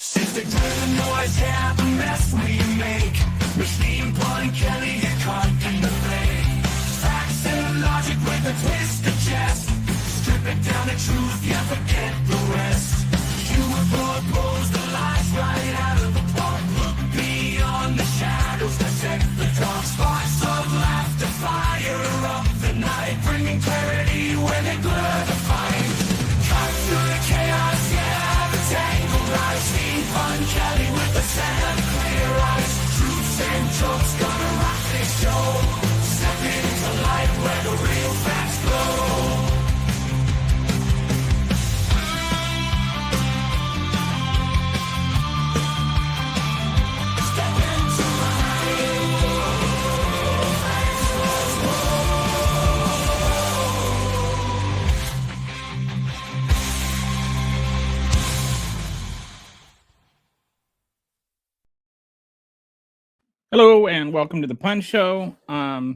Cystic driven noise, yeah, the mess we make. Machine pun Kelly get caught in the flame. Facts and logic with a twist of chest. Strip it down to truth, yeah, forget the rest. You would propose the lies right out of the park. Look beyond the shadows that set the dark. Sparks of laughter fire up the night, bringing clarity when they blur the fight. Cut through the chaos, yeah, the tangled rise. Fun Kelly with the sand, clear eyes. Truths and jokes gonna rock this show. Step into light where the real facts glow. Step into Hello and welcome to the Pun Show. I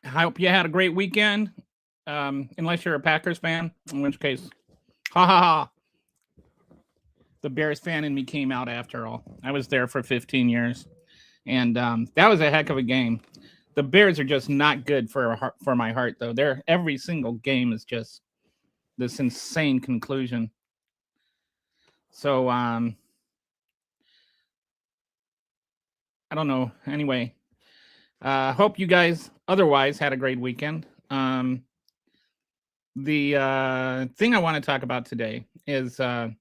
hope you had a great weekend. Unless you're a Packers fan, in which case, ha ha ha. The Bears fan in me came out after all. I was there for 15 years, and that was a heck of a game. The Bears are just not good for my heart, though. Every single game is just this insane conclusion. So I don't know. Anyway, hope you guys otherwise had a great weekend. The thing I want to talk about today is I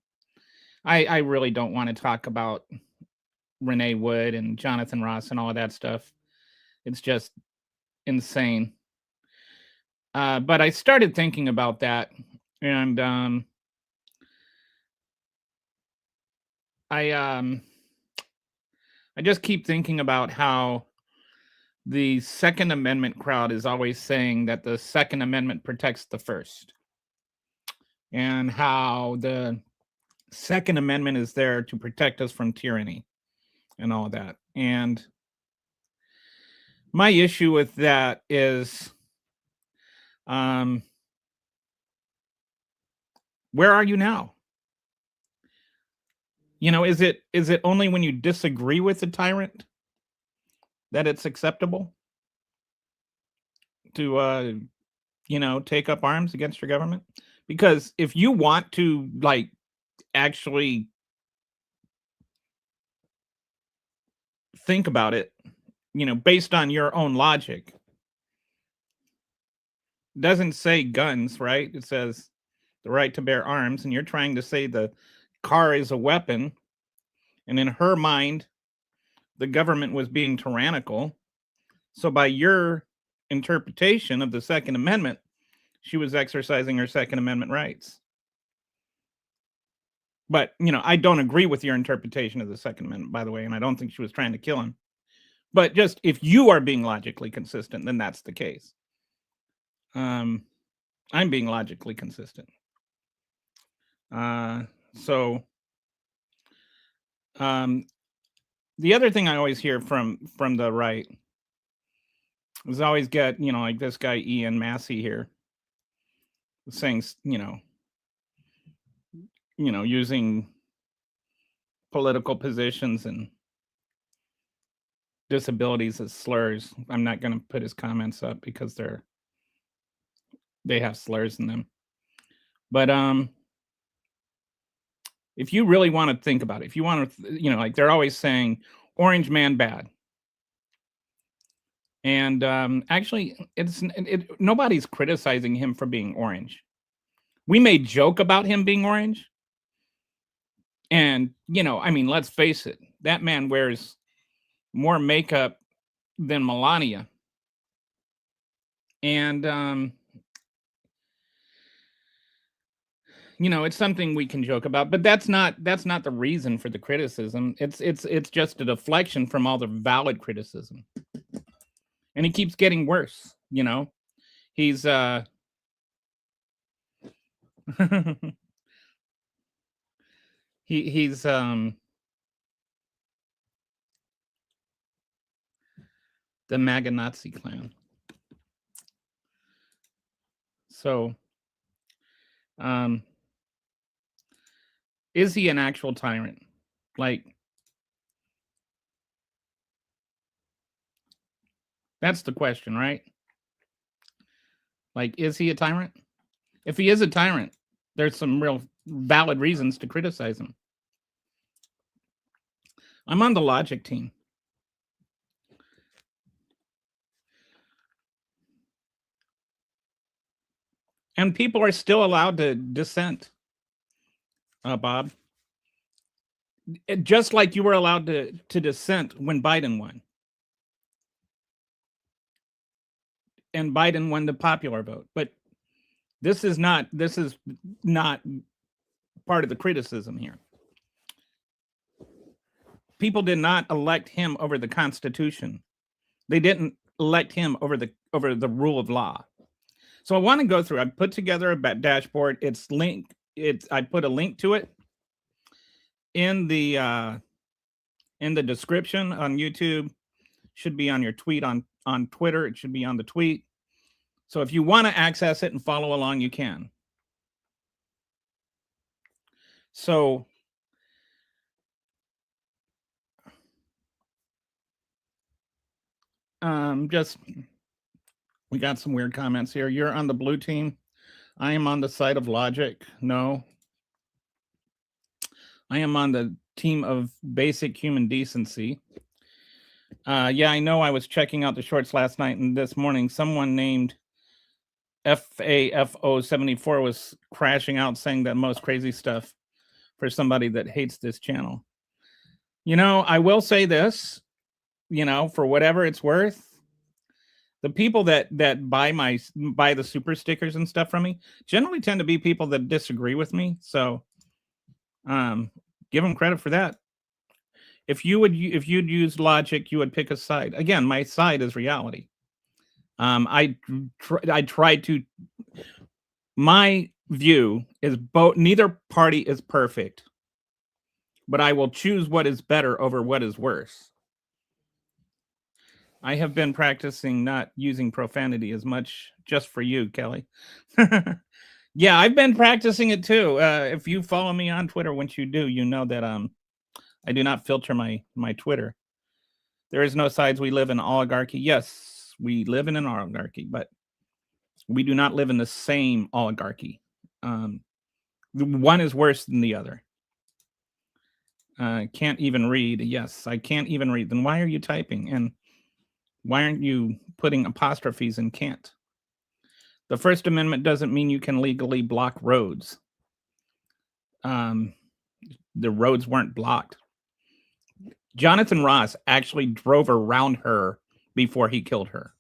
really don't want to talk about Renee Wood and Jonathan Ross and all of that stuff. It's just insane. But I started thinking about that, and I just keep thinking about how the Second Amendment crowd is always saying that the Second Amendment protects the First, and how the Second Amendment is there to protect us from tyranny and all of that. And my issue with that is, where are you now? You know, is it only when you disagree with the tyrant that it's acceptable to take up arms against your government? Because if you want to actually think about it, based on your own logic, it doesn't say guns, right? It says the right to bear arms, and you're trying to say the car is a weapon, and in her mind the government was being tyrannical. So by your interpretation of the Second Amendment, she was exercising her Second Amendment rights. But I don't agree with your interpretation of the Second Amendment, by the way, and I don't think she was trying to kill him. But just if you are being logically consistent, then that's the case. I'm being logically consistent. So the other thing I always hear from the right is always get, like this guy Ian Massey here saying, using political positions and disabilities as slurs. I'm not going to put his comments up because they have slurs in them. But if you really want to think about it, if you want to, they're always saying orange man bad. And actually, nobody's criticizing him for being orange. We may joke about him being orange. And, let's face it, that man wears more makeup than Melania. And, it's something we can joke about, but that's not the reason for the criticism. It's just a deflection from all the valid criticism. And he keeps getting worse, He's he's the MAGA Nazi clan. So Is he an actual tyrant? Like, that's the question, right? Like, is he a tyrant? If he is a tyrant, there's some real valid reasons to criticize him. I'm on the logic team. And people are still allowed to dissent, Bob. Just like you were allowed to dissent when Biden won. And Biden won the popular vote. But this is not part of the criticism here. People did not elect him over the Constitution. They didn't elect him over the rule of law. So I want to go through. I put together a dashboard. I put a link to it in the description on YouTube. Should be on your tweet on Twitter. It should be on the tweet. So if you want to access it and follow along, you can. So we got some weird comments here. You're on the blue team. I am on the side of logic. No. I am on the team of basic human decency. Yeah, I know. I was checking out the shorts last night, and this morning someone named FAFO74 was crashing out saying that most crazy stuff for somebody that hates this channel. I will say this, for whatever it's worth, the people that buy the super stickers and stuff from me generally tend to be people that disagree with me. So give them credit for that. If you'd use logic, you would pick a side. Again, my side is reality. I tried to. My view is neither party is perfect, but I will choose what is better over what is worse. I have been practicing not using profanity as much, just for you, Kelly. Yeah, I've been practicing it too. If you follow me on Twitter, once you do, you know that I do not filter my Twitter. There is no sides. We live in oligarchy. Yes, we live in an oligarchy, but we do not live in the same oligarchy. One is worse than the other. Can't even read. Yes, I can't even read. Then why are you typing? And why aren't you putting apostrophes in can't? The First Amendment doesn't mean you can legally block roads. The roads weren't blocked. Jonathan Ross actually drove around her before he killed her.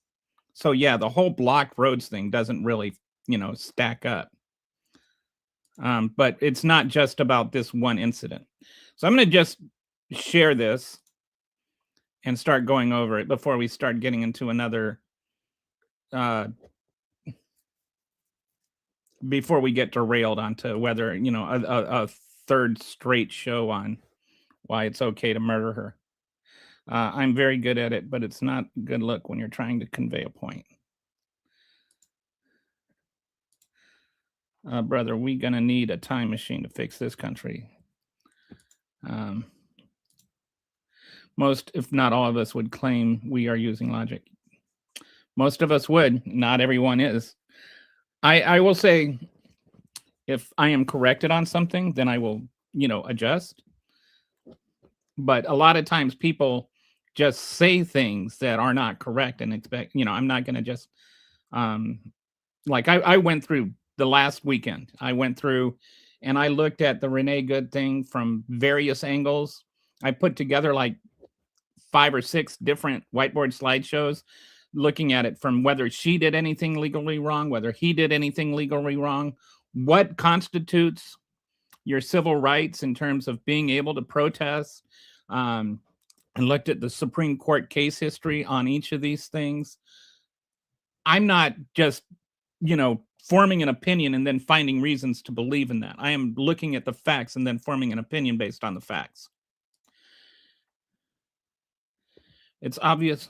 So yeah, the whole blocked roads thing doesn't really, stack up. But it's not just about this one incident. So I'm going to just share this and start going over it before we start getting into another, before we get derailed onto whether, a third straight show on why it's okay to murder her. I'm very good at it, but it's not a good look when you're trying to convey a point. Brother, we're going to need a time machine to fix this country. Most, if not all of us, would claim we are using logic. Most of us would. Not everyone is. I will say, if I am corrected on something, then I will, adjust. But a lot of times people just say things that are not correct and expect, I'm not going to just, like I went through the last weekend. I went through and I looked at the Renee Good thing from various angles. I put together like 5 or 6 different whiteboard slideshows, looking at it from whether she did anything legally wrong, whether he did anything legally wrong, what constitutes your civil rights in terms of being able to protest, and looked at the Supreme Court case history on each of these things. I'm not just, forming an opinion and then finding reasons to believe in that. I am looking at the facts and then forming an opinion based on the facts. It's obvious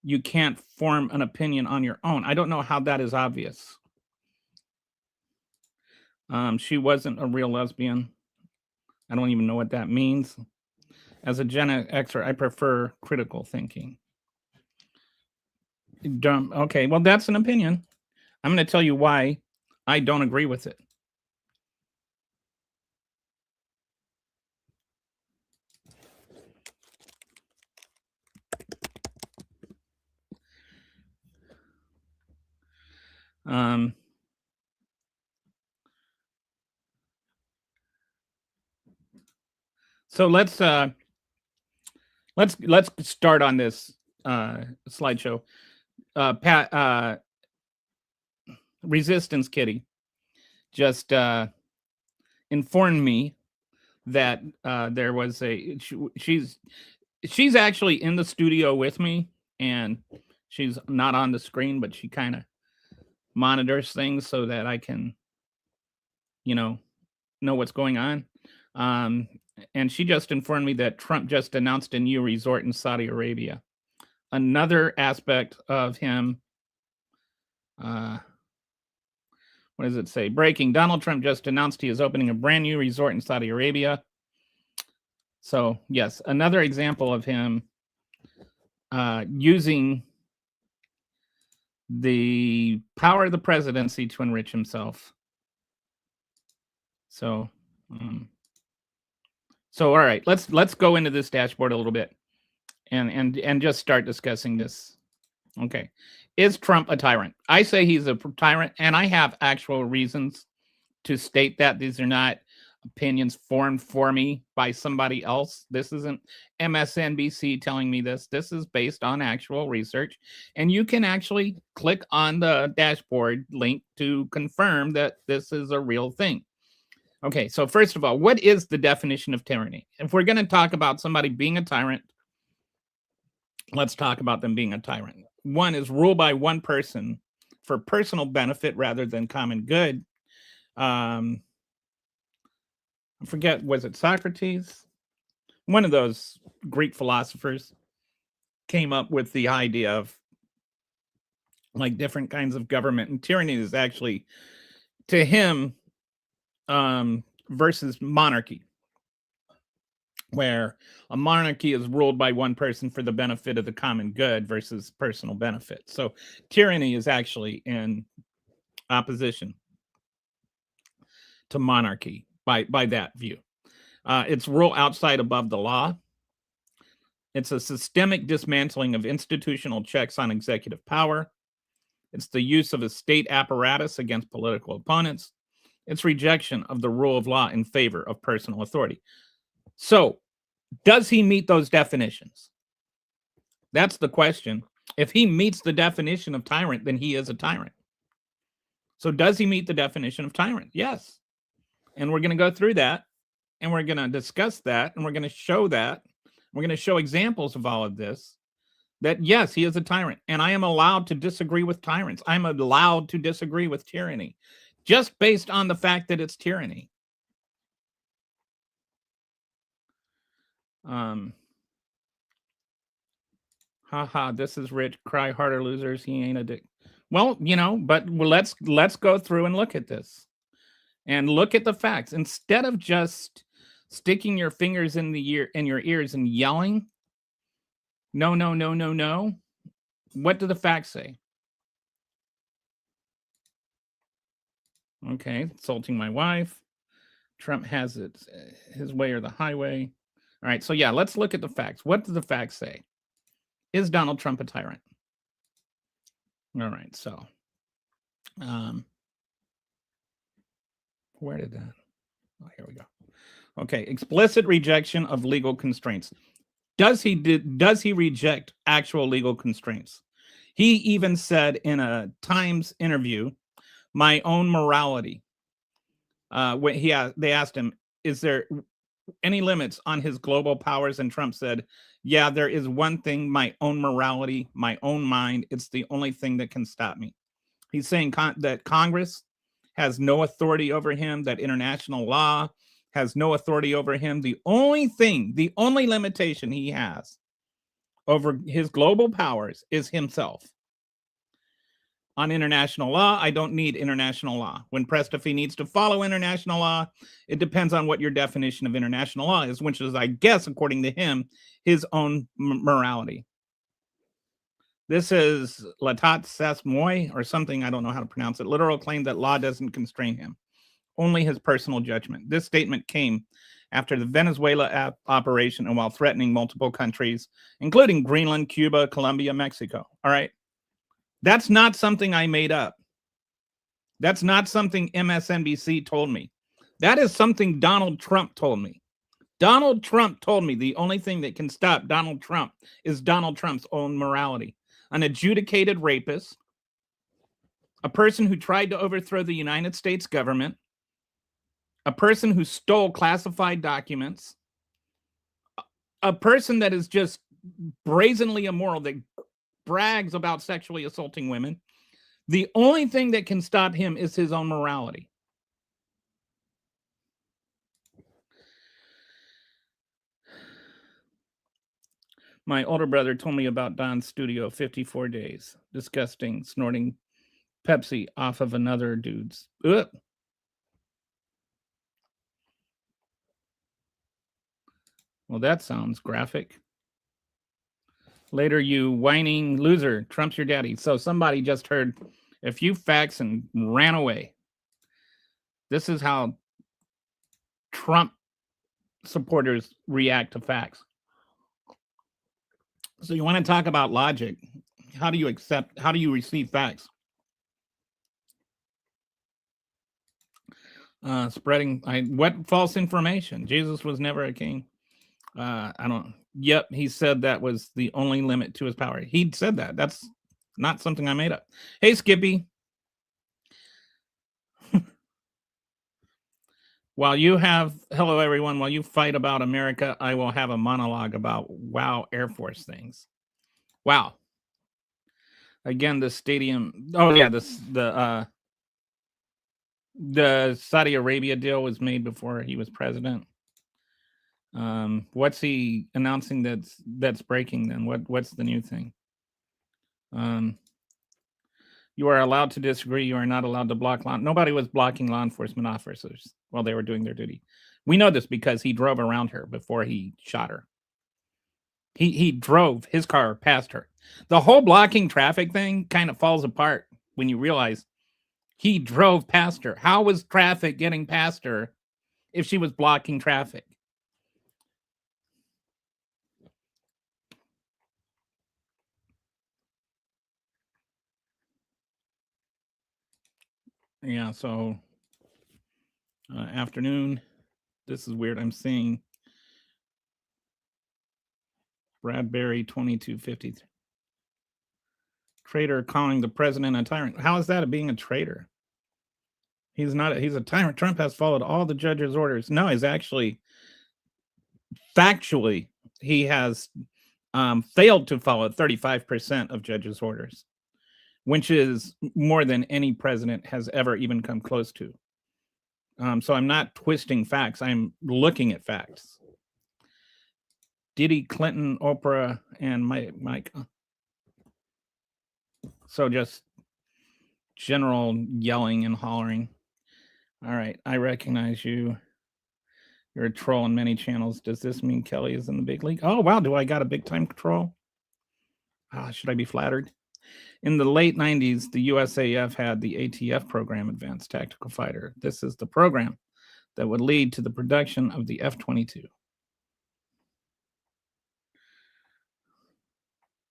you can't form an opinion on your own. I don't know how that is obvious. She wasn't a real lesbian. I don't even know what that means. As a Gen Xer, I prefer critical thinking. Dumb. Okay, well, that's an opinion. I'm going to tell you why I don't agree with it. So let's start on this slideshow. Pat Resistance Kitty just informed me that there was she's actually in the studio with me, and she's not on the screen, but she kind of monitors things so that I can, know what's going on. And she just informed me that Trump just announced a new resort in Saudi Arabia. Another aspect of him, what does it say? Breaking: Donald Trump just announced he is opening a brand new resort in Saudi Arabia. So, yes, another example of him using the power of the presidency to enrich himself. So, all right, let's go into this dashboard a little bit and just start discussing this. Okay, is Trump a tyrant? I say he's a tyrant, and I have actual reasons to state that. These are not opinions formed for me by somebody else. This isn't MSNBC telling me this. This is based on actual research, and you can actually click on the dashboard link to confirm that this is a real thing. Okay, so first of all, what is the definition of tyranny? If we're going to talk about somebody being a tyrant, let's talk about them being a tyrant. One is rule by one person for personal benefit rather than common good. I forget, was it Socrates? One of those Greek philosophers came up with the idea of like different kinds of government, and tyranny is actually, to him, versus monarchy, where a monarchy is ruled by one person for the benefit of the common good versus personal benefit. So tyranny is actually in opposition to monarchy by that view. It's rule outside above the law. It's a systemic dismantling of institutional checks on executive power. It's the use of a state apparatus against political opponents. It's rejection of the rule of law in favor of personal authority. So, does he meet those definitions? That's the question. If he meets the definition of tyrant, then he is a tyrant. So, does he meet the definition of tyrant? Yes. And we're going to go through that, and we're going to discuss that, and we're going to show that. We're going to show examples of all of this, that yes, he is a tyrant, and I am allowed to disagree with tyrants. I'm allowed to disagree with tyranny, just based on the fact that it's tyranny. This is rich. Cry harder, losers. He ain't a dick. Well, but let's go through and look at this and look at the facts instead of just sticking your fingers in your ears and yelling. No, no, no, no, no. What do the facts say? Okay, insulting my wife. Trump has it his way or the highway. All right, so yeah, let's look at the facts. What do the facts say? Is Donald Trump a tyrant? All right, so where did that? Oh, here we go. Okay, explicit rejection of legal constraints. Does he reject actual legal constraints? He even said in a Times interview, my own morality. When they asked him, is there any limits on his global powers? And Trump said, yeah, there is one thing, my own morality, my own mind. It's the only thing that can stop me. He's saying that Congress has no authority over him, that international law has no authority over him. The only limitation he has over his global powers is himself. on international law. I don't need international law. When pressed if he needs to follow international law, it depends on what your definition of international law is, which is, I guess, according to him, his own morality. This is Latat Ses Moy or something. I don't know how to pronounce it. Literal claim that law doesn't constrain him, only his personal judgment. This statement came after the Venezuela operation and while threatening multiple countries, including Greenland, Cuba, Colombia, Mexico. All right. That's not something I made up. That's not something MSNBC told me. That is something Donald Trump told me. Donald Trump told me the only thing that can stop Donald Trump is Donald Trump's own morality. An adjudicated rapist, a person who tried to overthrow the United States government, a person who stole classified documents, a person that is just brazenly immoral, that brags about sexually assaulting women. The only thing that can stop him is his own morality. My older brother told me about Don's studio, 54 days. Disgusting, snorting Pepsi off of another dude's. Ugh. Well, that sounds graphic. Later, you whining loser. Trump's your daddy. So somebody just heard a few facts and ran away. This is how Trump supporters react to facts. So you want to talk about logic. How do you receive facts? Spreading what false information? Jesus was never a king. Yep, he said that was the only limit to his power. He said that. That's not something I made up. Hey, Skippy. Hello, everyone. While you fight about America, I will have a monologue about WoW Air Force things. Wow. Again, the stadium. Oh, yeah, the Saudi Arabia deal was made before he was president. What's he announcing that's breaking then? What's the new thing? You are allowed to disagree. You are not allowed to block nobody was blocking law enforcement officers while they were doing their duty. We know this because he drove around her before he shot her. He drove his car past her. The whole blocking traffic thing kind of falls apart when you realize he drove past her. How was traffic getting past her if she was blocking traffic? Yeah, so afternoon. This is weird. I'm seeing Bradbury 2253. Traitor calling the president a tyrant. How is that being a traitor? He's not. He's a tyrant. Trump has followed all the judge's orders. No, he's actually factually he has failed to follow 35% of judge's orders, which is more than any president has ever even come close to. So I'm not twisting facts. I'm looking at facts. Diddy, Clinton, Oprah, and Mike. So just general yelling and hollering. All right, I recognize you. You're a troll on many channels. Does this mean Kelly is in the big league? Oh, wow. Do I got a big time troll? Should I be flattered? In the late 90s, the USAF had the ATF program, Advanced Tactical Fighter. This is the program that would lead to the production of the F-22.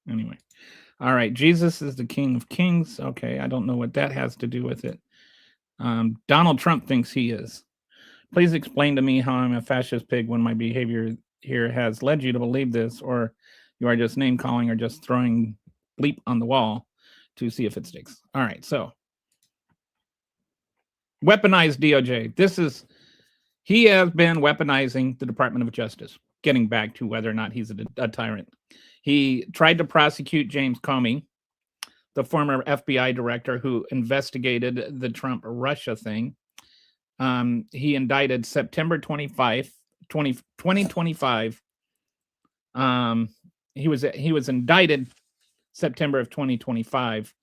Anyway. All right. Jesus is the King of Kings. Okay. I don't know what that has to do with it. Donald Trump thinks he is. Please explain to me how I'm a fascist pig when my behavior here has led you to believe this, or you are just name calling or just throwing bleep on the wall to see if it sticks. All right. So weaponized DOJ. He has been weaponizing the Department of Justice, getting back to whether or not he's a tyrant. He tried to prosecute James Comey, the former FBI director who investigated the Trump-Russia thing. He indicted September 25, 2025. He was indicted September of 2025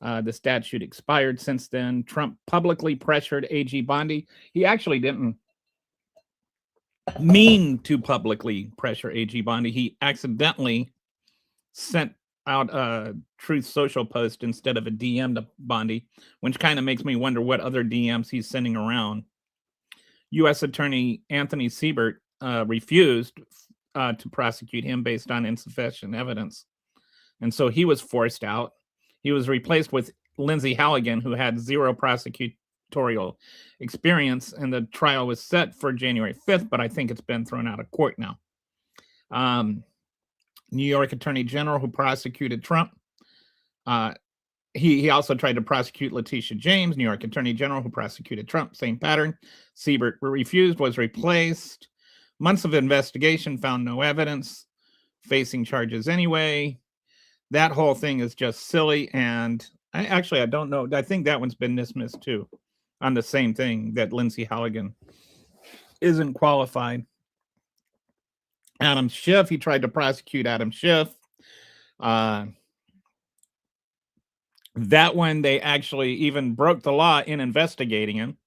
The statute expired since then. Trump publicly pressured AG Bondi. He actually didn't mean to publicly pressure AG Bondi. He accidentally sent out a Truth Social post instead of a DM to Bondi, which kind of makes me wonder what other DMs he's sending around. U.S. Attorney Anthony Siebert refused to prosecute him based on insufficient evidence. And so he was forced out. He was replaced with Lindsay Halligan, who had zero prosecutorial experience, and the trial was set for January 5th, but I think it's been thrown out of court now. New York Attorney General, who prosecuted Trump, he also tried to prosecute Letitia James, New York Attorney General, who prosecuted Trump, same pattern. Siebert refused, was replaced. Months of investigation found no evidence, facing charges anyway. That whole thing is just silly, and I don't know. I think that one's been dismissed too, on the same thing, that Lindsay Halligan isn't qualified. Adam Schiff, he tried to prosecute Adam Schiff. That one, they actually even broke the law in investigating him.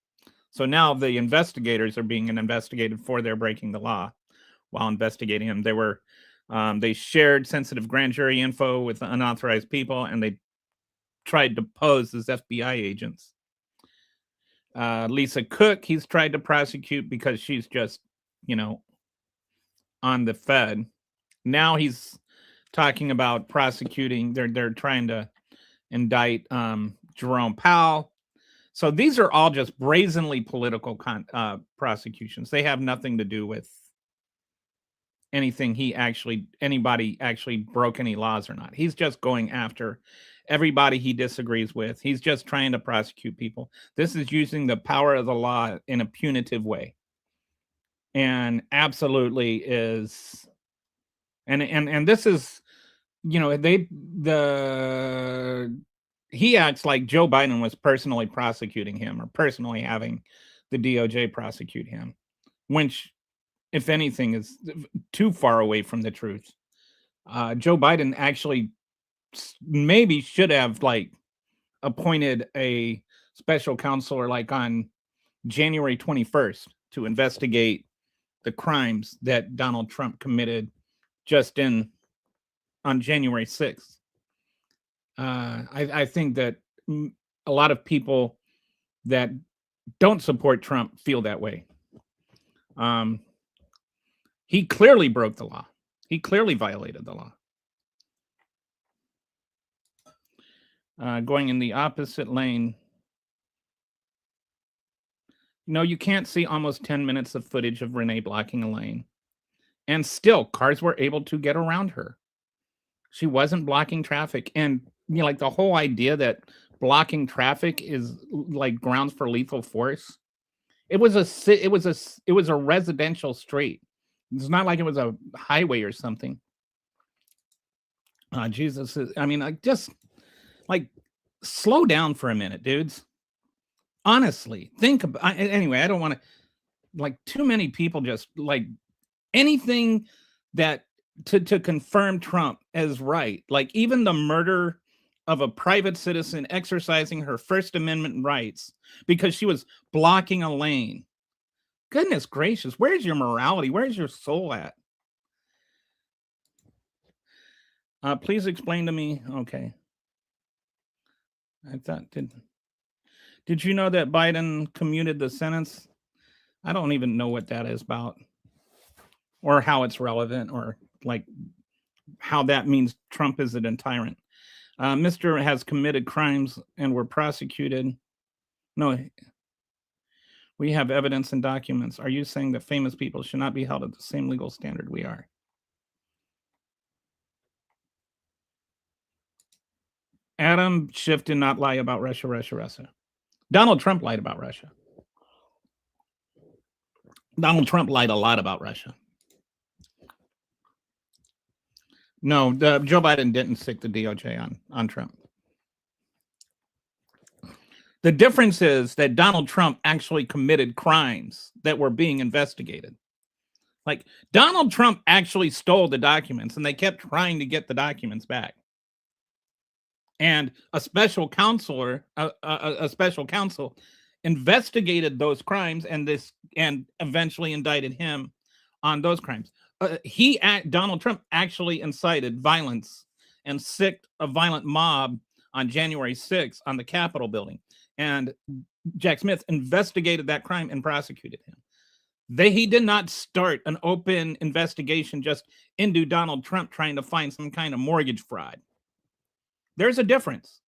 So now the investigators are being investigated for their breaking the law while investigating him. They shared sensitive grand jury info with unauthorized people, and they tried to pose as FBI agents. Lisa Cook, he's tried to prosecute because she's just, on the Fed. Now he's talking about prosecuting. They're trying to indict Jerome Powell. So these are all just brazenly political prosecutions. They have nothing to do with anything anybody actually broke any laws or not. He's just going after everybody he disagrees with. He's just trying to prosecute people. This is using the power of the law in a punitive way. And absolutely is, and this is, he acts like Joe Biden was personally prosecuting him or personally having the DOJ prosecute him, which, if anything, is too far away from the truth. Joe Biden actually maybe should have appointed a special counselor on January 21st to investigate the crimes that Donald Trump committed just on January 6th. I think that a lot of people that don't support Trump feel that way. He clearly broke the law. He clearly violated the law. Going in the opposite lane. No, you can't see almost 10 minutes of footage of Renee blocking a lane. And still, cars were able to get around her. She wasn't blocking traffic. And the whole idea that blocking traffic is grounds for lethal force. It was a residential street. It's not like it was a highway or something. Jesus, just slow down for a minute, dudes. Honestly, think about anyway. I don't want to too many people just anything that to confirm Trump as right. Even the murder of a private citizen exercising her First Amendment rights because she was blocking a lane. Goodness gracious, where's your morality? Where's your soul at? Please explain to me. Okay. I thought, did you know that Biden commuted the sentence? I don't even know what that is about, or how it's relevant, or how that means Trump is a tyrant. Mr. has committed crimes and were prosecuted. No, we have evidence and documents. Are you saying that famous people should not be held at the same legal standard we are? Adam Schiff did not lie about Russia. Donald Trump lied about Russia. Donald Trump lied a lot about Russia. No, Joe Biden didn't stick the DOJ on Trump. The difference is that Donald Trump actually committed crimes that were being investigated. Donald Trump actually stole the documents, and they kept trying to get the documents back. And a special counsel investigated those crimes and eventually indicted him on those crimes. Donald Trump actually incited violence and sicked a violent mob on January 6th on the Capitol building. And Jack Smith investigated that crime and prosecuted him. He did not start an open investigation just into Donald Trump trying to find some kind of mortgage fraud. There's a difference.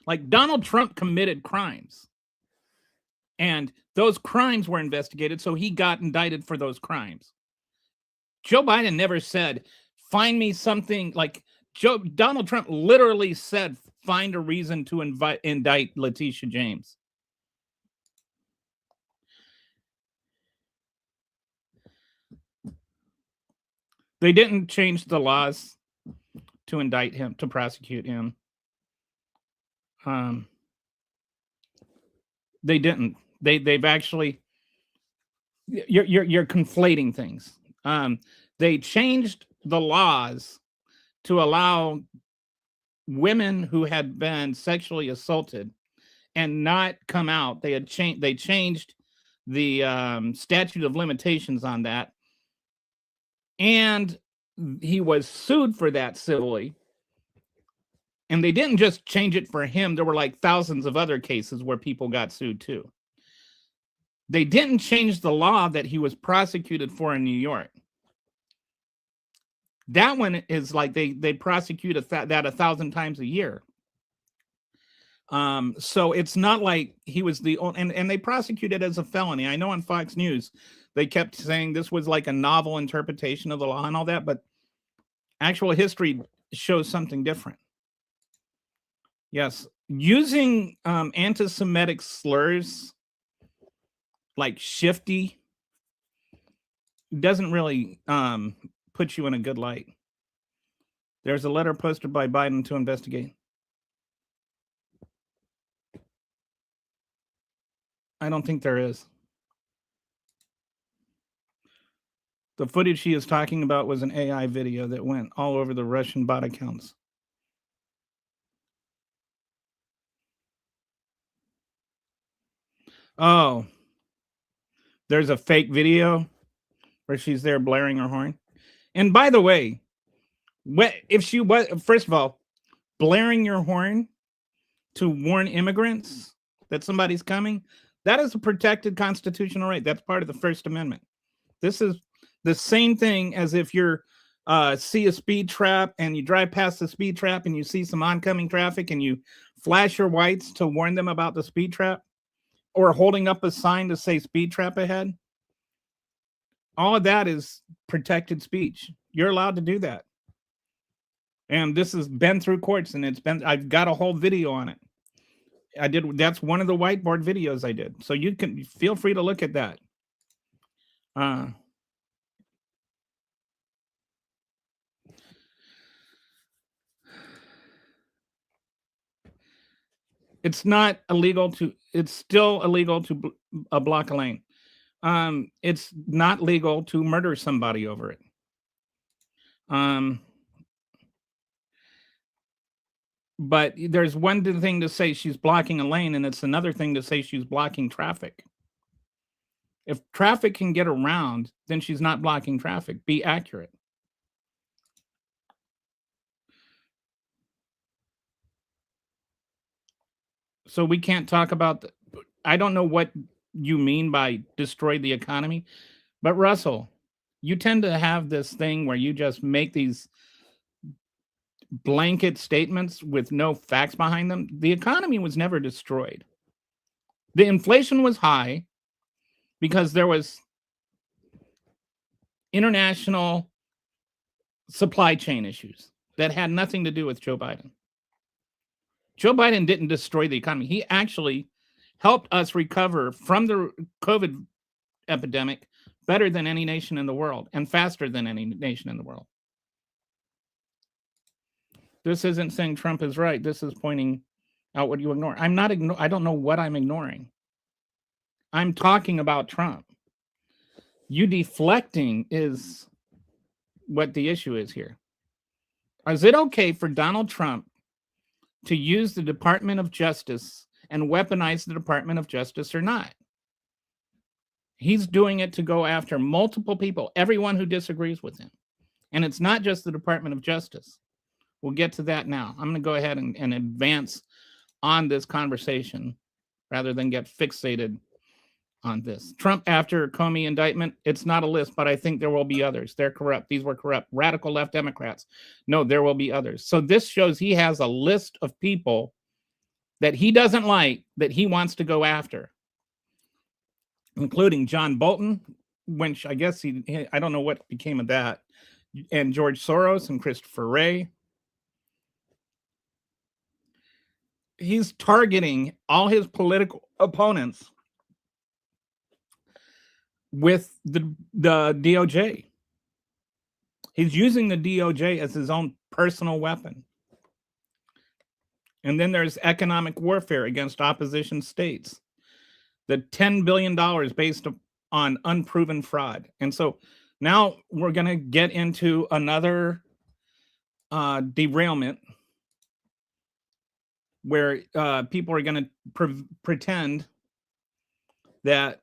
Like, Donald Trump committed crimes, and those crimes were investigated, so he got indicted for those crimes. Joe Biden never said, find me something. Like, Donald Trump literally said, find a reason to indict Letitia James. They didn't change the laws to indict him, to prosecute him. They didn't. They've actually. You're conflating things. They changed the laws to allow women who had been sexually assaulted and not come out. They changed the statute of limitations on that. And he was sued for that civilly. And they didn't just change it for him. There were like thousands of other cases where people got sued too. They didn't change the law that he was prosecuted for in New York. That one is like they prosecute that 1,000 times a year. So it's not like he was the only, and they prosecuted it as a felony. I know on Fox News, they kept saying this was like a novel interpretation of the law and all that, but actual history shows something different. Yes. Using anti-Semitic slurs like shifty doesn't really put you in a good light. There's a letter posted by Biden to investigate. I don't think there is. The footage she is talking about was an AI video that went all over the Russian bot accounts. Oh, there's a fake video where she's there blaring her horn. And by the way, if she was, first of all, blaring your horn to warn immigrants that somebody's coming, that is a protected constitutional right. That's part of the First Amendment. This is the same thing as if you're see a speed trap and you drive past the speed trap and you see some oncoming traffic and you flash your whites to warn them about the speed trap, or holding up a sign to say speed trap ahead. All of that is protected speech. You're allowed to do that. And this has been through courts, and I've got a whole video on it. That's one of the whiteboard videos I did. So you can feel free to look at that. It's not illegal to, it's still illegal to block a lane. It's not legal to murder somebody over it. But there's one thing to say she's blocking a lane, and it's another thing to say she's blocking traffic. If traffic can get around, then she's not blocking traffic. Be accurate. So we can't talk about, I don't know what you mean by destroy the economy, but Russell, you tend to have this thing where you just make these blanket statements with no facts behind them. The economy was never destroyed. The inflation was high because there was international supply chain issues that had nothing to do with Joe Biden. Joe Biden didn't destroy the economy. He actually helped us recover from the COVID epidemic better than any nation in the world and faster than any nation in the world. This isn't saying Trump is right. This is pointing out what you ignore. I don't know what I'm ignoring. I'm talking about Trump. You deflecting is what the issue is here. Is it okay for Donald Trump to use the Department of Justice and weaponize the Department of Justice or not. He's doing it to go after multiple people, everyone who disagrees with him. And it's not just the Department of Justice. We'll get to that now. I'm going to go ahead and advance on this conversation rather than get fixated on this. Trump after Comey indictment, it's not a list, but I think there will be others. They're corrupt. These were corrupt. Radical left Democrats. No, there will be others. So this shows he has a list of people that he doesn't like, that he wants to go after, including John Bolton, which I guess I don't know what became of that, and George Soros and Christopher Wray. He's targeting all his political opponents with the DOJ. He's using the DOJ as his own personal weapon. And then there's economic warfare against opposition states. The $10 billion based on unproven fraud. And so now we're going to get into another derailment where people are going to pretend that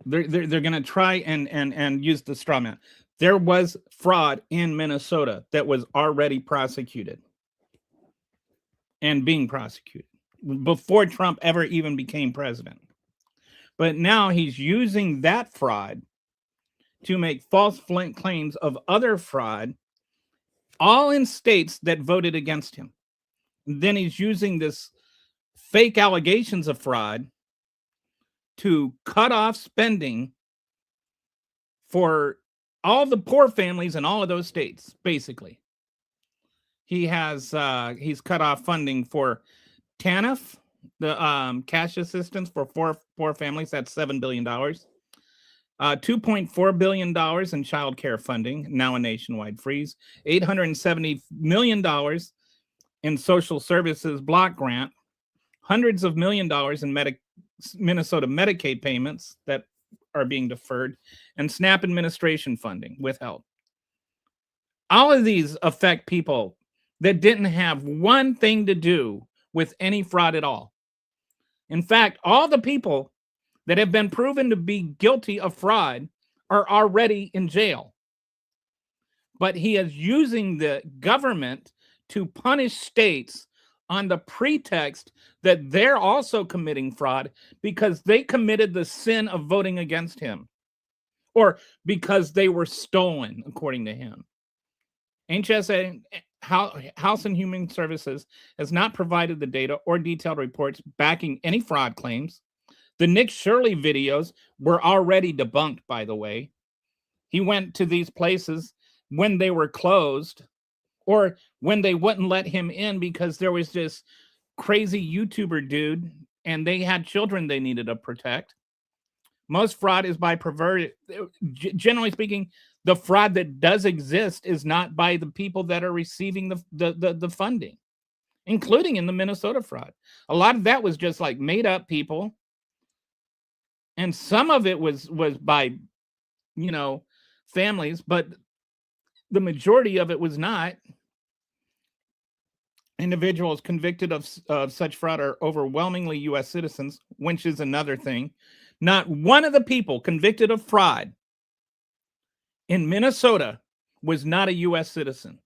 they're going to try and use the straw man. There was fraud in Minnesota that was already prosecuted and being prosecuted before Trump ever even became president. But now he's using that fraud to make false claims of other fraud, all in states that voted against him. And then he's using this fake allegations of fraud to cut off spending for all the poor families in all of those states, basically. He has he's cut off funding for TANF, the cash assistance for poor families. That's $7 billion. $2.4 billion in child care funding, now a nationwide freeze. $870 million in social services block grant. Hundreds of $millions in Minnesota Medicaid payments that are being deferred, and SNAP administration funding withheld. All of these affect people that didn't have one thing to do with any fraud at all. In fact, all the people that have been proven to be guilty of fraud are already in jail. But he is using the government to punish states on the pretext that they're also committing fraud because they committed the sin of voting against him, or because they were stolen, according to him. HSA, House and Human Services, has not provided the data or detailed reports backing any fraud claims. The Nick Shirley videos were already debunked, by the way. He went to these places when they were closed, or when they wouldn't let him in because there was this crazy YouTuber dude and they had children they needed to protect. Most fraud is by perverted. Generally speaking, the fraud that does exist is not by the people that are receiving the funding, including in the Minnesota fraud. A lot of that was just like made up people. And some of it was by, families, but the majority of it was not. Individuals convicted of such fraud are overwhelmingly U.S. citizens, which is another thing. Not one of the people convicted of fraud in Minnesota was not a U.S. citizen.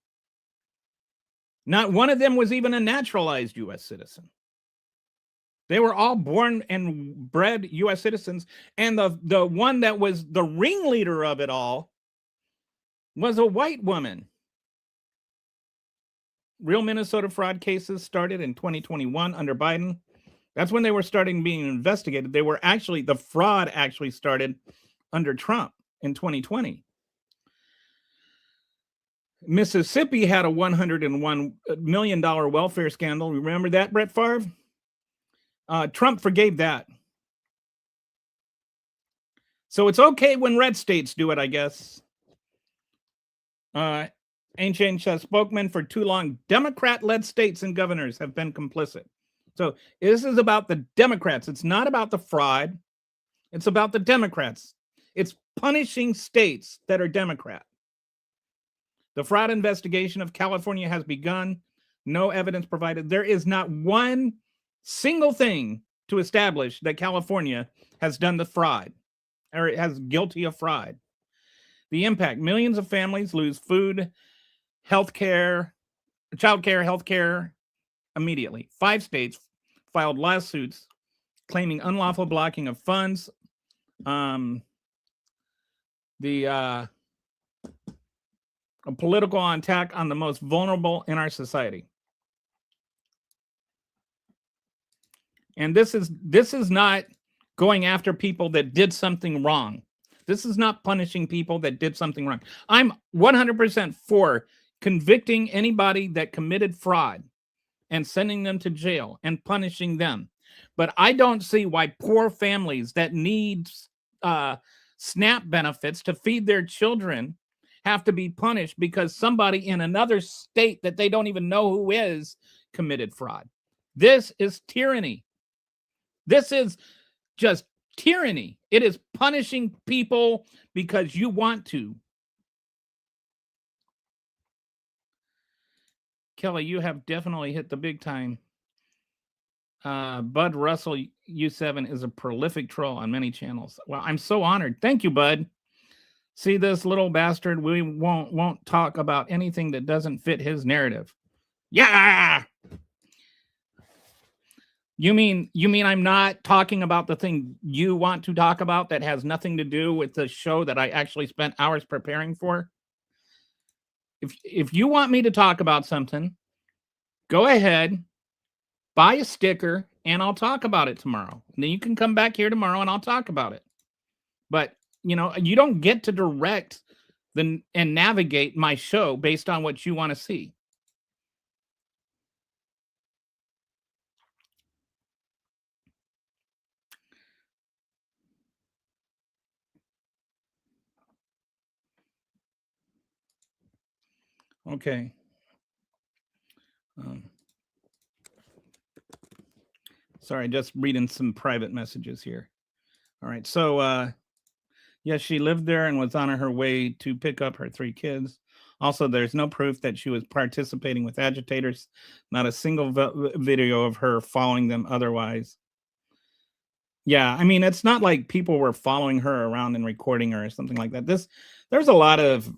Not one of them was even a naturalized U.S. citizen. They were all born and bred U.S. citizens. And the one that was the ringleader of it all was a white woman. Real Minnesota fraud cases started in 2021 under Biden. That's when they were starting being investigated. The fraud actually started under Trump in 2020. Mississippi had a $101 million welfare scandal. Remember that, Brett Favre? Trump forgave that. So it's okay when red states do it, I guess. Ancient spokesman for too long. Democrat-led states and governors have been complicit. So this is about the Democrats. It's not about the fraud. It's about the Democrats. It's punishing states that are Democrat. The fraud investigation of California has begun. No evidence provided. There is not one single thing to establish that California has done the fraud or has guilty of fraud. The impact: millions of families lose food, healthcare, childcare, healthcare immediately. 5 states filed lawsuits claiming unlawful blocking of funds. A political attack on the most vulnerable in our society. And this is not going after people that did something wrong. This is not punishing people that did something wrong. I'm 100% for convicting anybody that committed fraud and sending them to jail and punishing them. But I don't see why poor families that need SNAP benefits to feed their children have to be punished because somebody in another state that they don't even know who is committed fraud. This is tyranny. This is just tyranny. It is punishing people because you want to. Kelly, you have definitely hit the big time. Bud Russell U7 is a prolific troll on many channels. Well, I'm so honored. Thank you, Bud. See this little bastard? We won't talk about anything that doesn't fit his narrative. Yeah. You mean I'm not talking about the thing you want to talk about that has nothing to do with the show that I actually spent hours preparing for? If you want me to talk about something, go ahead, buy a sticker, and I'll talk about it tomorrow. And then you can come back here tomorrow and I'll talk about it. But, you don't get to direct and navigate my show based on what you want to see. Okay. Sorry, just reading some private messages here. All right. So, yes, she lived there and was on her way to pick up her 3 kids. Also, there's no proof that she was participating with agitators. Not a single video of her following them otherwise. Yeah, I mean, it's not like people were following her around and recording her or something like that. There's a lot of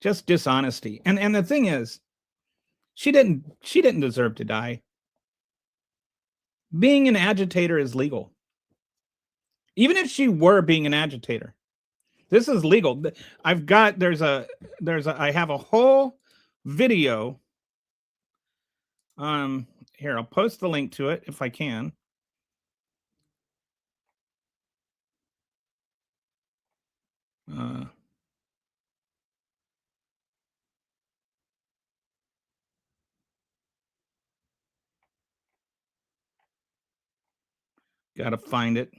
just dishonesty. And the thing is, she didn't deserve to die. Being an agitator is legal. Even if she were being an agitator, this is legal. I have a whole video. Here, I'll post the link to it if I can. Gotta find it.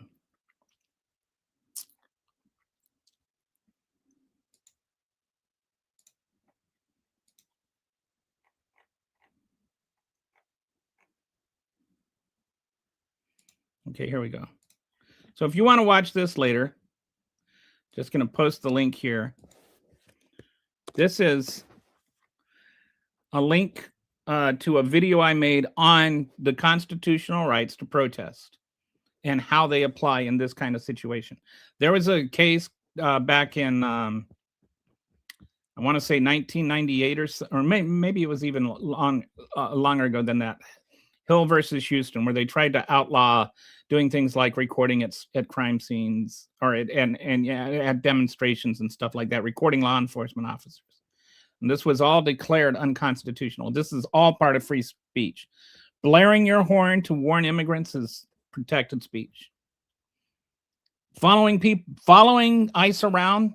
Okay, here we go. So if you want to watch this later, just going to post the link here. This is a link to a video I made on the constitutional rights to protest and how they apply in this kind of situation. There was a case back in, I want to say 1998 or maybe it was even longer ago than that. Hill versus Houston, where they tried to outlaw doing things like recording at crime scenes or at demonstrations and stuff like that, recording law enforcement officers. And this was all declared unconstitutional. This is all part of free speech. Blaring your horn to warn immigrants is protected speech. Following ICE around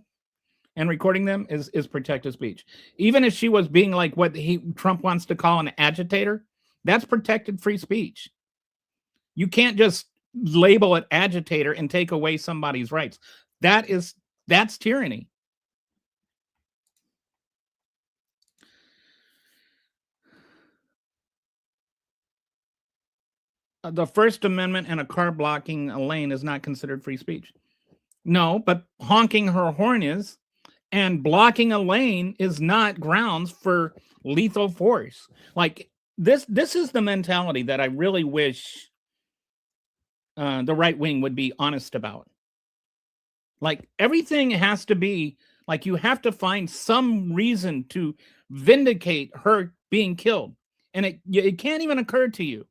and recording them is protected speech. Even if she was being like what Trump wants to call an agitator, that's protected free speech. You can't just label it agitator and take away somebody's rights. That's tyranny. The First Amendment and a car blocking a lane is not considered free speech. No, but honking her horn is. And blocking a lane is not grounds for lethal force. Like this is the mentality that I really wish the right wing would be honest about. Like everything has to be like you have to find some reason to vindicate her being killed. And it can't even occur to you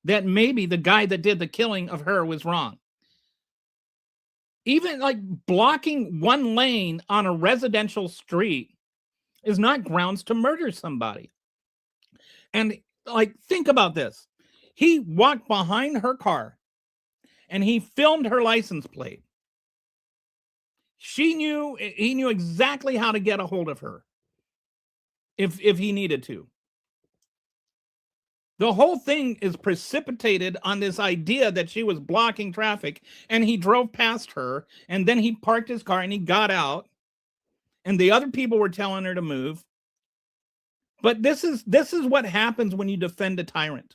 that maybe the guy that did the killing of her was wrong. Even like blocking one lane on a residential street is not grounds to murder somebody. And like, think about this. He walked behind her car and he filmed her license plate. He knew exactly how to get a hold of her if he needed to. The whole thing is precipitated on this idea that she was blocking traffic, and he drove past her, and then he parked his car and he got out, and the other people were telling her to move. But this is what happens when you defend a tyrant,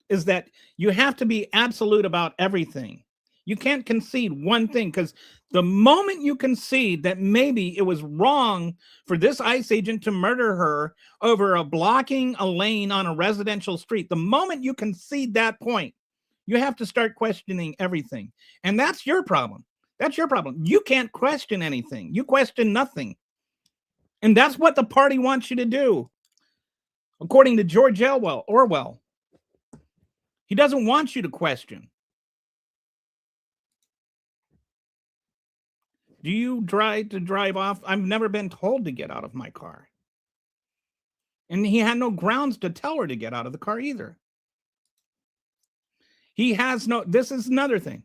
is that you have to be absolute about everything. You can't concede one thing, because the moment you concede that maybe it was wrong for this ICE agent to murder her over a blocking a lane on a residential street, the moment you concede that point, you have to start questioning everything. And that's your problem. That's your problem. You can't question anything. You question nothing. And that's what the party wants you to do. According to George Orwell, he doesn't want you to question. Do you try to drive off? I've never been told to get out of my car. And he had no grounds to tell her to get out of the car either. This is another thing.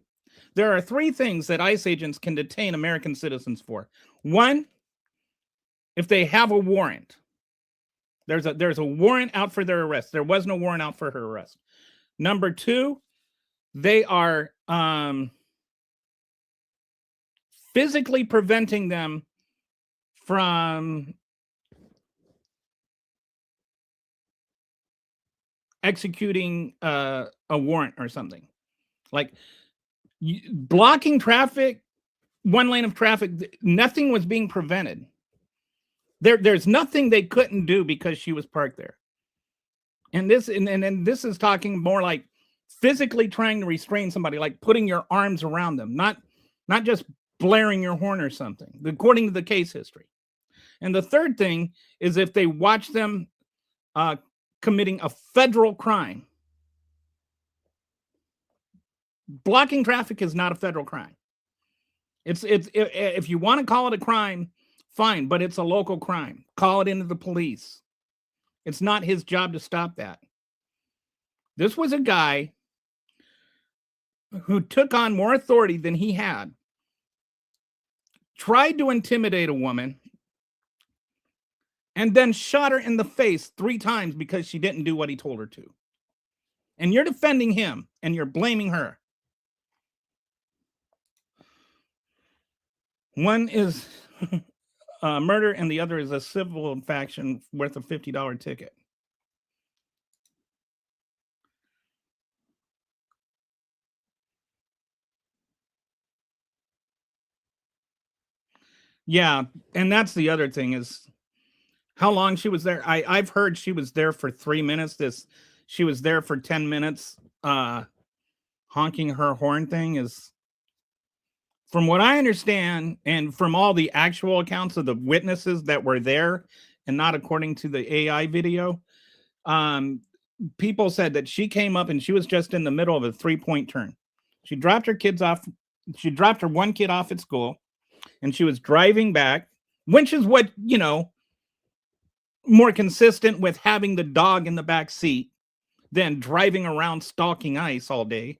There are 3 things that ICE agents can detain American citizens for. 1, if they have a warrant. There's a warrant out for their arrest. There was no warrant out for her arrest. Number 2, they are physically preventing them from executing a warrant or something. Like blocking traffic, one lane of traffic, nothing was being prevented. There's nothing they couldn't do because she was parked there. And this is talking more like physically trying to restrain somebody, like putting your arms around them, not just blaring your horn or something, according to the case history. And the third thing is if they watch them committing a federal crime. Blocking traffic is not a federal crime. It's if you want to call it a crime, fine, but it's a local crime. Call it into the police. It's not his job to stop that. This was a guy who took on more authority than he had, tried to intimidate a woman, and then shot her in the face 3 times because she didn't do what he told her to. And you're defending him, and you're blaming her. One is murder, and the other is a civil infraction worth a $50 ticket. Yeah, and that's the other thing is how long she was there. I've heard she was there for 3 minutes. She was there for 10 minutes. Honking her horn thing is, from what I understand, and from all the actual accounts of the witnesses that were there, and not according to the AI video, people said that she came up and she was just in the middle of a 3-point turn. She dropped her kids off. She dropped her one kid off at school, and she was driving back, which is what, more consistent with having the dog in the back seat than driving around stalking ICE all day.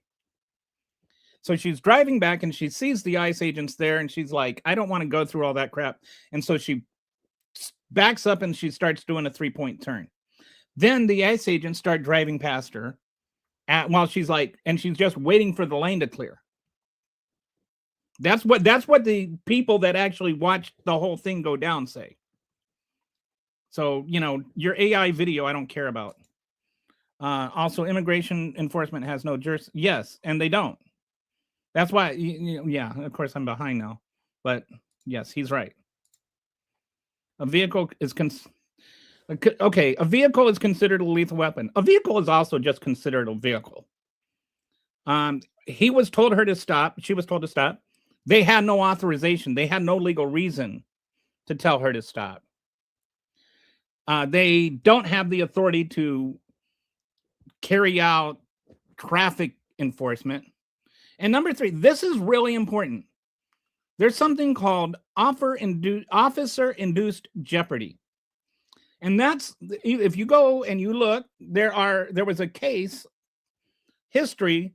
So she's driving back and she sees the ICE agents there, and she's like, I don't want to go through all that crap. And so she backs up and she starts doing a 3-point turn. Then the ICE agents start driving past her while she's like, and she's just waiting for the lane to clear. That's what the people that actually watched the whole thing go down say. So, your AI video, I don't care about. Also, immigration enforcement has no jurisdiction. Yes, and they don't. That's why, yeah, of course I'm behind now. But yes, he's right. A vehicle is okay. A vehicle is considered a lethal weapon. A vehicle is also just considered a vehicle. He was told her to stop. She was told to stop. They had no authorization. They had no legal reason to tell her to stop. They don't have the authority to carry out traffic enforcement. And number 3, this is really important. There's something called officer-induced jeopardy. And that's, if you go and you look, there was a case history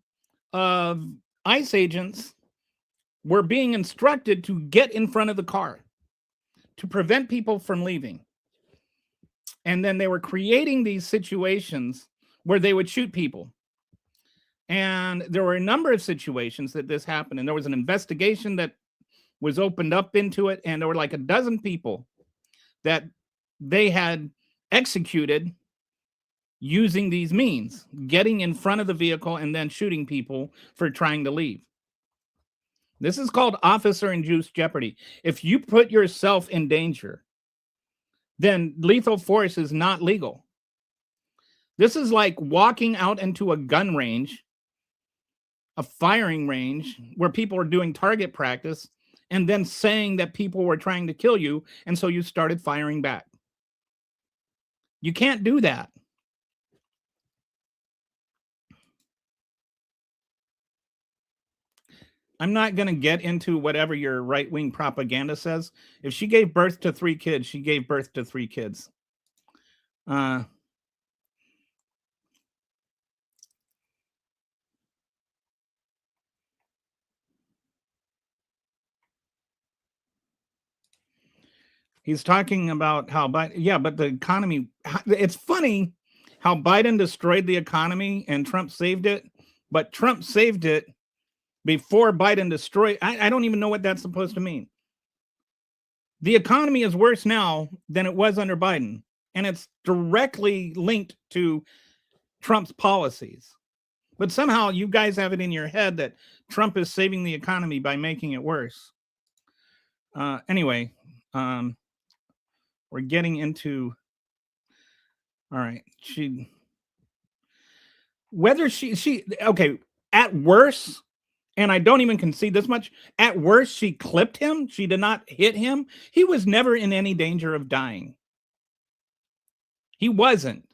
of ICE agents were being instructed to get in front of the car to prevent people from leaving. And then they were creating these situations where they would shoot people. And there were a number of situations that this happened. And there was an investigation that was opened up into it. And there were like a dozen people that they had executed using these means, getting in front of the vehicle and then shooting people for trying to leave. This is called officer-induced jeopardy. If you put yourself in danger, then lethal force is not legal. This is like walking out into a gun range, a firing range, where people are doing target practice, and then saying that people were trying to kill you, and so you started firing back. You can't do that. I'm not going to get into whatever your right-wing propaganda says. If she gave birth to 3 kids, she gave birth to 3 kids. He's talking about how Biden, yeah, but the economy, it's funny how Biden destroyed the economy and Trump saved it, but Trump saved it before Biden destroyed. I don't even know what that's supposed to mean. The economy is worse now than it was under Biden, and it's directly linked to Trump's policies. But somehow you guys have it in your head that Trump is saving the economy by making it worse. Anyway, we're getting into, all right, okay, at worst, and I don't even concede this much, at worst, she clipped him. She did not hit him. He was never in any danger of dying. He wasn't.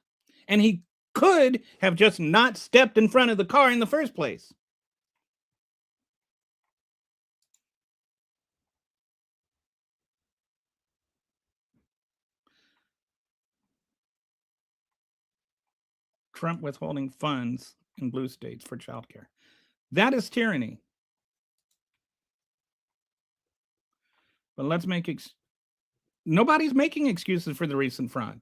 And he could have just not stepped in front of the car in the first place. Trump withholding funds in blue states for childcare. That is tyranny. But let's make nobody's making excuses for the recent fraud.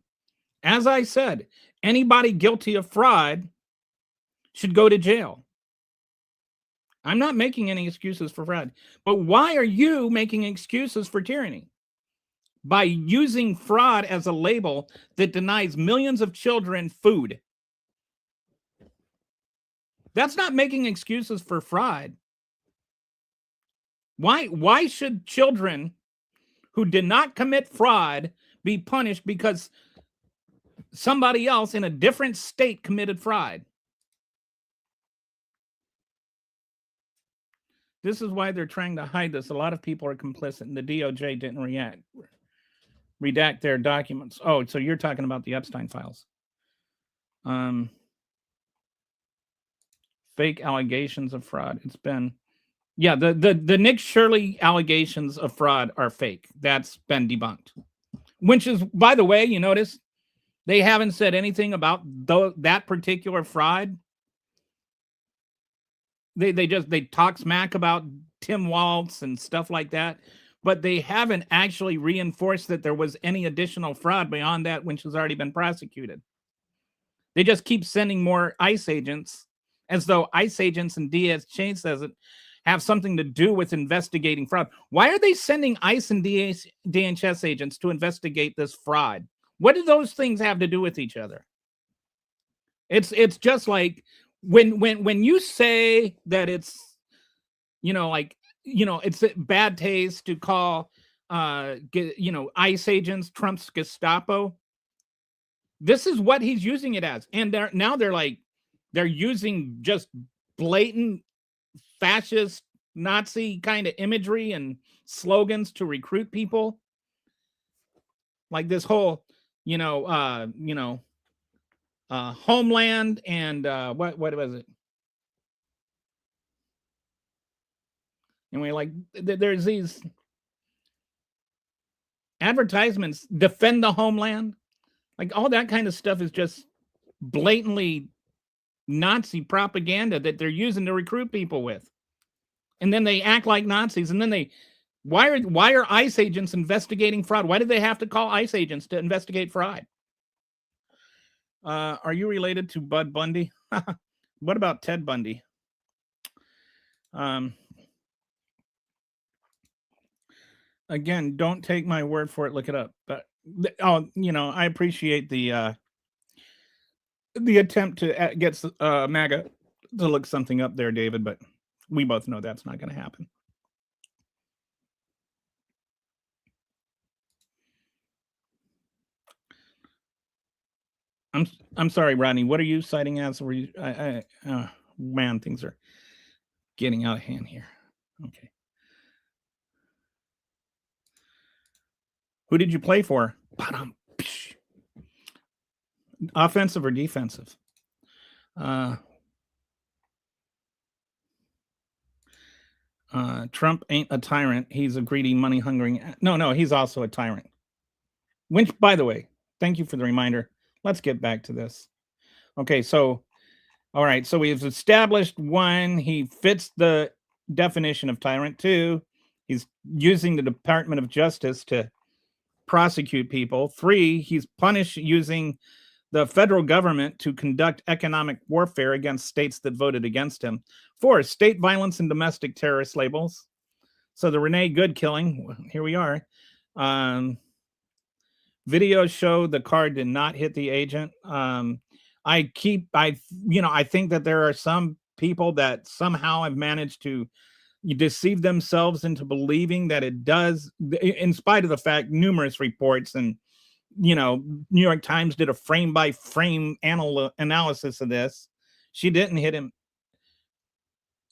As I said, anybody guilty of fraud should go to jail. I'm not making any excuses for fraud. But why are you making excuses for tyranny? By using fraud as a label that denies millions of children food. That's not making excuses for fraud. Why should children who did not commit fraud be punished because somebody else in a different state committed fraud? This is why they're trying to hide this. A lot of people are complicit, and the DOJ didn't redact their documents. Oh, so you're talking about the Epstein files. Fake allegations of fraud. It's been, yeah, the Nick Shirley allegations of fraud are fake. That's been debunked. Which is, by the way, you notice they haven't said anything about that particular fraud. They talk smack about Tim Waltz and stuff like that, but they haven't actually reinforced that there was any additional fraud beyond that which has already been prosecuted. They just keep sending more ICE agents, as though ICE agents and DHS have something to do with investigating fraud. Why are they sending ICE and DHS agents to investigate this fraud? What do those things have to do with each other? It's just like when you say that it's, it's bad taste to call ICE agents, Trump's Gestapo. This is what he's using it as. And they're using just blatant fascist Nazi kind of imagery and slogans to recruit people. Like this whole, homeland and what was it? Anyway, like there's these advertisements, defend the homeland. Like all that kind of stuff is just blatantly Nazi propaganda that they're using to recruit people with. And then they act like Nazis. And then why are ICE agents investigating fraud? Why did they have to call ICE agents to investigate fraud? Are you related to Bud Bundy? What about Ted Bundy? Again, don't take my word for it. Look it up. But I appreciate the attempt to get MAGA to look something up there, David. But we both know that's not going to happen. I'm sorry, Rodney. What are you citing as? Were you? Man, things are getting out of hand here. Okay. Who did you play for? Offensive or defensive? Trump ain't a tyrant. He's a greedy, money-hungering. No, he's also a tyrant. Which, by the way, thank you for the reminder. Let's get back to this. Okay, so, all right, so we've established 1, he fits the definition of tyrant. 2, he's using the Department of Justice to prosecute people. 3, he's punished using the federal government to conduct economic warfare against states that voted against him. 4, state violence and domestic terrorist labels. So the Renee Good killing, here we are. Videos show the car did not hit the agent. I think that there are some people that somehow have managed to deceive themselves into believing that it does, in spite of the fact numerous reports and New York Times did a frame by frame analysis of this. She didn't hit him,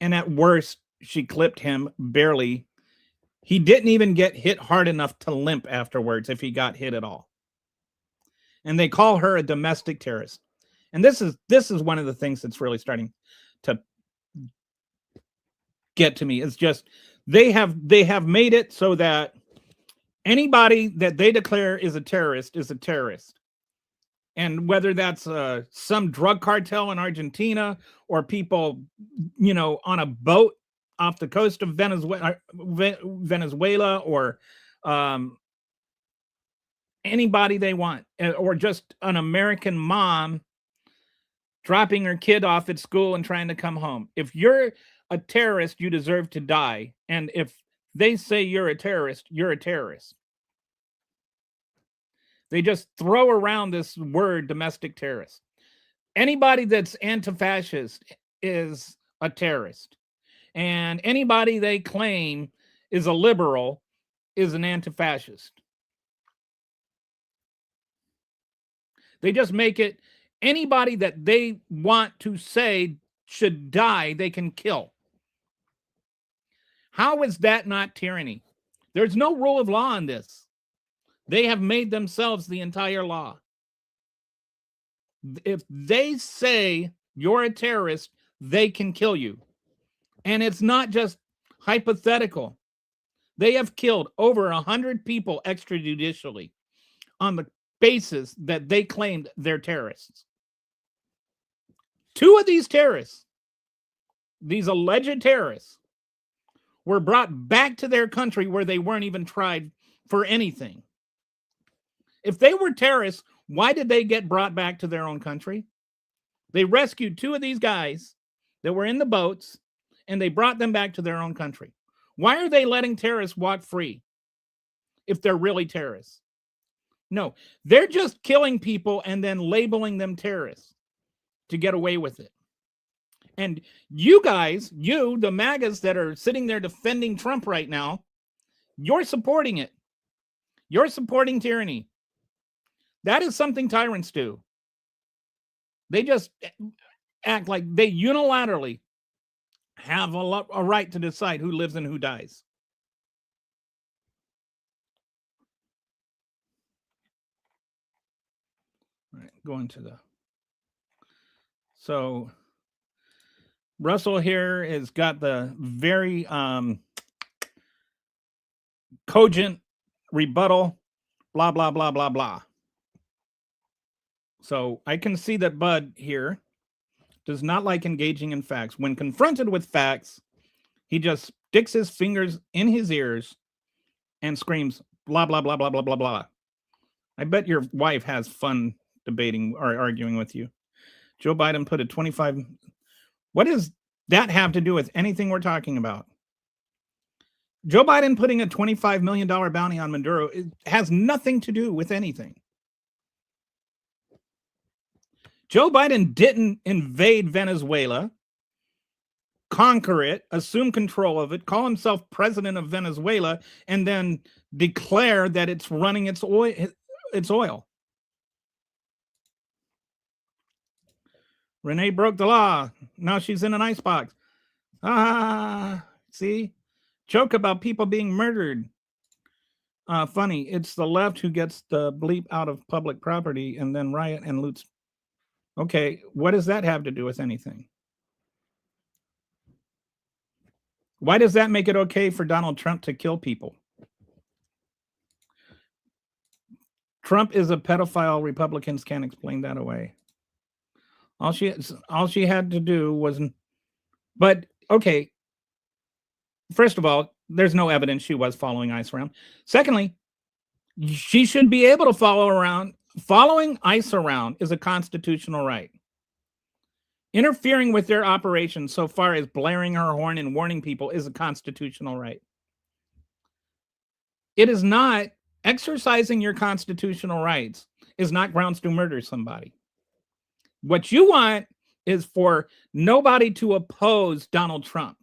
and at worst she clipped him barely. He didn't even get hit hard enough to limp afterwards, if he got hit at all. And they call her a domestic terrorist. And this is one of the things that's really starting to get to me. It's just they have made it so that anybody that they declare is a terrorist is a terrorist. And whether that's some drug cartel in Argentina or people, on a boat off the coast of Venezuela or anybody they want, or just an American mom dropping her kid off at school and trying to come home. If you're a terrorist, you deserve to die. And if they say you're a terrorist, you're a terrorist. They just throw around this word domestic terrorist. Anybody that's anti-fascist is a terrorist. And anybody they claim is a liberal is an anti-fascist. They just make it anybody that they want to say should die, they can kill. How is that not tyranny? There's no rule of law in this. They have made themselves the entire law. If they say you're a terrorist, they can kill you. And it's not just hypothetical. They have killed over 100 people extrajudicially on the basis that they claimed they're terrorists. 2 of these terrorists, these alleged terrorists, were brought back to their country where they weren't even tried for anything. If they were terrorists, why did they get brought back to their own country? They rescued 2 of these guys that were in the boats, and they brought them back to their own country. Why are they letting terrorists walk free if they're really terrorists? No, they're just killing people and then labeling them terrorists to get away with it. And you guys, the MAGAs that are sitting there defending Trump right now, you're supporting it. You're supporting tyranny. That is something tyrants do. They just act like they unilaterally have a right to decide who lives and who dies. All right, going to the... So Russell here has got the very cogent rebuttal, blah, blah, blah, blah, blah. So I can see that Bud here does not like engaging in facts. When confronted with facts, he just sticks his fingers in his ears and screams, blah, blah, blah, blah, blah, blah, blah. I bet your wife has fun debating or arguing with you. Joe Biden put a 25... What does that have to do with anything we're talking about? Joe Biden putting a $25 million bounty on Maduro has nothing to do with anything. Joe Biden didn't invade Venezuela, conquer it, assume control of it, call himself president of Venezuela, and then declare that it's running its oil. Renee broke the law. Now she's in an icebox. See? Joke about people being murdered. Funny. It's the left who gets the bleep out of public property and then riot and loots. Okay, what does that have to do with anything? Why does that make it okay for Donald Trump to kill people? Trump is a pedophile. Republicans can't explain that away. All she had to do was... But, okay, first of all, there's no evidence she was following ICE around. Secondly, she should be able to follow around. Following ICE around is a constitutional right. Interfering with their operations so far as blaring her horn and warning people is a constitutional right. It is not... Exercising your constitutional rights is not grounds to murder somebody. What you want is for nobody to oppose Donald Trump.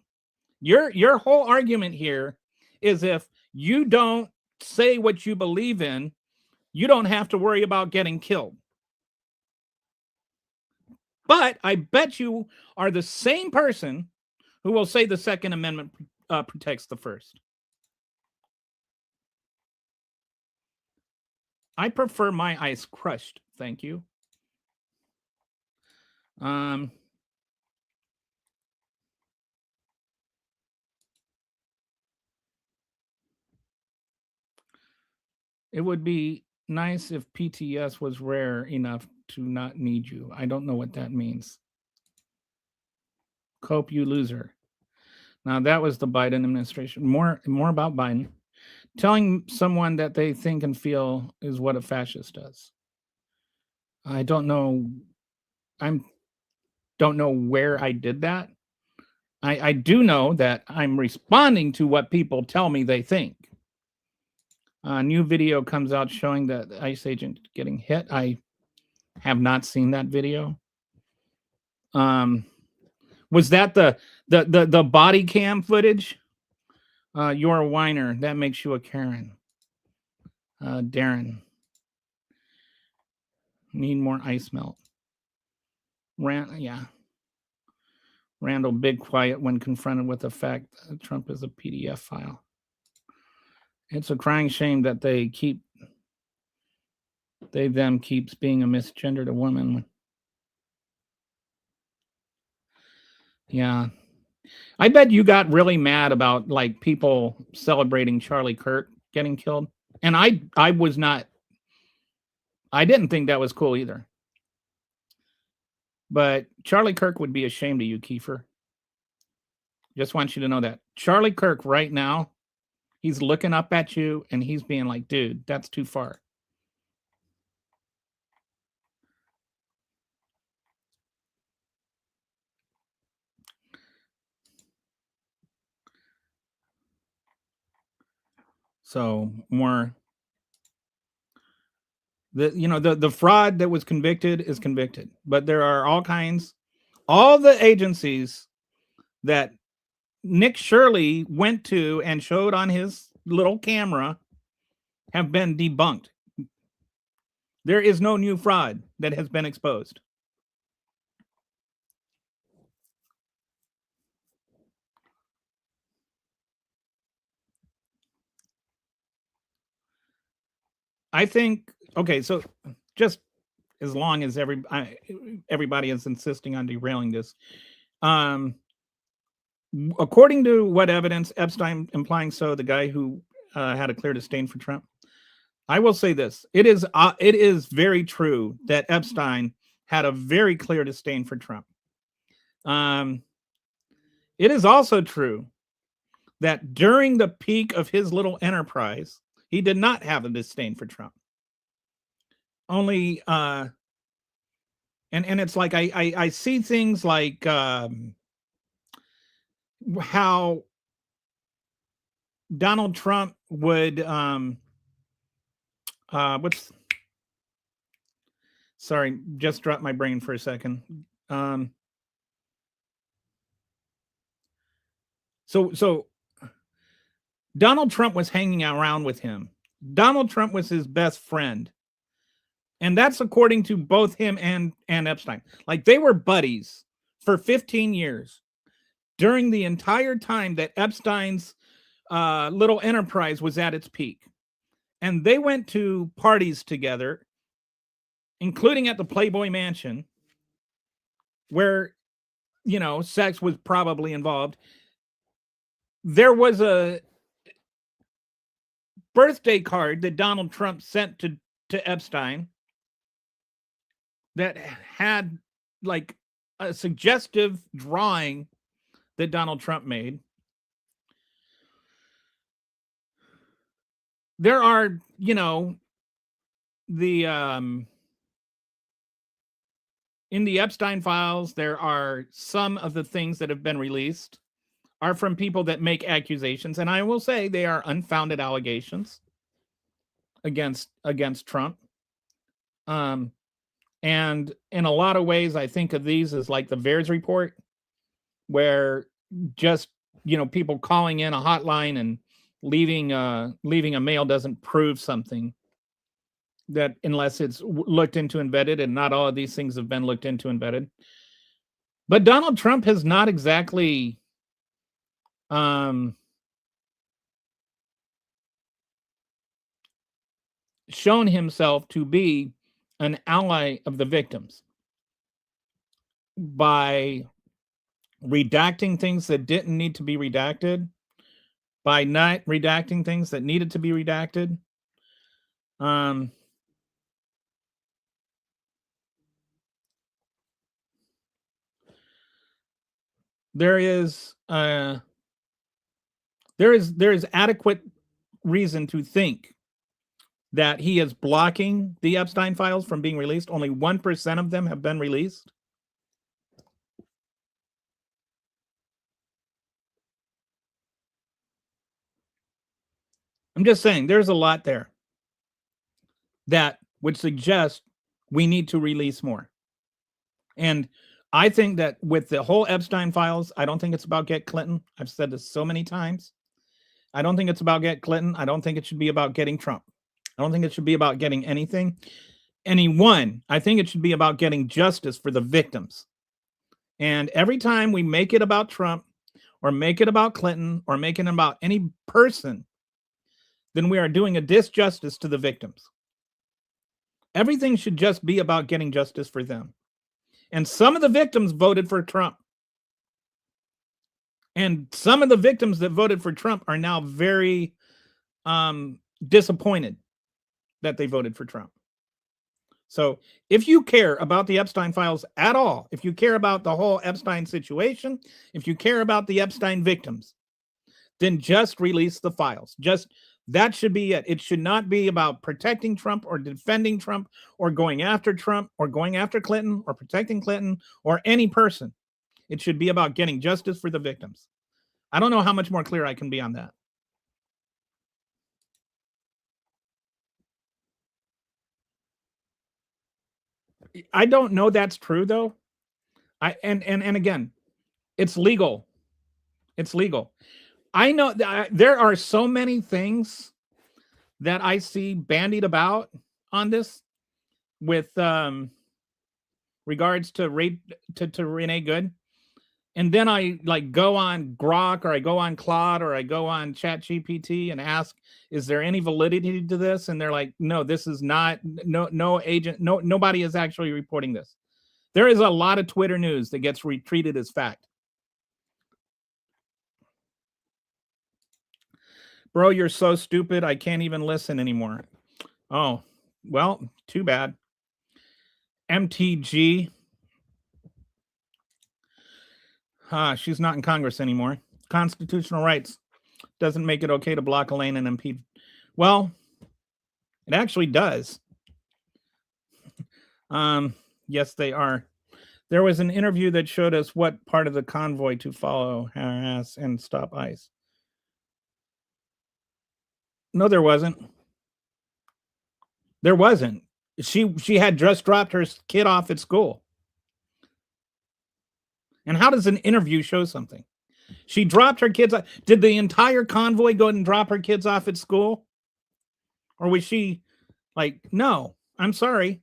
Your whole argument here is if you don't say what you believe in, you don't have to worry about getting killed. But I bet you are the same person who will say the Second Amendment protects the First. I prefer my ice crushed, thank you. It would be nice if PTS was rare enough to not need you. I don't know what that means. Cope, you loser. Now, that was the Biden administration. More about Biden. Telling someone that they think and feel is what a fascist does. I don't know. Don't know where I did that. I do know that I'm responding to what people tell me they think. A new video comes out showing that the ICE agent getting hit. I have not seen that video. Was that the body cam footage? You're a whiner. That makes you a Karen. Darren. Need more ice melt. Randall, big quiet when confronted with the fact that Trump is a PDF file. It's a crying shame that they keeps being a misgendered woman. Yeah. I bet you got really mad about like people celebrating Charlie Kirk getting killed. And I didn't think that was cool either. But Charlie Kirk would be ashamed of you, Kiefer. Just want you to know that. Charlie Kirk right now, he's looking up at you and he's being like, dude, that's too far. So more, the fraud that was convicted is convicted, but there are all the agencies that Nick Shirley went to and showed on his little camera have been debunked. There is no new fraud that has been exposed. I think, okay, so just as long as everybody is insisting on derailing this, according to what evidence Epstein implying so, the guy who had a clear disdain for Trump, I will say this: it is very true that Epstein had a very clear disdain for Trump. It is also true that during the peak of his little enterprise, he did not have a disdain for Trump. Only, and it's like I see things like how Donald Trump would sorry, just dropped my brain for a second. So Donald Trump was hanging around with him. Donald Trump was his best friend. And that's according to both him and Epstein. Like, they were buddies for 15 years during the entire time that Epstein's little enterprise was at its peak. And they went to parties together, including at the Playboy Mansion, where, you know, sex was probably involved. There was a birthday card that Donald Trump sent to Epstein that had like a suggestive drawing that Donald Trump made. There are, you know, the in the Epstein files, there are some of the things that have been released are from people that make accusations, and I will say they are unfounded allegations against Trump. And in a lot of ways, I think of these as like the VAERS report, where just, you know, people calling in a hotline and leaving a mail doesn't prove something, that unless it's looked into and vetted, and not all of these things have been looked into and vetted. But Donald Trump has not exactly shown himself to be an ally of the victims by redacting things that didn't need to be redacted, by not redacting things that needed to be redacted. There is adequate reason to think that he is blocking the Epstein files from being released. Only 1% of them have been released. I'm just saying there's a lot there that would suggest we need to release more. And I think that with the whole Epstein files, I don't think it's about get Clinton. I've said this so many times. I don't think it's about get Clinton. I don't think it should be about getting Trump. I don't think it should be about getting anyone. I think it should be about getting justice for the victims. And every time we make it about Trump, or make it about Clinton, or make it about any person, then we are doing a disjustice to the victims. Everything should just be about getting justice for them. And some of the victims voted for Trump. And some of the victims that voted for Trump are now very disappointed that they voted for Trump. So if you care about the Epstein files at all, if you care about the whole Epstein situation, if you care about the Epstein victims, then just release the files. That should be it. It should not be about protecting Trump or defending Trump or going after Trump or going after Clinton or protecting Clinton or any person. It should be about getting justice for the victims. I don't know how much more clear I can be on that. I don't know that's true though. And again, it's legal. It's legal. I know that there are so many things that I see bandied about on this with regards to Renee Good. And then I like go on Grok or I go on Claude or I go on Chat GPT and ask, is there any validity to this? And they're like, no, this is not, no agent, nobody is actually reporting this. There is a lot of Twitter news that gets retreated as fact. Bro, you're so stupid. I can't even listen anymore. Oh, well, too bad. MTG. She's not in Congress anymore. Constitutional rights doesn't make it okay to block a lane and impede. Well, it actually does. Yes, they are. There was an interview that showed us what part of the convoy to follow, harass, and stop ICE. No, there wasn't. There wasn't. She had just dropped her kid off at school. And how does an interview show something? She dropped her kids off. Did the entire convoy go and drop her kids off at school? Or was she like, no, I'm sorry.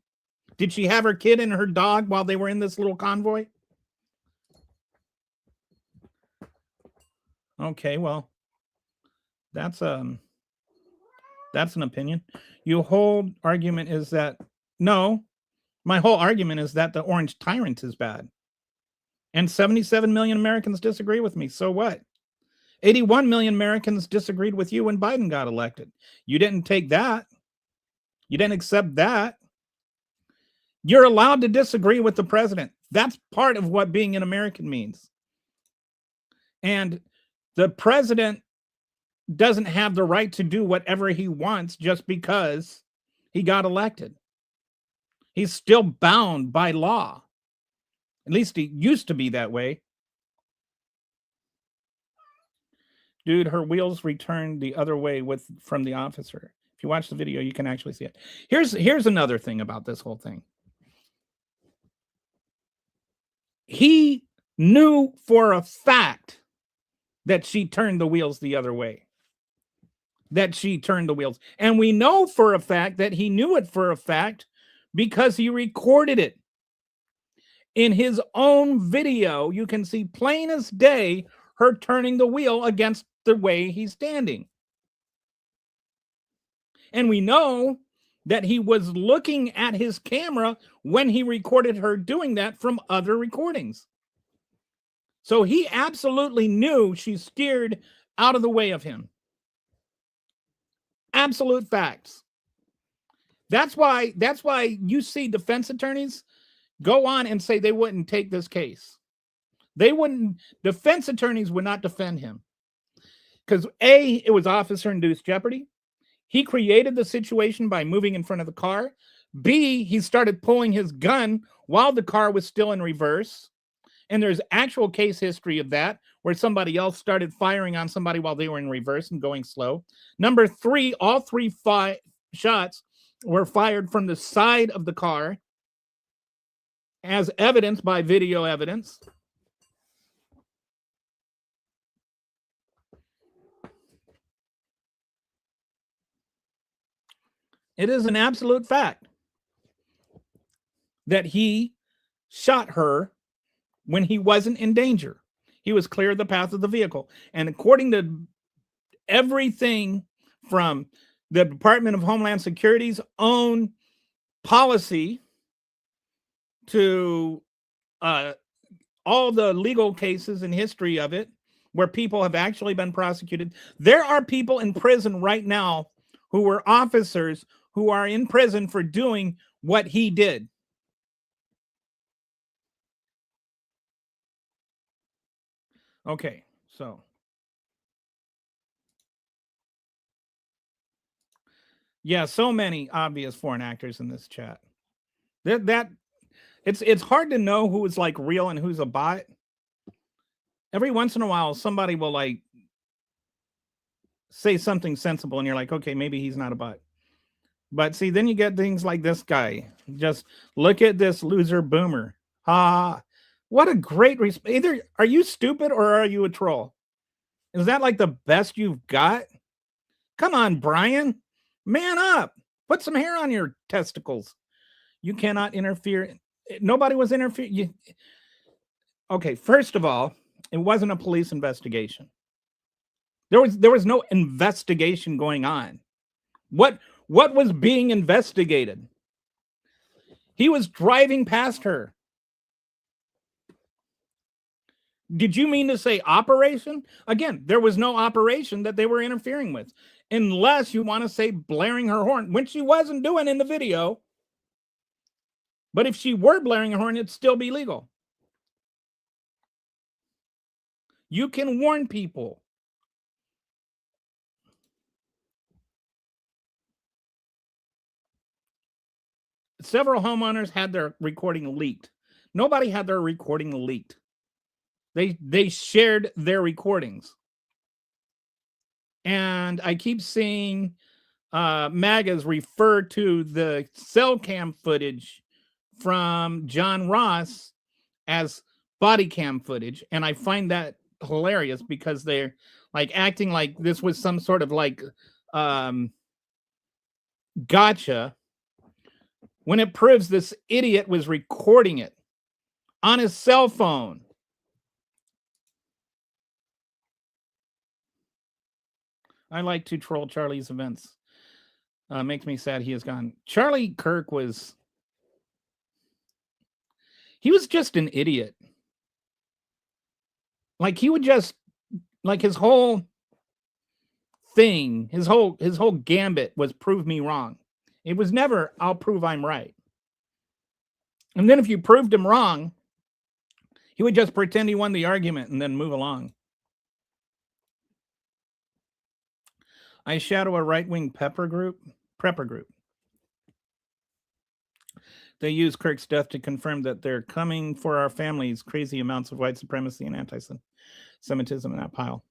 Did she have her kid and her dog while they were in this little convoy? Okay, well, that's an opinion. Your whole argument is that, no, my whole argument is that the orange tyrant is bad. And 77 million Americans disagree with me. So what? 81 million Americans disagreed with you when Biden got elected. You didn't take that. You didn't accept that. You're allowed to disagree with the president. That's part of what being an American means. And the president doesn't have the right to do whatever he wants just because he got elected. He's still bound by law. At least it used to be that way. Dude, her wheels returned the other way from the officer. If you watch the video, you can actually see it. Here's another thing about this whole thing. He knew for a fact that she turned the wheels the other way. And we know for a fact that he knew it for a fact because he recorded it. In his own video, you can see plain as day her turning the wheel against the way he's standing. And we know that he was looking at his camera when he recorded her doing that from other recordings. So he absolutely knew she steered out of the way of him. Absolute facts. That's why you see defense attorneys go on and say they wouldn't take this case. Defense attorneys would not defend him. Because A, it was officer-induced jeopardy. He created the situation by moving in front of the car. B, he started pulling his gun while the car was still in reverse. And there's actual case history of that, where somebody else started firing on somebody while they were in reverse and going slow. Number 3, all 3 shots were fired from the side of the car, as evidenced by video evidence. It is an absolute fact that he shot her when he wasn't in danger. He was clear of the path of the vehicle. And according to everything from the Department of Homeland Security's own policy to all the legal cases and history of it, where people have actually been prosecuted, there are people in prison right now who were officers who are in prison for doing what he did. Okay, so yeah, so many obvious foreign actors in this chat. It's hard to know who is like real and who's a bot. Every once in a while, somebody will like say something sensible, and you're like, okay, maybe he's not a bot. But see, then you get things like this guy. Just look at this loser boomer. What a great response. Either are you stupid or are you a troll? Is that like the best you've got? Come on, Brian. Man up. Put some hair on your testicles. You cannot interfere. Nobody was interfering. Okay, first of all, it wasn't a police investigation. There was no investigation going on. What was being investigated? He was driving past her. Did you mean to say operation? Again, there was no operation that they were interfering with, unless you want to say blaring her horn, which she wasn't doing in the video. But if she were blaring her horn, it'd still be legal. You can warn people. Several homeowners had their recording leaked. Nobody had their recording leaked. They shared their recordings. And I keep seeing MAGAs refer to the cell cam footage from John Ross as body cam footage. And I find that hilarious because they're like acting like this was some sort of like gotcha, when it proves this idiot was recording it on his cell phone. I like to troll Charlie's events. Makes me sad he is gone. Charlie Kirk was... He was just an idiot. Like, he would just... Like, his whole thing, his whole gambit was prove me wrong. It was never, I'll prove I'm right. And then if you proved him wrong, he would just pretend he won the argument and then move along. I shadow a right-wing prepper group. They use Kirk's death to confirm that they're coming for our families. Crazy amounts of white supremacy and anti-Semitism in that pile.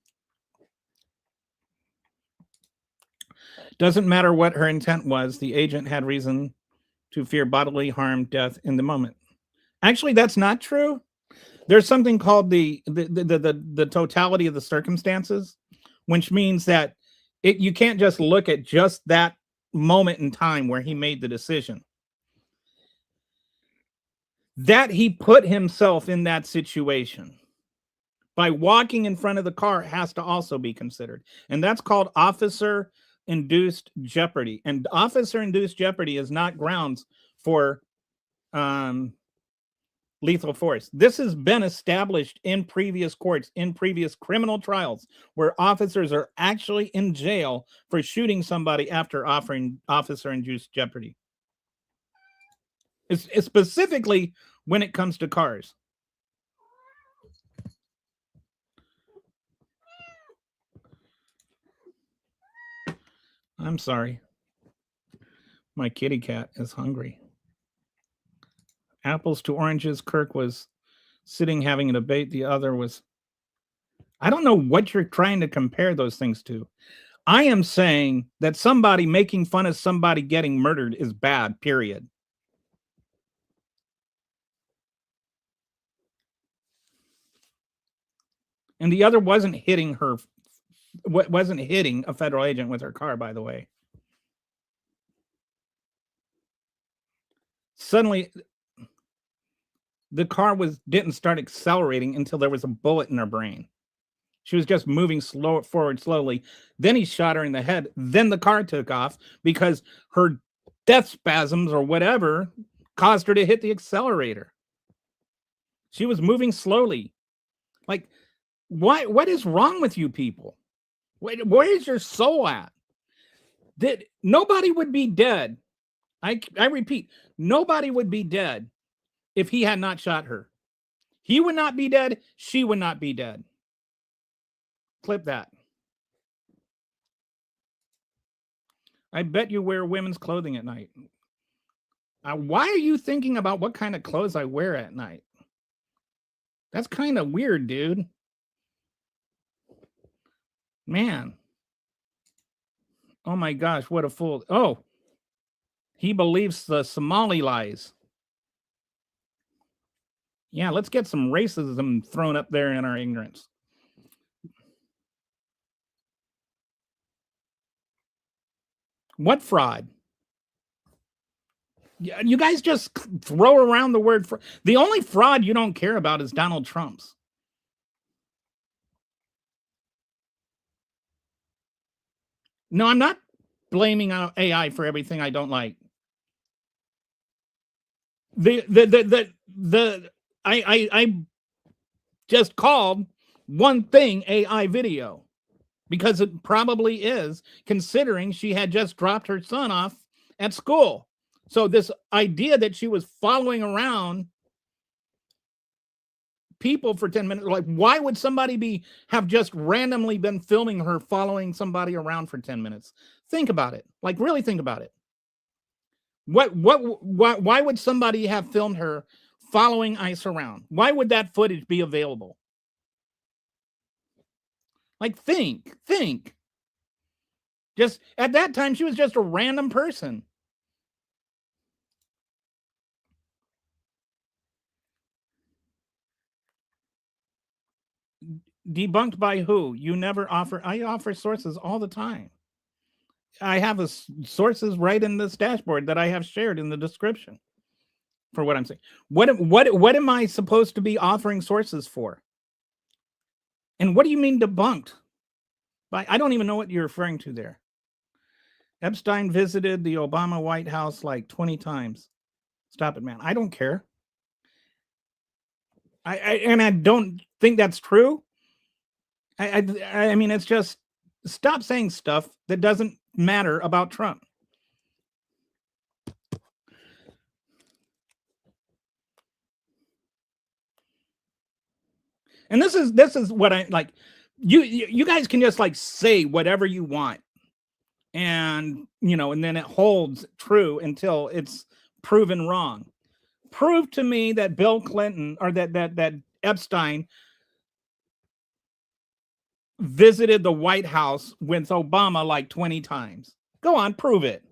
Doesn't matter what her intent was. The agent had reason to fear bodily harm, death in the moment. Actually, that's not true. There's something called the totality of the circumstances, which means that you can't just look at just that moment in time where he made the decision. That he put himself in that situation by walking in front of the car has to also be considered. And that's called officer-induced jeopardy. And officer-induced jeopardy is not grounds for lethal force. This has been established in previous courts, in previous criminal trials, where officers are actually in jail for shooting somebody after offering officer-induced jeopardy. It's specifically when it comes to cars. I'm sorry. My kitty cat is hungry. Apples to oranges. Kirk was sitting having a debate. The other was... I don't know what you're trying to compare those things to. I am saying that somebody making fun of somebody getting murdered is bad, period. And the other wasn't hitting her... wasn't hitting a federal agent with her car, by the way. Suddenly... the car didn't start accelerating until there was a bullet in her brain. She was just moving forward slowly. Then he shot her in the head. Then the car took off because her death spasms or whatever caused her to hit the accelerator. She was moving slowly. Like, what is wrong with you people? Where is your soul at? Nobody would be dead. I repeat, nobody would be dead if he had not shot her. He would not be dead. She would not be dead. Clip that. I bet you wear women's clothing at night. Why are you thinking about what kind of clothes I wear at night? That's kind of weird, dude. Man. Oh my gosh, what a fool. Oh, he believes the Somali lies. Yeah, let's get some racism thrown up there in our ignorance. What fraud? You guys just throw around the word fraud. The only fraud you don't care about is Donald Trump's. No, I'm not blaming AI for everything I don't like. I just called one thing AI video because it probably is, considering she had just dropped her son off at school. So this idea that she was following around people for 10 minutes, like, why would somebody have just randomly been filming her following somebody around for 10 minutes? Think about it. Like, really think about it. Why would somebody have filmed her following ICE around? Why would that footage be available? Like, think. Just at that time, she was just a random person. Debunked by who? You never offer. I offer sources all the time. I have sources right in this dashboard that I have shared in the description for what I'm saying. What am I supposed to be offering sources for? And what do you mean debunked? I don't even know what you're referring to there. Epstein visited the Obama White House like 20 times. Stop it, man. I don't care. I don't think that's true. I mean, it's just stop saying stuff that doesn't matter about Trump. And this is what I like. You guys can just like say whatever you want, and and then it holds true until it's proven wrong. Prove to me that Bill Clinton or that Epstein visited the White House with Obama like 20 times. Go on, prove it.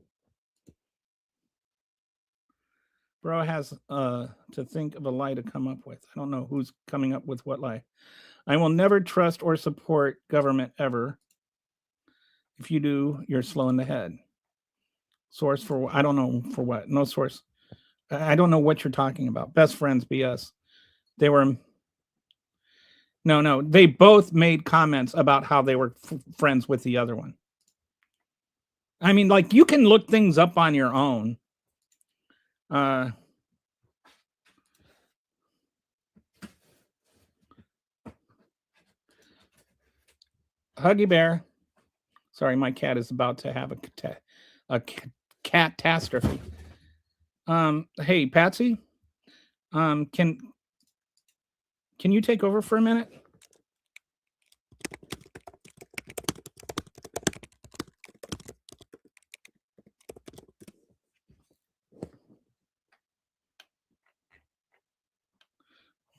Bro has to think of a lie to come up with. I don't know who's coming up with what lie. I will never trust or support government ever. If you do, you're slow in the head. Source for I don't know for what. No source. I don't know what you're talking about. Best friends BS. They were no. They both made comments about how they were friends with the other one. I mean, like, you can look things up on your own. Huggy Bear. Sorry, my cat is about to have a catastrophe. Hey, Patsy. Can you take over for a minute?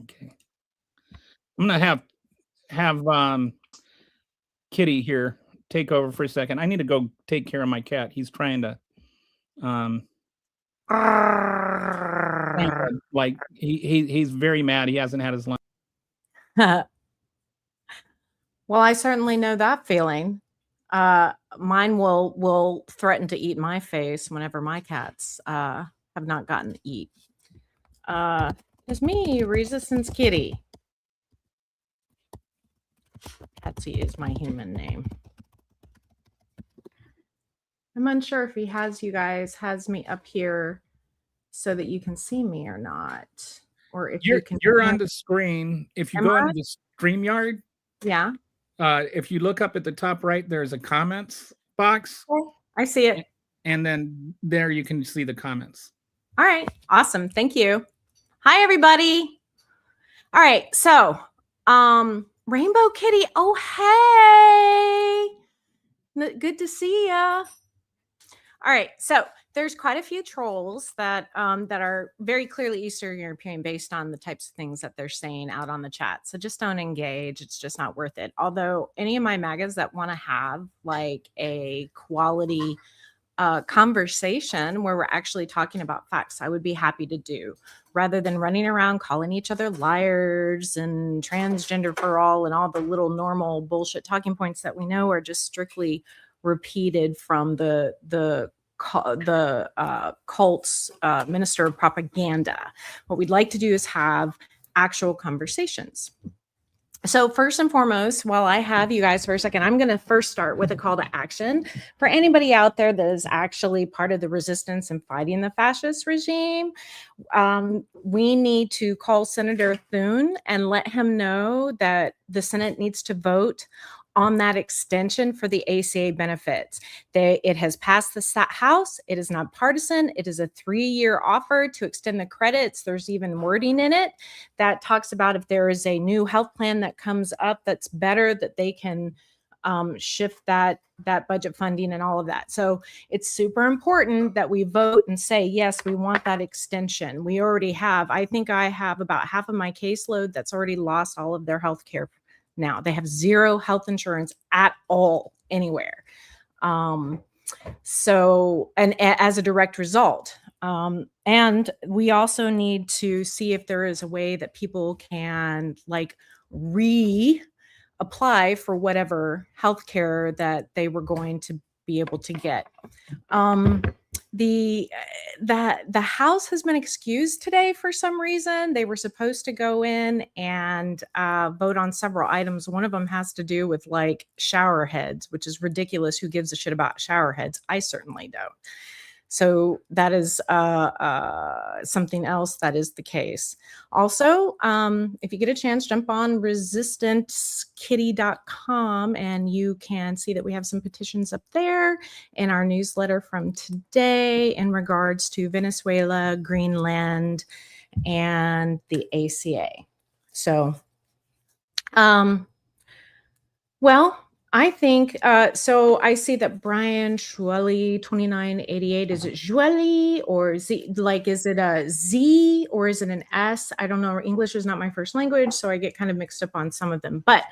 Okay. I'm gonna have Kitty here take over for a second. I need to go take care of my cat. He's trying to like he's very mad. He hasn't had his lunch. Well, I certainly know that feeling. Mine will threaten to eat my face whenever my cats have not gotten to eat. It's me, Resistance Kitty. Patsy is my human name. I'm unsure if he has me up here so that you can see me or not. Or if you're on the screen. If you go into the StreamYard, yeah. If you look up at the top right, there's a comments box. Oh, I see it. And then there you can see the comments. All right. Awesome. Thank you. Hi, everybody. All right. So, Rainbow Kitty. Oh, hey. Good to see ya. All right. So there's quite a few trolls that are very clearly Eastern European based on the types of things that they're saying out on the chat. So just don't engage. It's just not worth it. Although any of my MAGAs that want to have like a quality conversation where we're actually talking about facts, I would be happy to do, rather than running around calling each other liars and transgender for all and all the little normal bullshit talking points that we know are just strictly repeated from the cult's minister of propaganda. What we'd like to do is have actual conversations. So first and foremost, while I have you guys for a second, I'm going to first start with a call to action for anybody out there that is actually part of the resistance and fighting the fascist regime. We need to call Senator Thune and let him know that the Senate needs to vote on that extension for the ACA benefits. It has passed the House. It is not partisan. It is a 3-year offer to extend the credits. There's even wording in it that talks about if there is a new health plan that comes up that's better, that they can shift that budget funding and all of that. So it's super important that we vote and say, yes, we want that extension. We already have, I think I have about half of my caseload that's already lost all of their health care now. They have zero health insurance at all anywhere. So, and as a direct result, and we also need to see if there is a way that people can like reapply for whatever healthcare that they were going to be able to get. The House has been excused today for some reason. They were supposed to go in and vote on several items. One of them has to do with like shower heads, which is ridiculous. Who gives a shit about shower heads? I certainly don't. So that is something else that is the case. Also, if you get a chance, jump on resistancekitty.com and you can see that we have some petitions up there in our newsletter from today in regards to Venezuela, Greenland, and the ACA. So, well, I think, so I see that Brian Shueli 2988, is it Shueli or Z, like, is it a Z or is it an S? I don't know. English is not my first language, so I get kind of mixed up on some of them. But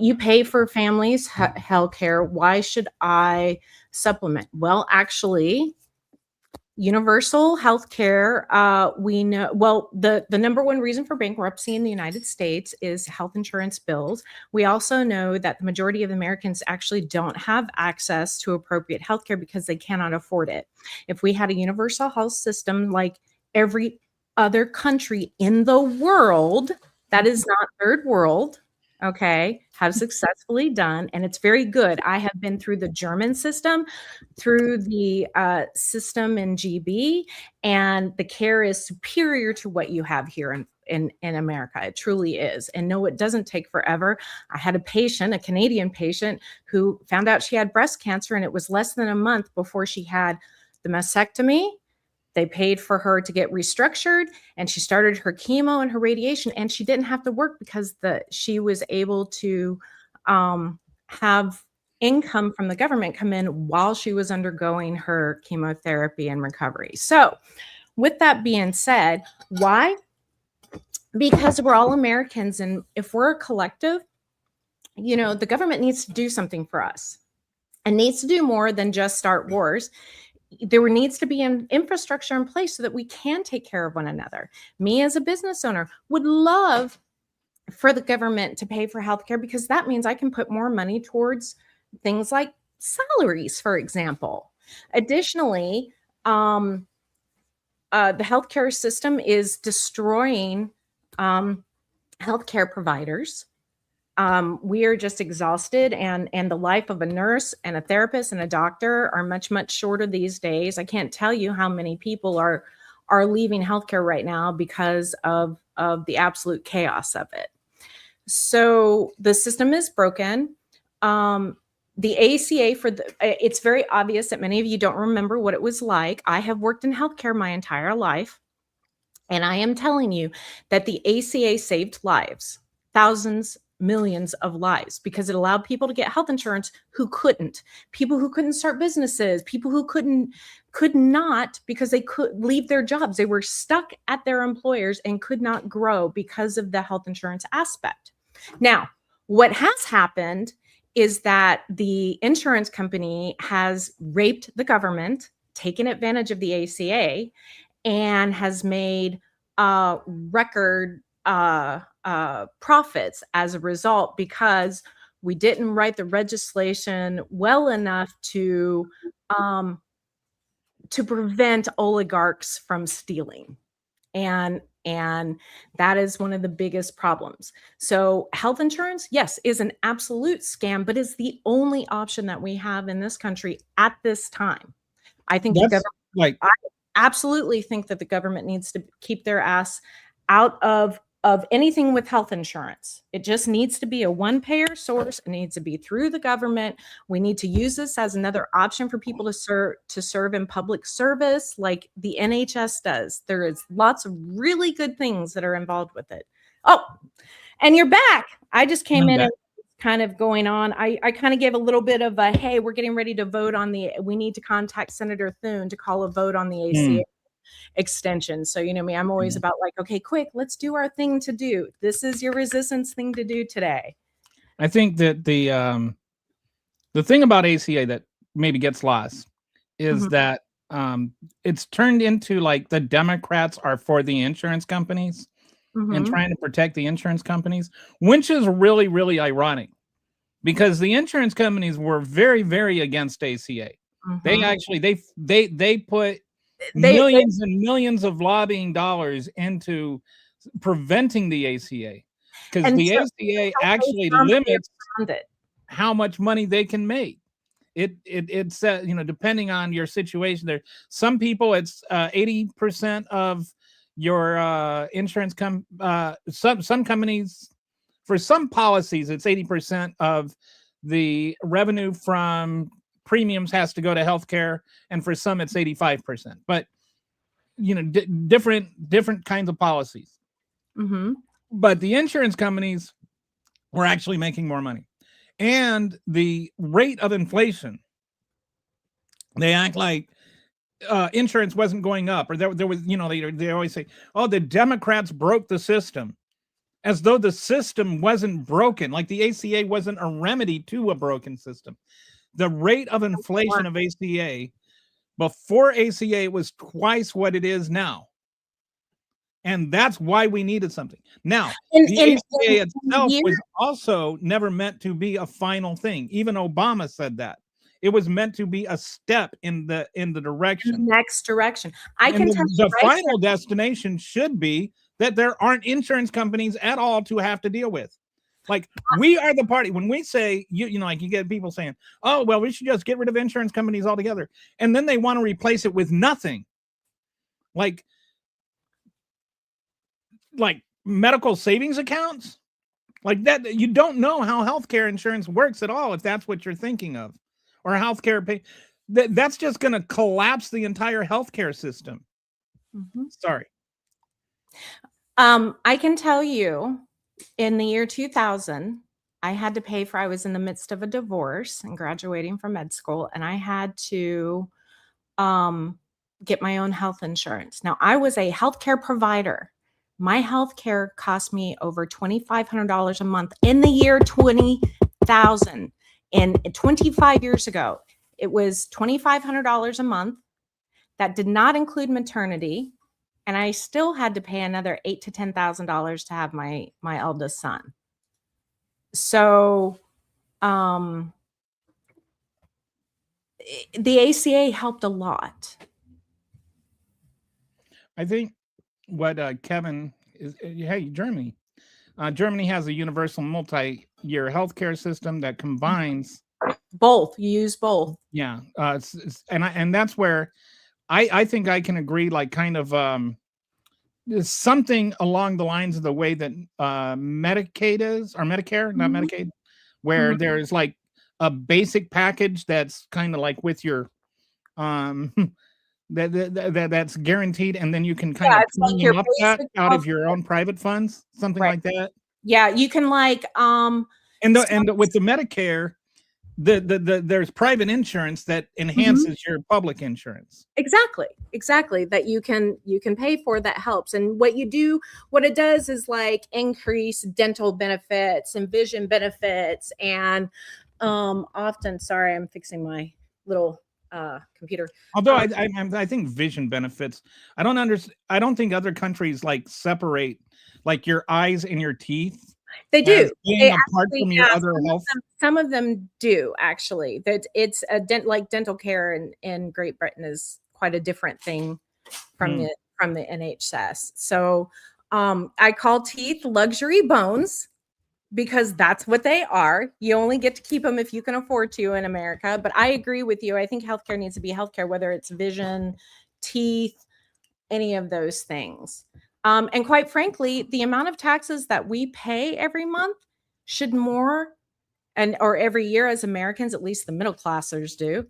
you pay for families' health care. Why should I supplement? Well, actually, universal health care, we know, well, the number one reason for bankruptcy in the United States is health insurance bills. We also know that the majority of Americans actually don't have access to appropriate health care because they cannot afford it. If we had a universal health system like every other country in the world, that is not third world, okay, have successfully done, and it's very good. I have been through the German system, through the system in GB, and the care is superior to what you have here in America. It truly is. And no, it doesn't take forever. I had a patient, a Canadian patient, who found out she had breast cancer, and it was less than a month before she had the mastectomy. They paid for her to get restructured, and she started her chemo and her radiation, and she didn't have to work because she was able to have income from the government come in while she was undergoing her chemotherapy and recovery. So with that being said, why? Because we're all Americans, and if we're a collective, you know, the government needs to do something for us and needs to do more than just start wars. There needs to be an infrastructure in place so that we can take care of one another. Me as a business owner would love for the government to pay for healthcare because that means I can put more money towards things like salaries, for example. Additionally, the healthcare system is destroying healthcare providers. We are just exhausted, and the life of a nurse and a therapist and a doctor are much, much shorter these days. I can't tell you how many people are leaving healthcare right now because of the absolute chaos of it. So the system is broken. The ACA it's very obvious that many of you don't remember what it was like. I have worked in healthcare my entire life, and I am telling you that the ACA saved lives, thousands, millions of lives, because it allowed people to get health insurance who couldn't, people who couldn't start businesses, people who could not because they could leave their jobs. They were stuck at their employers and could not grow because of the health insurance aspect. Now, what has happened is that the insurance company has raped the government, taken advantage of the ACA, and has made record profits as a result, because We didn't write the legislation well enough to prevent oligarchs from stealing. And that is one of the biggest problems. So health insurance, yes, is an absolute scam, but is the only option that we have in this country at this time. I think the government, like, I absolutely think that the government needs to keep their ass out of anything with health insurance. It just needs to be a one-payer source. It needs to be through the government. We need to use this as another option for people to serve in public service like the NHS does. There is lots of really good things that are involved with it. Oh, and you're back. I just came in and kind of going on. I kind of gave a little bit of a, hey, we're getting ready to vote on we need to contact Senator Thune to call a vote on the ACA extension. So, you know me, I'm always about like, okay, quick, let's do our thing to do. This is your resistance thing to do today. I think that the thing about ACA that maybe gets lost is that it's turned into like the Democrats are for the insurance companies and trying to protect the insurance companies, which is really, really ironic because the insurance companies were very, very against ACA. They actually, they put millions and millions of lobbying dollars into preventing the ACA because the ACA actually limits how much money they can make. It's you know, depending on your situation, there some people it's 80% of your insurance some companies, for some policies it's 80% of the revenue from premiums has to go to healthcare, and for some it's 85%. But you know, different kinds of policies. But the insurance companies were actually making more money, and the rate of inflation. They act like insurance wasn't going up, or there was, you know, they always say, "Oh, the Democrats broke the system," as though the system wasn't broken. Like the ACA wasn't a remedy to a broken system. The rate of inflation of ACA before ACA was twice what it is now. And that's why we needed something. Now, the ACA itself was also never meant to be a final thing. Even Obama said that. It was meant to be a step in the direction. Next direction. I can tell the final destination should be that there aren't insurance companies at all to have to deal with. Like, we are the party. When we say, you know, like you get people saying, oh, well, we should just get rid of insurance companies altogether. And then they want to replace it with nothing. Like medical savings accounts. Like that, you don't know how healthcare insurance works at all if that's what you're thinking of. Or healthcare pay. That's just going to collapse the entire healthcare system. Sorry. I can tell you, in the year 2000, I had to pay for, I was in the midst of a divorce and graduating from med school, and I had to get my own health insurance. Now, I was a healthcare provider. My healthcare cost me over $2,500 a month in the year 2000. And 25 years ago, it was $2,500 a month. That did not include maternity. And I still had to pay another $8,000 to $10,000 to have my eldest son. So the ACA helped a lot. I think what Kevin is, hey, Germany. Germany has a universal multi-year healthcare system that combines both. You use both. Yeah, and that's where I think I can agree. Like, kind of something along the lines of the way that Medicaid is, or Medicare, not Medicaid, where there's like a basic package that's kind of like with your that's guaranteed, and then you can kind of like up that out of your own private funds, something like that. Yeah, you can like and with the Medicare, there's private insurance that enhances your public insurance. Exactly, that you can pay for, that helps. And what it does is like increase dental benefits and vision benefits, and often, sorry, I'm fixing my little computer. Although I think vision benefits, I don't think other countries like separate like your eyes and your teeth. They do. as being They apart actually, from your yeah, other health? some of them do actually. That it's a like dental care in Great Britain is quite a different thing from Hmm. the NHS. So I call teeth luxury bones because that's what they are. You only get to keep them if you can afford to in America. But I agree with you. I think healthcare needs to be healthcare, whether it's vision, teeth, any of those things. And quite frankly, the amount of taxes that we pay every month should more, or every year as Americans, at least the middle classers do,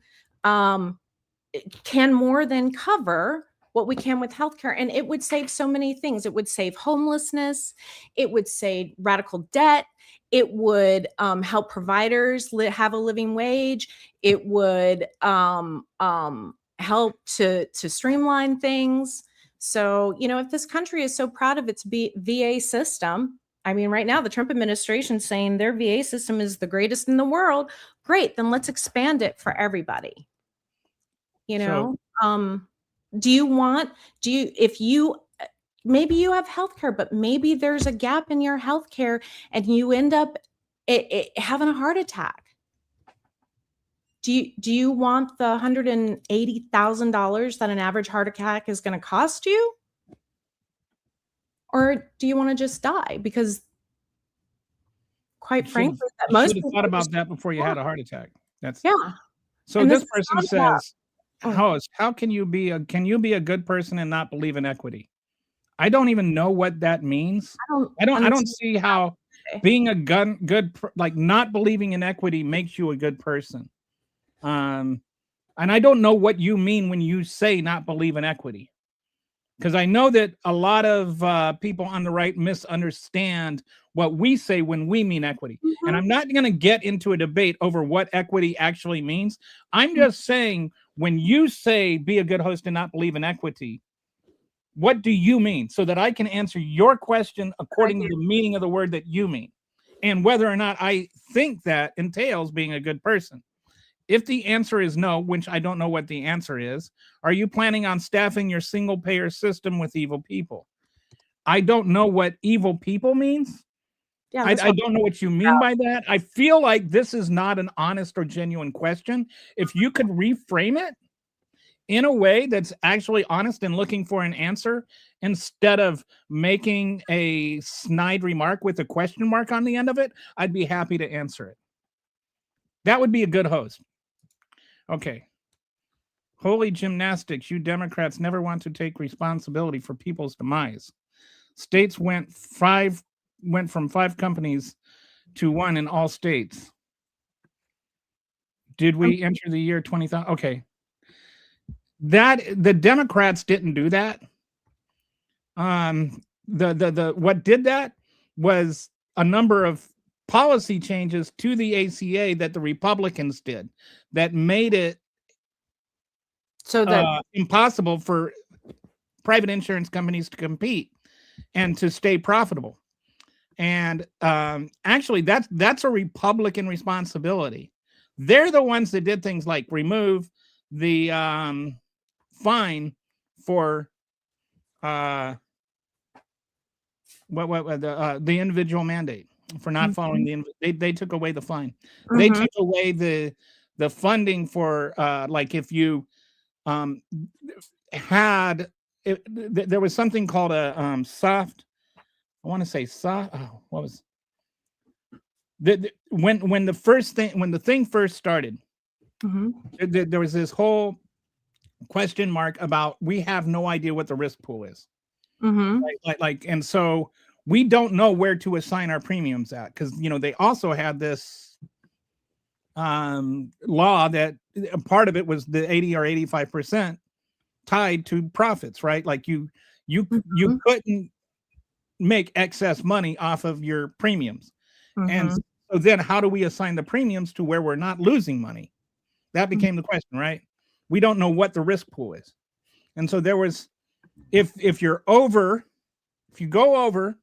can more than cover what we can with healthcare. And it would save so many things. It would save homelessness. It would save radical debt. It would help providers have a living wage. It would help to streamline things. So, if this country is so proud of its VA system, I mean, right now the Trump administration is saying their VA system is the greatest in the world. Great, then let's expand it for everybody. So, If you maybe you have healthcare, but maybe there's a gap in your healthcare and you end up having a heart attack. Do you want the $180,000 that an average heart attack is going to cost you? Or do you want to just die? Because quite frankly, that you most should have people thought about just, that before you had a heart attack. That's yeah. so. And This this is person not about- says, how can you be a good person and not believe in equity? I don't even know what that means. I don't see how being a like not believing in equity makes you a good person. And I don't know what you mean when you say not believe in equity, because I know that a lot of people on the right misunderstand what we say when we mean equity. Mm-hmm. And I'm not going to get into a debate over what equity actually means. I'm just saying, when you say be a good host and not believe in equity, what do you mean, so that I can answer your question according to the meaning of the word that you mean, and whether or not I think that entails being a good person. If the answer is no, which I don't know what the answer is, are you planning on staffing your single payer system with evil people? I don't know what evil people means. Yeah, I don't know what you mean by that. I feel like this is not an honest or genuine question. If you could reframe it in a way that's actually honest and looking for an answer, instead of making a snide remark with a question mark on the end of it, I'd be happy to answer it. That would be a good host. Okay. Holy gymnastics, you Democrats never want to take responsibility for people's demise. States went from 5 companies to 1 in all states. Did we enter the year 20,000? Okay. That the Democrats didn't do that. What did that was a number of policy changes to the ACA that the Republicans did that made it so that impossible for private insurance companies to compete and to stay profitable. And actually, that's a Republican responsibility. They're the ones that did things like remove the fine for the individual mandate for not following they took away the fine. They took away the funding for like if you had there was something called a soft, I want to say soft, what was when the thing first started, there was this whole question mark about, we have no idea what the risk pool is. And so we don't know where to assign our premiums at, because they also had this law that part of it was the 80 or 85% tied to profits, right? Like you couldn't make excess money off of your premiums. And so then how do we assign the premiums to where we're not losing money? That became the question, right? We don't know what the risk pool is. And so there was, if you go over,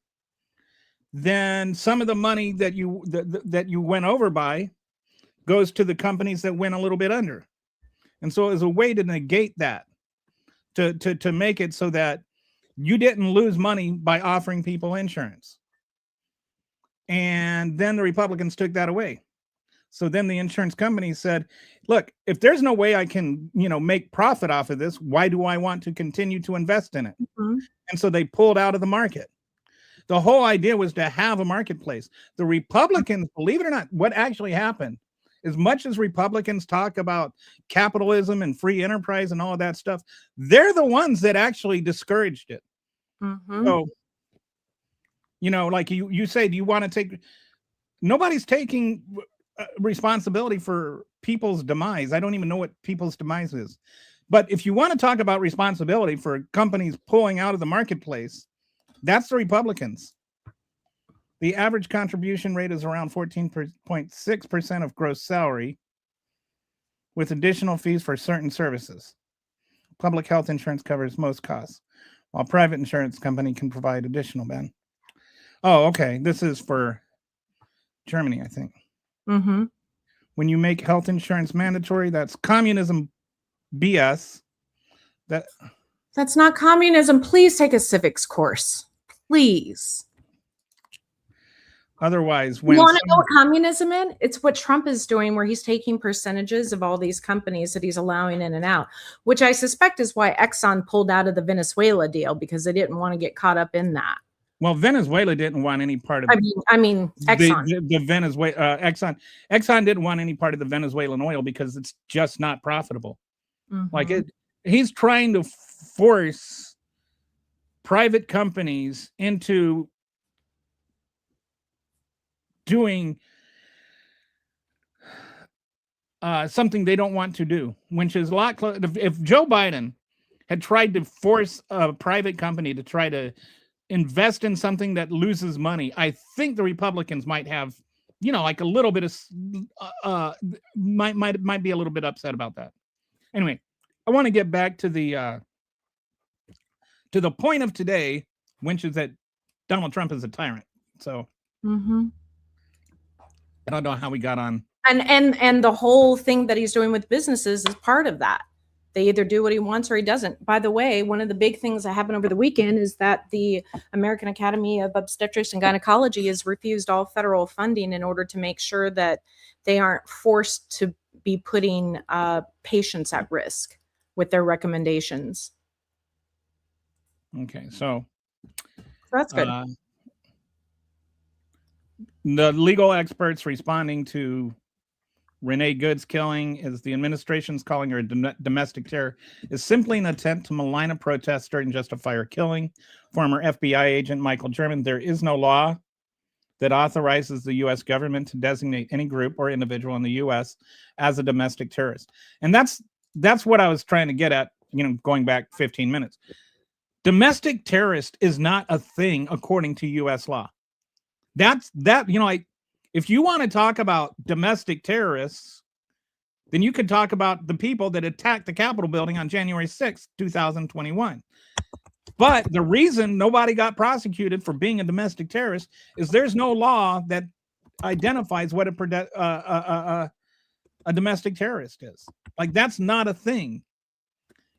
then some of the money that you went over by goes to the companies that went a little bit under. And so it was a way to negate that, to make it so that you didn't lose money by offering people insurance. And then the Republicans took that away. So then the insurance company said, look, if there's no way I can, make profit off of this, why do I want to continue to invest in it? Mm-hmm. And so they pulled out of the market. The whole idea was to have a marketplace. The Republicans, believe it or not, what actually happened, as much as Republicans talk about capitalism and free enterprise and all of that stuff, they're the ones that actually discouraged it. Mm-hmm. So, like you say, do you want to take, nobody's taking responsibility for people's demise. I don't even know what people's demise is. But if you want to talk about responsibility for companies pulling out of the marketplace, that's the Republicans. The average contribution rate is around 14.6% of gross salary, with additional fees for certain services. Public health insurance covers most costs, while private insurance company can provide additional ben. Oh, okay. This is for Germany, I think. Mm-hmm. When you make health insurance mandatory, that's communism BS. That's not communism. Please take a civics course. Please. Otherwise, you want to know what communism is? It's what Trump is doing, where he's taking percentages of all these companies that he's allowing in and out, which I suspect is why Exxon pulled out of the Venezuela deal, because they didn't want to get caught up in that. Well, Venezuela didn't want any part of. I mean, Exxon. The Venezuela Exxon didn't want any part of the Venezuelan oil because it's just not profitable. Mm-hmm. Like he's trying to force private companies into doing something they don't want to do, which is a lot closer. If Joe Biden had tried to force a private company to try to invest in something that loses money, I think the Republicans might have, like a little bit of, might be a little bit upset about that. Anyway, I want to get back to the point of today, which is that Donald Trump is a tyrant. So mm-hmm. I don't know how we got on. And the whole thing that he's doing with businesses is part of that. They either do what he wants or he doesn't. By the way, one of the big things that happened over the weekend is that the American Academy of Obstetrics and Gynecology has refused all federal funding in order to make sure that they aren't forced to be putting patients at risk with their recommendations. Okay, so that's good. The legal experts responding to Renee Good's killing, is the administration's calling her a domestic terror, is simply an attempt to malign a protester and justify her killing. Former FBI agent Michael German, there is no law that authorizes the U.S. government to designate any group or individual in the U.S. as a domestic terrorist. And that's what I was trying to get at, going back 15 minutes. Domestic terrorist is not a thing according to U.S. law. If you want to talk about domestic terrorists, then you could talk about the people that attacked the Capitol building on January 6th, 2021. But the reason nobody got prosecuted for being a domestic terrorist is there's no law that identifies what a domestic terrorist is. Like, that's not a thing.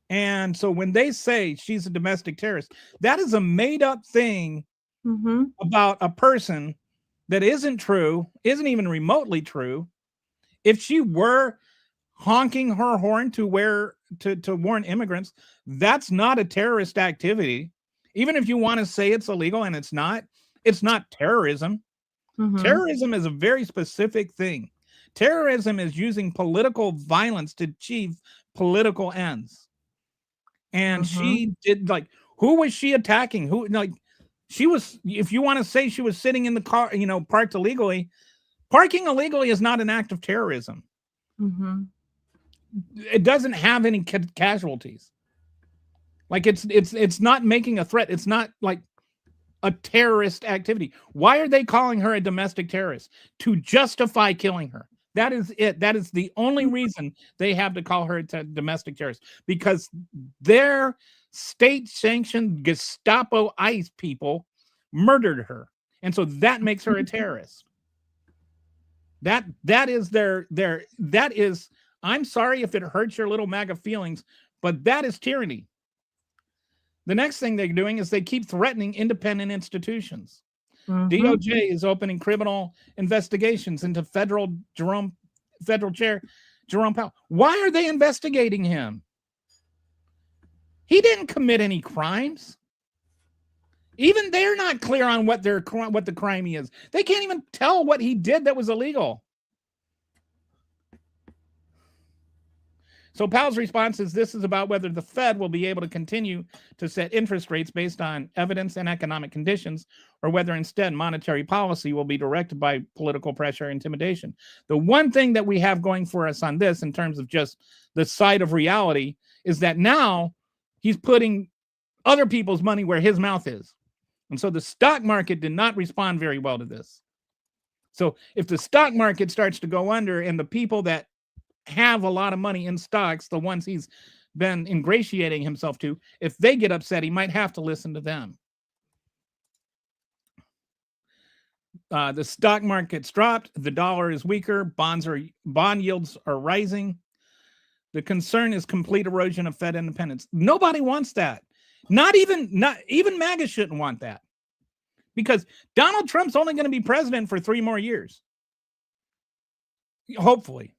And so when they say she's a domestic terrorist, that is a made up thing mm-hmm. about a person that isn't true, isn't even remotely true. If she were honking her horn to warn immigrants, that's not a terrorist activity. Even if you want to say it's illegal, and it's not terrorism. Mm-hmm. Terrorism is a very specific thing. Terrorism is using political violence to achieve political ends. And mm-hmm. she did, who was she attacking? Who, she was, if you want to say she was sitting in the car, parked illegally, parking illegally is not an act of terrorism. Mm-hmm. It doesn't have any casualties. Like, it's not making a threat. It's not like a terrorist activity. Why are they calling her a domestic terrorist? To justify killing her. That is it. That is the only reason they have to call her a domestic terrorist, because their state-sanctioned Gestapo ICE people murdered her, and so that makes her a terrorist. That is their that is. I'm sorry if it hurts your little MAGA feelings, but that is tyranny. The next thing they're doing is they keep threatening independent institutions. DOJ is opening criminal investigations into federal chair Jerome Powell. Why are they investigating him? He didn't commit any crimes. Even they're not clear on what the crime he is. They can't even tell what he did that was illegal. So Powell's response is this is about whether the Fed will be able to continue to set interest rates based on evidence and economic conditions, or whether instead monetary policy will be directed by political pressure or intimidation. The one thing that we have going for us on this in terms of just the side of reality is that now he's putting other people's money where his mouth is. And so the stock market did not respond very well to this. So if the stock market starts to go under and the people that have a lot of money in stocks, the ones he's been ingratiating himself to, if they get upset, he might have to listen to them. The stock market's dropped. The dollar is weaker. Bond yields are rising. The concern is complete erosion of Fed independence. Nobody wants that. Not even MAGA shouldn't want that, because Donald Trump's only going to be president for 3 more years. Hopefully,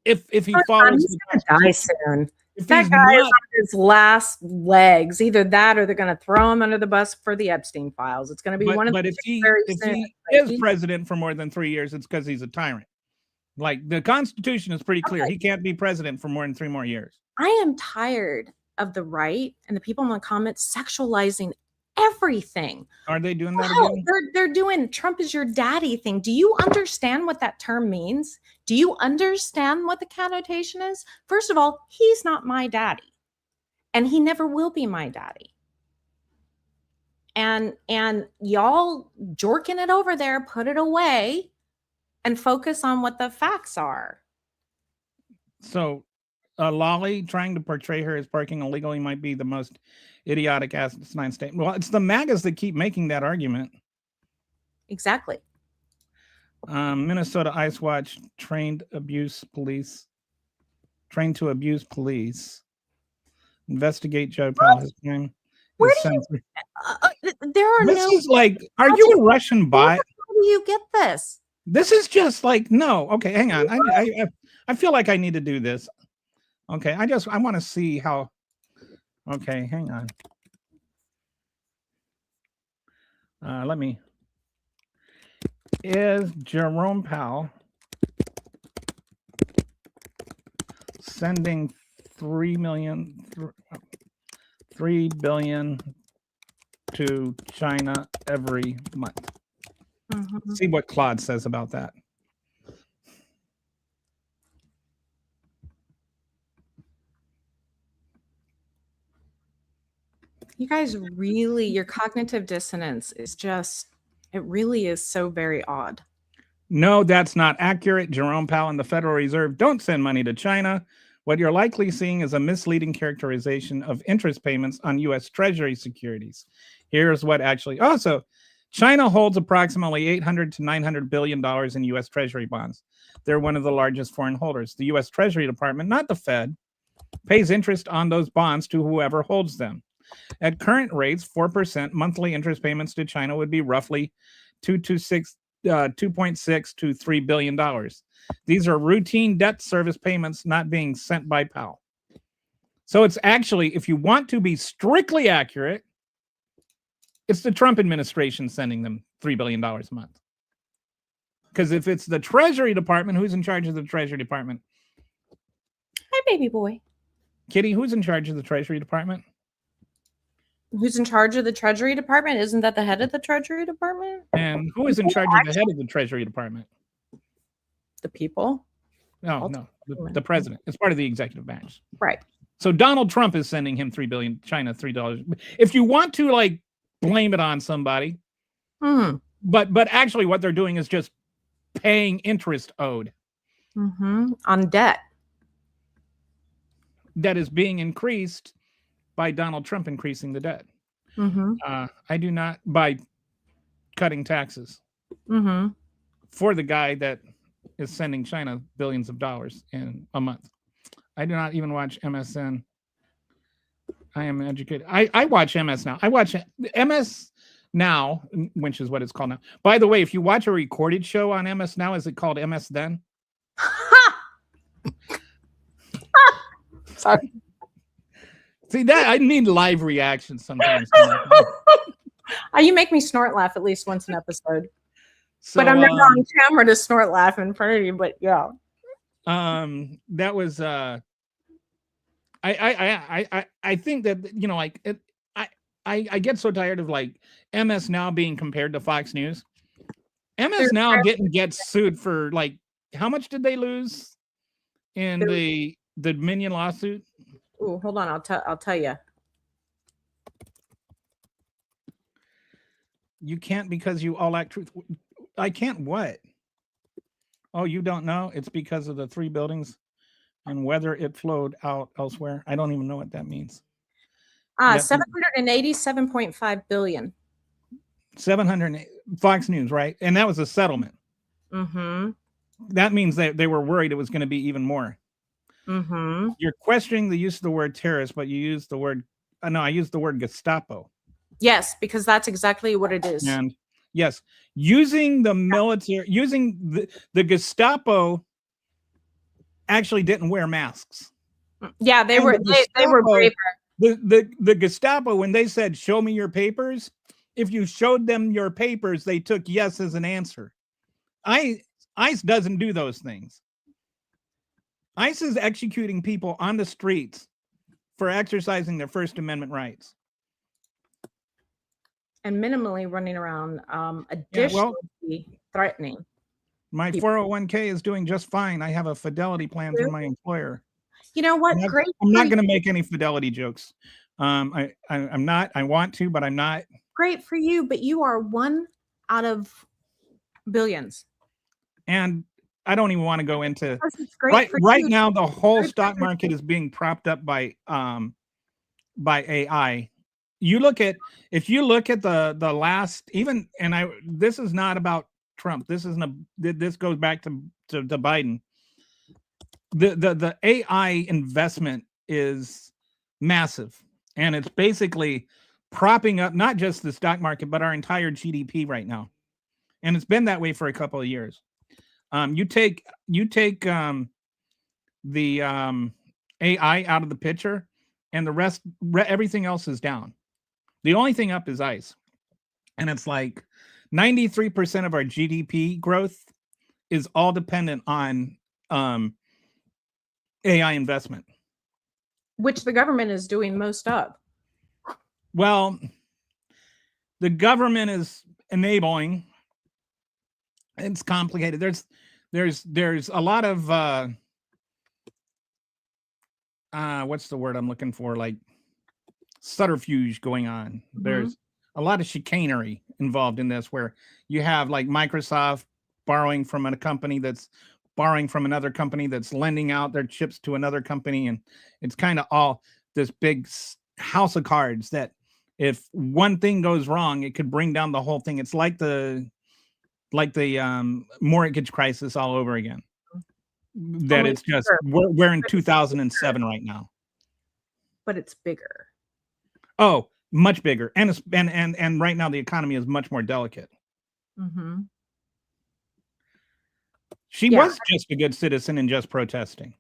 if he follows, he's going to die soon. That guy is on his last legs. Either that, or they're going to throw him under the bus for the Epstein files. It's going to be one of the. But if he is president for more than 3 years, it's because he's a tyrant. Like, the Constitution is pretty clear. Okay. He can't be president for more than 3 more years. I am tired of the right and the people in the comments sexualizing everything. Are they doing that again? They're doing Trump is your daddy thing. Do you understand what that term means? Do you understand what the connotation is? First of all, he's not my daddy, and he never will be my daddy. And y'all jorking it over there, put it away and focus on what the facts are. So Lolly trying to portray her as parking illegally might be the most idiotic asinine statement. Well, it's the MAGAs that keep making that argument. Exactly. Minnesota Ice Watch trained to abuse police. Investigate Joe Powell. His claim. Where do there are this is like, are you a Russian bot? How do you get this? This is just like, no. Okay, hang on. I feel like I need to do this. Okay, I want to see how. Okay, hang on. Is Jerome Powell sending $3 billion to China every month? Mm-hmm. See what Claude says about that. You guys really, your cognitive dissonance is just, it really is so very odd. No, that's not accurate. Jerome Powell and the Federal Reserve don't send money to China. What you're likely seeing is a misleading characterization of interest payments on U.S. Treasury securities. Here's what actually, also, China holds approximately $800 to $900 billion in U.S. Treasury bonds. They're one of the largest foreign holders. The U.S. Treasury Department, not the Fed, pays interest on those bonds to whoever holds them. At current rates, 4% monthly interest payments to China would be roughly $2.6 to $3 billion. These are routine debt service payments not being sent by Powell. So it's actually, if you want to be strictly accurate, it's the Trump administration sending them $3 billion a month. Because if it's the Treasury Department, who's in charge of the Treasury Department? Hi, baby boy. Kitty, who's in charge of the Treasury Department? Who's in charge of the Treasury Department? Isn't that the head of the Treasury Department? And who is in charge of the head of the Treasury Department? The people? No, the president. It's part of the executive branch. Right. So Donald Trump is sending him $3 billion, China $3. If you want to like blame it on somebody, but actually what they're doing is just paying interest owed on debt that is being increased by Donald Trump increasing the debt. I do not, by cutting taxes for the guy that is sending China billions of dollars in a month. I do not even watch MSN. I am educated. I watch MS now. I watch MS Now, which is what it's called now. By the way, if you watch a recorded show on MS Now, is it called MS Then? Sorry. See that I need live reactions sometimes. You make me snort laugh at least once an episode. So, but I'm never on camera to snort laugh in front of you. But yeah. That was I think that, you know, like I get so tired of like MS Now being compared to Fox News. MS Now gets sued for like, how much did they lose in the Dominion lawsuit? Oh, hold on, I'll tell you. You can't because you all act truth. I can't what? Oh, you don't know? It's because of the 3 buildings and whether it flowed out elsewhere. I don't even know what that means. 787.5 billion. 700 Fox News, right? And that was a settlement. Mm-hmm. That means that they were worried it was going to be even more. Mm-hmm. You're questioning the use of the word terrorist, but you use the word, no, I used the word Gestapo. Yes, because that's exactly what it is. And yes, using the military, using the Gestapo actually didn't wear masks. Yeah, they were braver. The Gestapo, when they said, show me your papers, if you showed them your papers, they took yes as an answer. ICE doesn't do those things. ICE is executing people on the streets for exercising their First Amendment rights. And minimally running around, additionally threatening. My people. 401k is doing just fine. I have a fidelity plan through my employer. You know what? I'm not going to make any fidelity jokes. I'm not. I want to, but I'm not. Great for you, but you are one out of billions. And I don't even want to go into right now. The whole stock market is being propped up by AI. If you look at the last, even, and this is not about Trump. This goes back to Biden. The AI investment is massive, and it's basically propping up not just the stock market but our entire GDP right now, and it's been that way for a couple of years. You take the AI out of the picture, and the rest, everything else is down. The only thing up is ICE, and it's like 93% of our GDP growth is all dependent on AI investment, which the government is doing most of. Well, the government is enabling. It's complicated. There's a lot of what's the word I'm looking for? Like subterfuge going on. Mm-hmm. There's a lot of chicanery involved in this, where you have like Microsoft borrowing from a company that's borrowing from another company that's lending out their chips to another company, and it's kind of all this big house of cards that if one thing goes wrong, it could bring down the whole thing. It's like the mortgage crisis all over again. That it's just we're in 2007 right now, but it's bigger. Oh, much bigger, and right now the economy is much more delicate. Mm-hmm. She was just a good citizen and just protesting.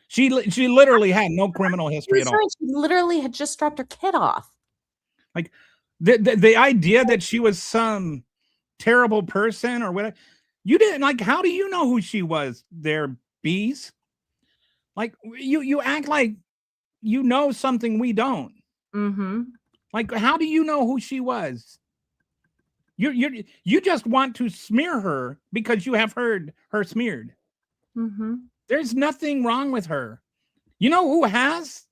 She literally had no criminal history at all. She literally had just dropped her kid off. Like the idea that she was some terrible person or whatever. You didn't, like, how do you know who she was there, bees? Like, you act like you know something we don't. Mm-hmm. Like, how do you know who she was? You just want to smear her because you have heard her smeared. Mm-hmm. There's nothing wrong with her. You know who has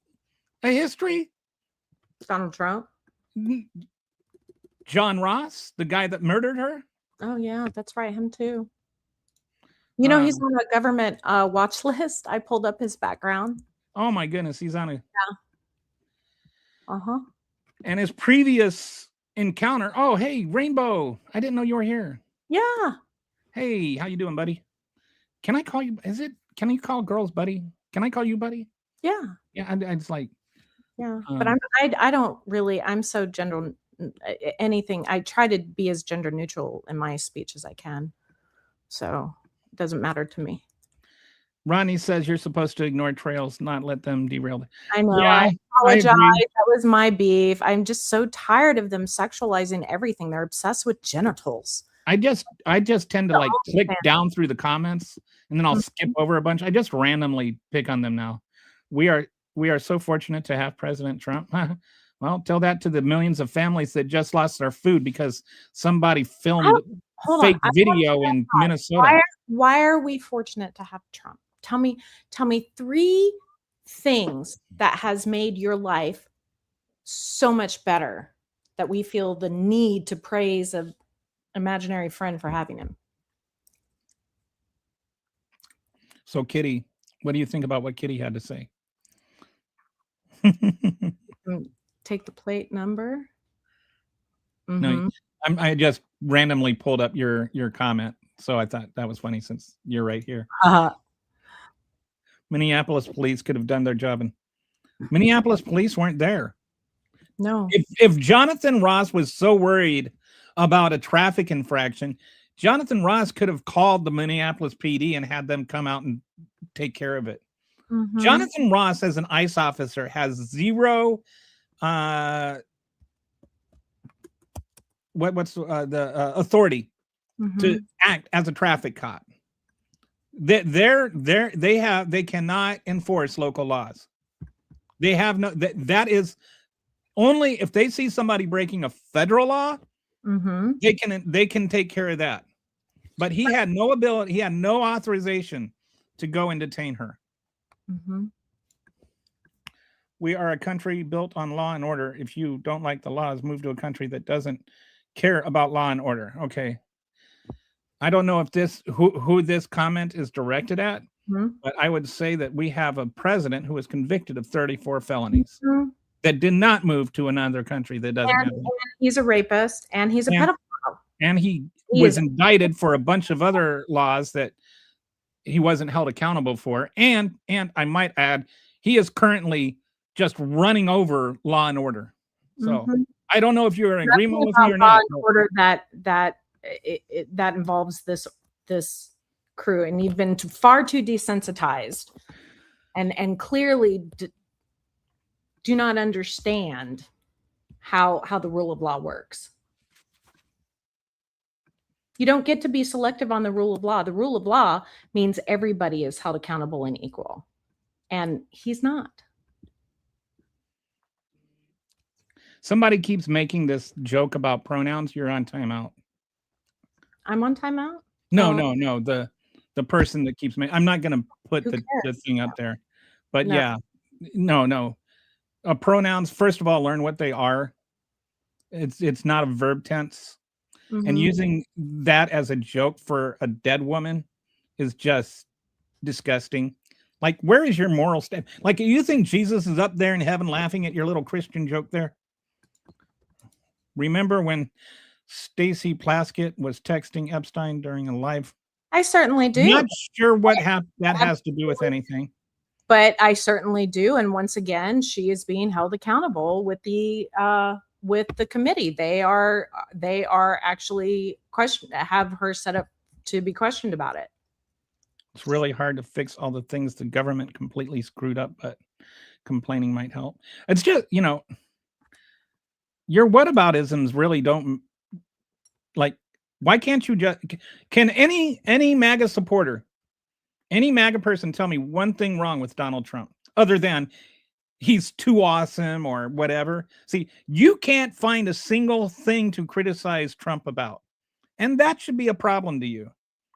a history? Donald Trump. John Ross, the guy that murdered her. Oh yeah, that's right, him too. You know, he's on a government watch list. I pulled up his background. Oh my goodness, he's on a. Yeah. Uh-huh. And his previous encounter. Oh, hey, Rainbow. I didn't know you were here. Yeah. Hey, how you doing, buddy? Can I call you? Can you call girls buddy? Can I call you buddy? Yeah. Yeah, I just like. Yeah, but I don't really. I'm so gender anything. I try to be as gender neutral in my speech as I can. So it doesn't matter to me. Ronnie says you're supposed to ignore trails, not let them derail it. I know. Yeah, I apologize. agree. That was my beef. I'm just so tired of them sexualizing everything. They're obsessed with genitals. I just tend to like all click fans. down through the comments and then I'll skip over a bunch. I just randomly pick on them now. We are so fortunate to have President Trump. Well, tell that to the millions of families that just lost their food because somebody filmed Hold fake on. video in Minnesota. Why are we fortunate to have Trump? Tell me 3 things that has made your life so much better that we feel the need to praise an imaginary friend for having him. So Kitty, what do you think about what Kitty had to say? Take the plate number. No, I just randomly pulled up your comment. So I thought that was funny since you're right here. Minneapolis police could have done their job, and Minneapolis police weren't there. No. If Jonathan Ross was so worried about a traffic infraction, Jonathan Ross could have called the Minneapolis PD and had them come out and take care of it. Jonathan Ross, as an ICE officer, has zero authority to act as a traffic cop. They cannot enforce local laws. They have no, that is only if they see somebody breaking a federal law, they can take care of that. But he had no ability, he had no authorization to go and detain her. We are a country built on law and order. If you don't like the laws, move to a country that doesn't care about law and order. Okay. I don't know if who this comment is directed at, but I would say that we have a president who was convicted of 34 felonies that did not move to another country that doesn't have and he's a rapist and he's a pedophile. And he was indicted for a bunch of other laws that he wasn't held accountable for. And I might add, he is currently just running over law and order. So I don't know if you're in agreement with me or not. Order that involves this crew, and you've been far too desensitized and clearly do not understand how the rule of law works. You don't get to be selective on the rule of law. The rule of law means everybody is held accountable and equal, and he's not. Somebody keeps making this joke about pronouns. You're on timeout. I'm on timeout? No. The person that keeps making, I'm not going to put the thing up there, but yeah, no. Pronouns, first of all, learn what they are. It's not a verb tense. And using that as a joke for a dead woman is just disgusting. Like, where is your moral stance? Like, you think Jesus is up there in heaven laughing at your little Christian joke there? Remember when Stacy Plaskett was texting Epstein during a live? I certainly do. Not sure what that has to do with anything. But I certainly do. And once again, she is being held accountable with the committee. They are actually have her set up to be questioned about it. It's really hard to fix all the things the government completely screwed up, but complaining might help. It's just, your whataboutisms really don't, like, why can't you can any MAGA supporter, any MAGA person tell me one thing wrong with Donald Trump other than he's too awesome or whatever? See, you can't find a single thing to criticize Trump about. And that should be a problem to you.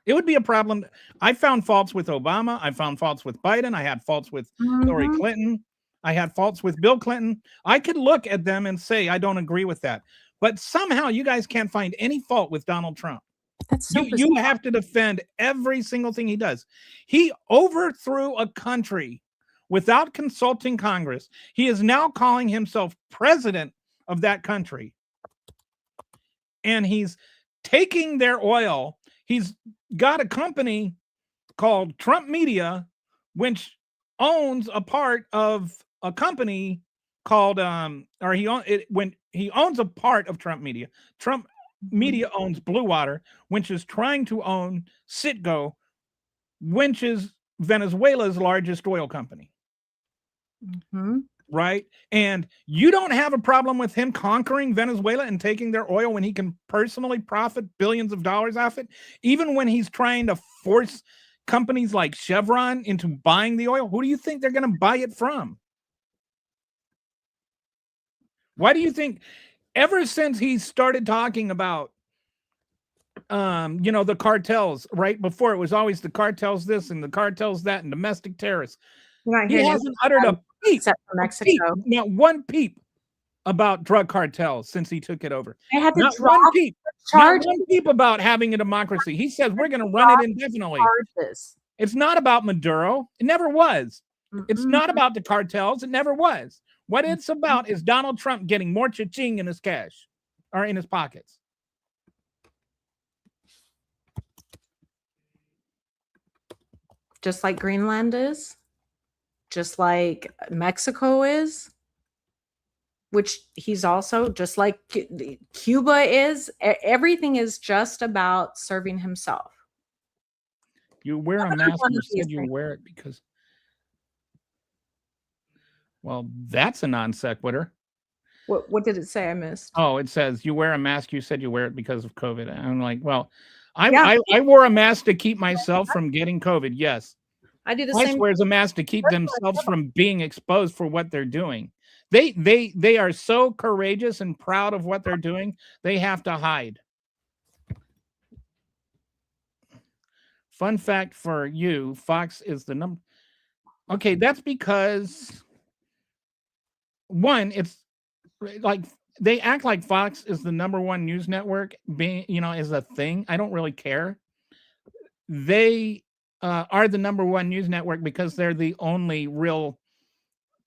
It would be a problem. I found faults with Obama. I found faults with Biden. I had faults with Hillary Clinton. I had faults with Bill Clinton. I could look at them and say, I don't agree with that. But somehow you guys can't find any fault with Donald Trump. That's so you have to defend every single thing he does. He overthrew a country without consulting Congress. He is now calling himself president of that country. And he's taking their oil. He's got a company called Trump Media, which owns a part of a company called or he own it when he owns a part of Trump Media. Trump Media owns Blue Water, which is trying to own Citgo, which is Venezuela's largest oil company. Mm-hmm. Right? And you don't have a problem with him conquering Venezuela and taking their oil when he can personally profit billions of dollars off it, even when he's trying to force companies like Chevron into buying the oil. Who do you think they're going to buy it from? Why do you think ever since he started talking about the cartels, right? Before it was always the cartels this and the cartels that and domestic terrorists. He hasn't uttered a peep, except for Mexico. peep, not one peep about drug cartels since he took it over. They had to Not drop one peep. charges. Not one peep about having a democracy. He says we're going to run it indefinitely. Charges. It's not about Maduro. It never was. It's Mm-mm. not about the cartels. It never was. What it's about is Donald Trump getting more cha-ching in his cash or in his pockets. Just like Greenland is, just like Mexico is, which he's also, just like Cuba is. Everything is just about serving himself. You wear a mask. one You of these said you things. wear it because, well, that's a non sequitur. What did it say? I missed. Oh, it says you wear a mask. You said you wear it because of COVID. And I'm like, well, Yeah. I wore a mask to keep myself from getting COVID. Yes. I do the Ice same. wears a mask to keep themselves from being exposed for what they're doing. They are so courageous and proud of what they're doing. They have to hide. Fun fact for you, Fox is the number. Okay, that's because one, it's like they act like Fox is the number one news network, being is a thing. I don't really care. They are the number one news network because they're the only real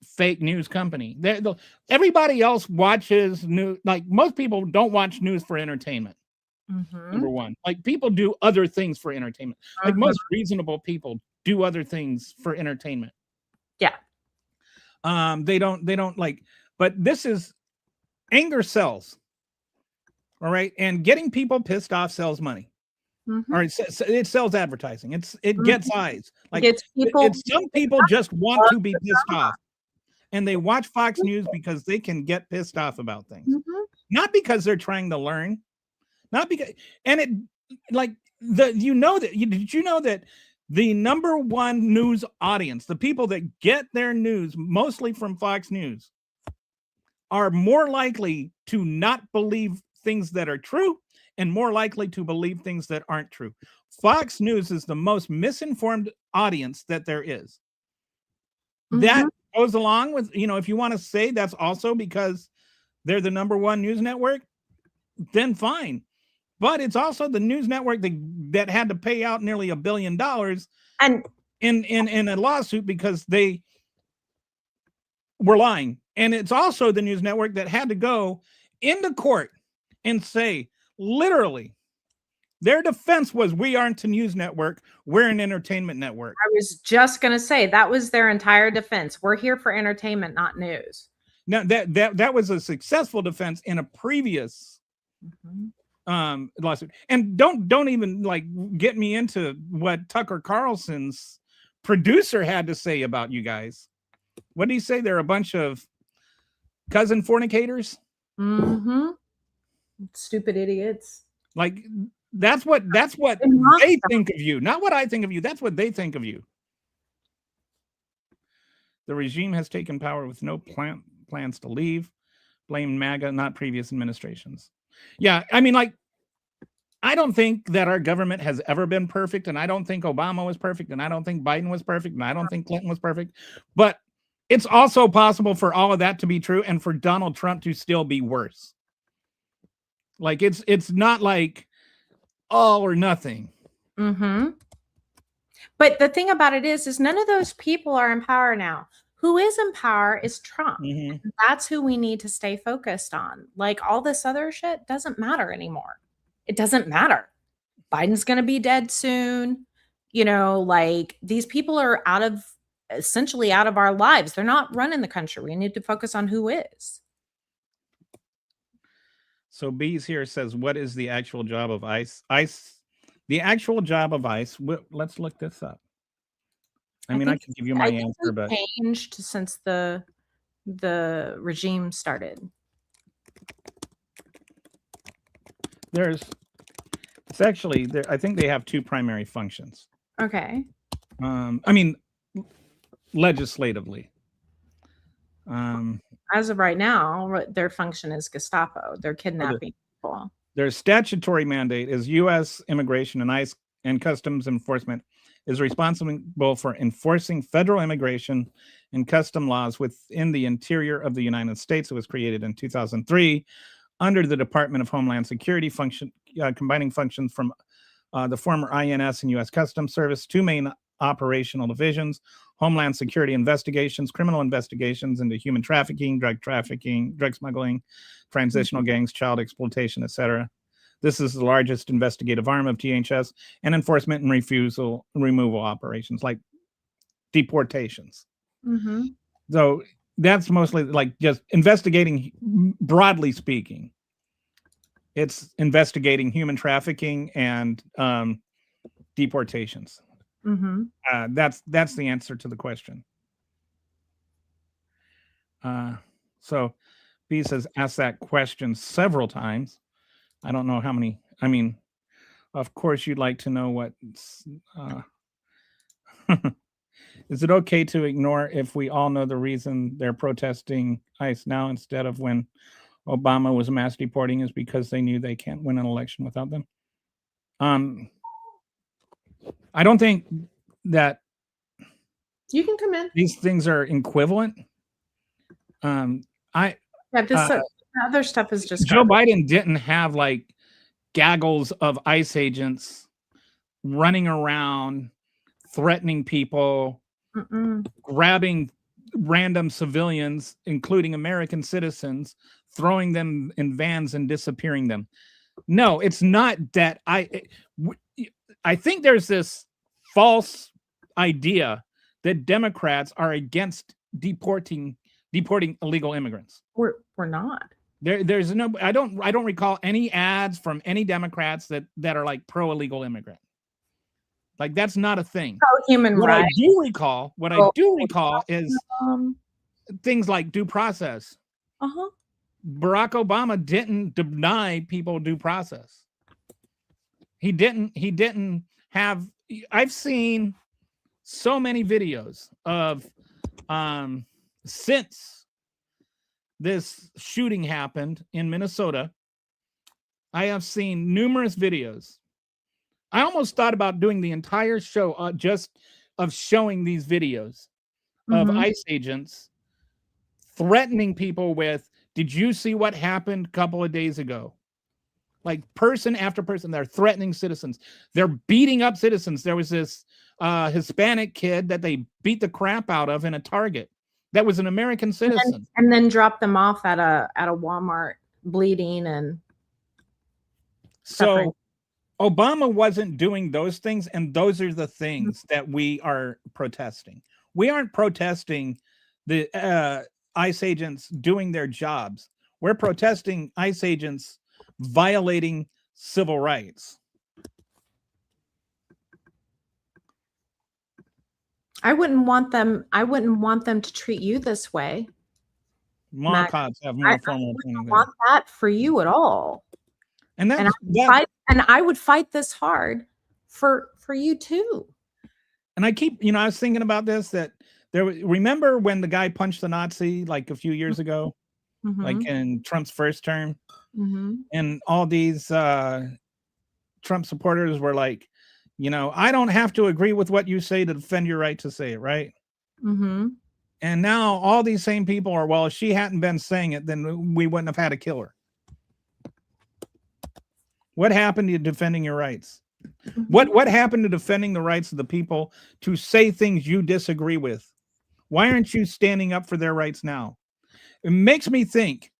fake news company. Everybody else watches news. Like most people don't watch news for entertainment. Number one, like people do other things for entertainment. Like most reasonable people do other things for entertainment. Yeah. They don't like, but this is anger sells. All right. And getting people pissed off sells money. All right. It sells advertising. It gets eyes. Like some people just want to be pissed off. And they watch Fox News because they can get pissed off about things. Not because they're trying to learn. Not because, and it like did you know that the number one news audience, the people that get their news mostly from Fox News, are more likely to not believe things that are true and more likely to believe things that aren't true. Fox News is the most misinformed audience that there is. That goes along with, if you want to say that's also because they're the number one news network, then fine. But it's also the news network that had to pay out nearly $1 billion and in a lawsuit because they were lying. And it's also the news network that had to go into court and say, literally, their defense was, we aren't a news network, we're an entertainment network. I was just going to say that was their entire defense. We're here for entertainment, not news. Now that was a successful defense in a previous lawsuit. And don't even like get me into what Tucker Carlson's producer had to say about you guys. What did he say? They're a bunch of cousin fornicators. Stupid idiots. Like that's what they think of you, not what I think of you. That's what they think of you. The regime has taken power with no plans to leave. Blame MAGA, not previous administrations. Yeah, I mean, like, I don't think that our government has ever been perfect, and I don't think Obama was perfect, and I don't think Biden was perfect, and I don't think Clinton was perfect. But it's also possible for all of that to be true and for Donald Trump to still be worse. Like, it's not like all or nothing. But the thing about it is none of those people are in power now. Who is in power is Trump. That's who we need to stay focused on. Like all this other shit doesn't matter anymore. It doesn't matter. Biden's going to be dead soon. Like these people are out of essentially out of our lives. They're not running the country. We need to focus on who is. So Bees here says, what is the actual job of ICE? The actual job of ICE, let's look this up. I mean, I can give you my answer, but changed since the regime started. It's actually there. I think they have two primary functions. Okay. I mean, legislatively. As of right now, their function is Gestapo. They're kidnapping people. Their statutory mandate is U.S. Immigration and ICE and Customs Enforcement is responsible for enforcing federal immigration and custom laws within the interior of the United States. It was created in 2003 under the Department of Homeland Security, combining functions from the former INS and U.S. Customs Service, two main operational divisions: Homeland Security investigations, criminal investigations into human trafficking, drug smuggling, transitional gangs, child exploitation, etc. This is the largest investigative arm of DHS, and enforcement and removal operations like deportations. Mm-hmm. So that's mostly like just investigating, broadly speaking. It's investigating human trafficking and deportations. Mm-hmm. That's the answer to the question. So B says, asked that question several times. I don't know how many. I mean, of course, you'd like to know what. Is it okay to ignore if we all know the reason they're protesting ICE now instead of when Obama was mass deporting is because they knew they can't win an election without them? I don't think that you can come in. These things are equivalent. Other stuff is just Joe Biden didn't have like gaggles of ICE agents running around threatening people, grabbing random civilians, including American citizens, throwing them in vans and disappearing them. No, it's not that. I think there's this false idea that Democrats are against deporting illegal immigrants. We're not. There's no. I don't recall any ads from any Democrats that are like pro illegal immigrant. Like that's not a thing. Pro-human rights. What I do recall is things like due process. Barack Obama didn't deny people due process. He didn't have. I've seen so many videos of since this shooting happened in Minnesota. I have seen numerous videos. I almost thought about doing the entire show just of showing these videos of ICE agents threatening people with, did you see what happened a couple of days ago? Like person after person, they're threatening citizens. They're beating up citizens. There was this Hispanic kid that they beat the crap out of in a Target. That was an American citizen. And then dropped them off at a Walmart bleeding and suffering. So Obama wasn't doing those things, and those are the things that we are protesting. We aren't protesting the ICE agents doing their jobs. We're protesting ICE agents violating civil rights. I wouldn't want them to treat you this way. Monocots have more formal training. I wouldn't want that for you at all. And I would fight this hard for you too. And I keep, I was thinking about this, that remember when the guy punched the Nazi like a few years ago, like in Trump's first term, and all these Trump supporters were like, I don't have to agree with what you say to defend your right to say it, right? And now all these same people are, well, if she hadn't been saying it, then we wouldn't have had to kill her. What happened to defending your rights? What happened to defending the rights of the people to say things you disagree with? Why aren't you standing up for their rights now? It makes me think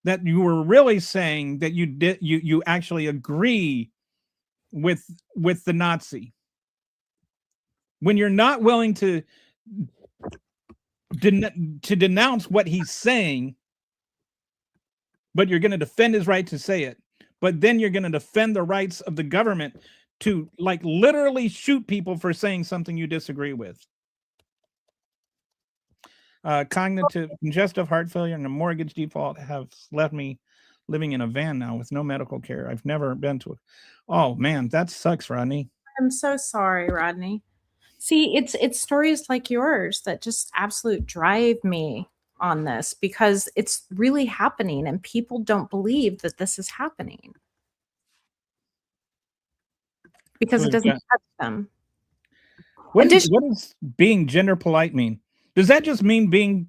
that you were really saying that you actually agree with the Nazi. When you're not willing to denounce what he's saying, but you're going to defend his right to say it. But then you're going to defend the rights of the government to like literally shoot people for saying something you disagree with. Cognitive congestive heart failure and a mortgage default have left me living in a van now with no medical care. I've never been to it. Oh man, that sucks, Rodney. I'm so sorry, Rodney. See, it's stories like yours that just absolute drive me on this, because it's really happening and people don't believe that this is happening because it doesn't touch them. What does being gender polite mean? Does that just mean being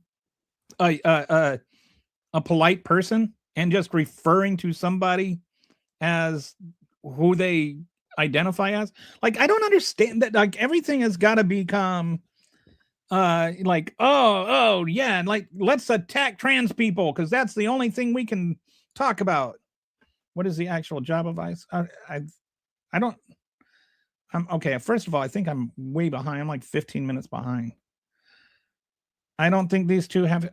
a polite person and just referring to somebody as who they identify as? Like, I don't understand that. Like, everything has got to become like, oh yeah, and like, let's attack trans people because that's the only thing we can talk about. What is the actual job of ICE? I don't. I'm okay. First of all, I think I'm way behind. I'm like 15 minutes behind. I don't think these two have.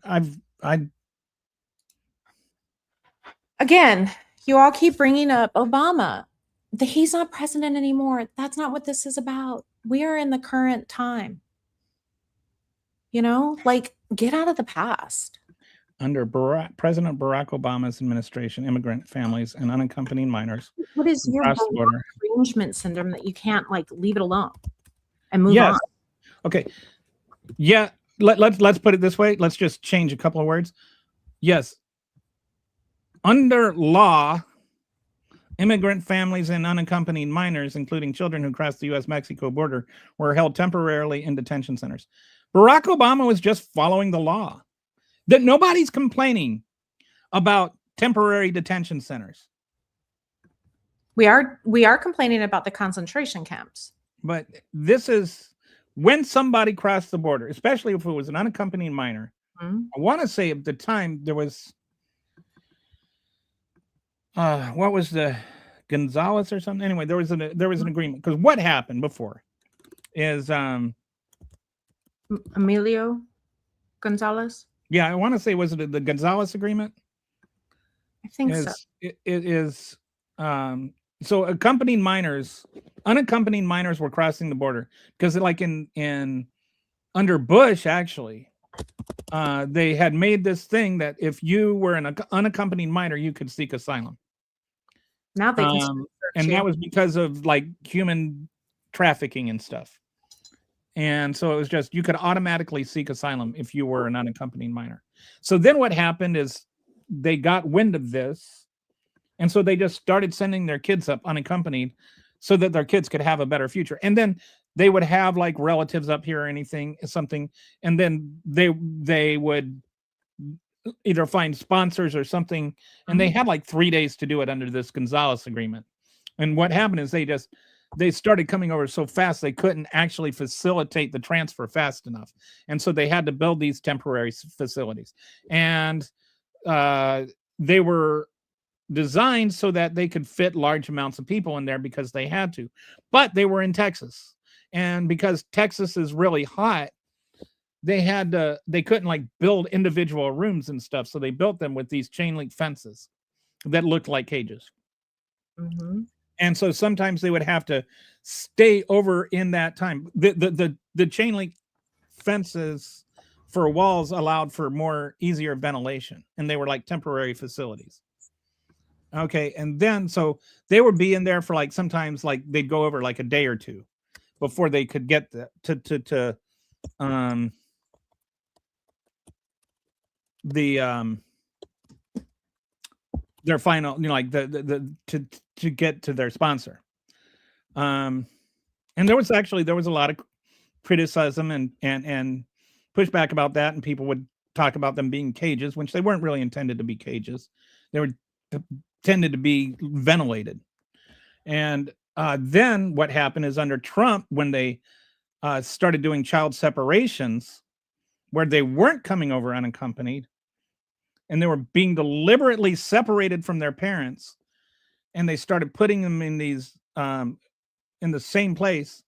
Again, you all keep bringing up Obama. He's not president anymore. That's not what this is about. We are in the current time. You know, like, get out of the past. Under President Barack Obama's administration, immigrant families and unaccompanied minors. What is your arrangement syndrome that you can't like leave it alone and move on? Okay. Yeah. Let's put it this way. Let's just change a couple of words. Yes. Under law, immigrant families and unaccompanied minors, including children who crossed the U.S.-Mexico border, were held temporarily in detention centers. Barack Obama was just following the law. That nobody's complaining about temporary detention centers. We are complaining about the concentration camps. But this is when somebody crossed the border, especially if it was an unaccompanied minor. I want to say at the time there was what was the Gonzalez or something? Anyway, there was an agreement, because what happened before is Emilio Gonzalez. Yeah, I want to say, was it the Gonzalez agreement? I think so. It is so unaccompanied minors were crossing the border because, like, in under Bush, actually, they had made this thing that if you were an unaccompanied minor, you could seek asylum. Now they can, and that was because of like human trafficking and stuff. And so it was just, you could automatically seek asylum if you were an unaccompanied minor. So then what happened is they got wind of this. And so they just started sending their kids up unaccompanied so that their kids could have a better future. And then they would have like relatives up here or something. And then they would either find sponsors or something. And they had like 3 days to do it under this Gonzalez agreement. And what happened is they started coming over so fast they couldn't actually facilitate the transfer fast enough. And so they had to build these temporary facilities. And they were designed so that they could fit large amounts of people in there because they had to. But they were in Texas. And because Texas is really hot, they couldn't like build individual rooms and stuff. So they built them with these chain link fences that looked like cages. Mm-hmm. And so sometimes they would have to stay over in that time. The chain link fences for walls allowed for more easier ventilation, and they were like temporary facilities. Okay, and then so they would be in there for like sometimes like they'd go over like a day or two before they could get their final, you know, like to get to their sponsor. And there was a lot of criticism and pushback about that, and people would talk about them being cages, which they weren't really intended to be cages. They were tended to be ventilated. And then what happened is under Trump, when they started doing child separations where they weren't coming over unaccompanied and they were being deliberately separated from their parents, and they started putting them in these in the same place.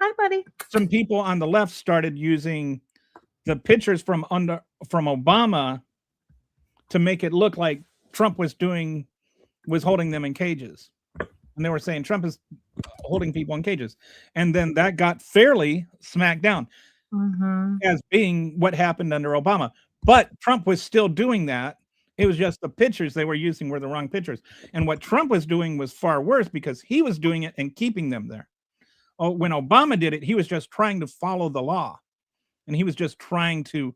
Hi, buddy. Some people on the left started using the pictures from Obama to make it look like Trump was holding them in cages. And they were saying Trump is holding people in cages. And then that got fairly smacked down as being what happened under Obama. But Trump was still doing that. It was just the pictures they were using were the wrong pictures. And what Trump was doing was far worse because he was doing it and keeping them there. Oh, when Obama did it, he was just trying to follow the law. And he was just trying to,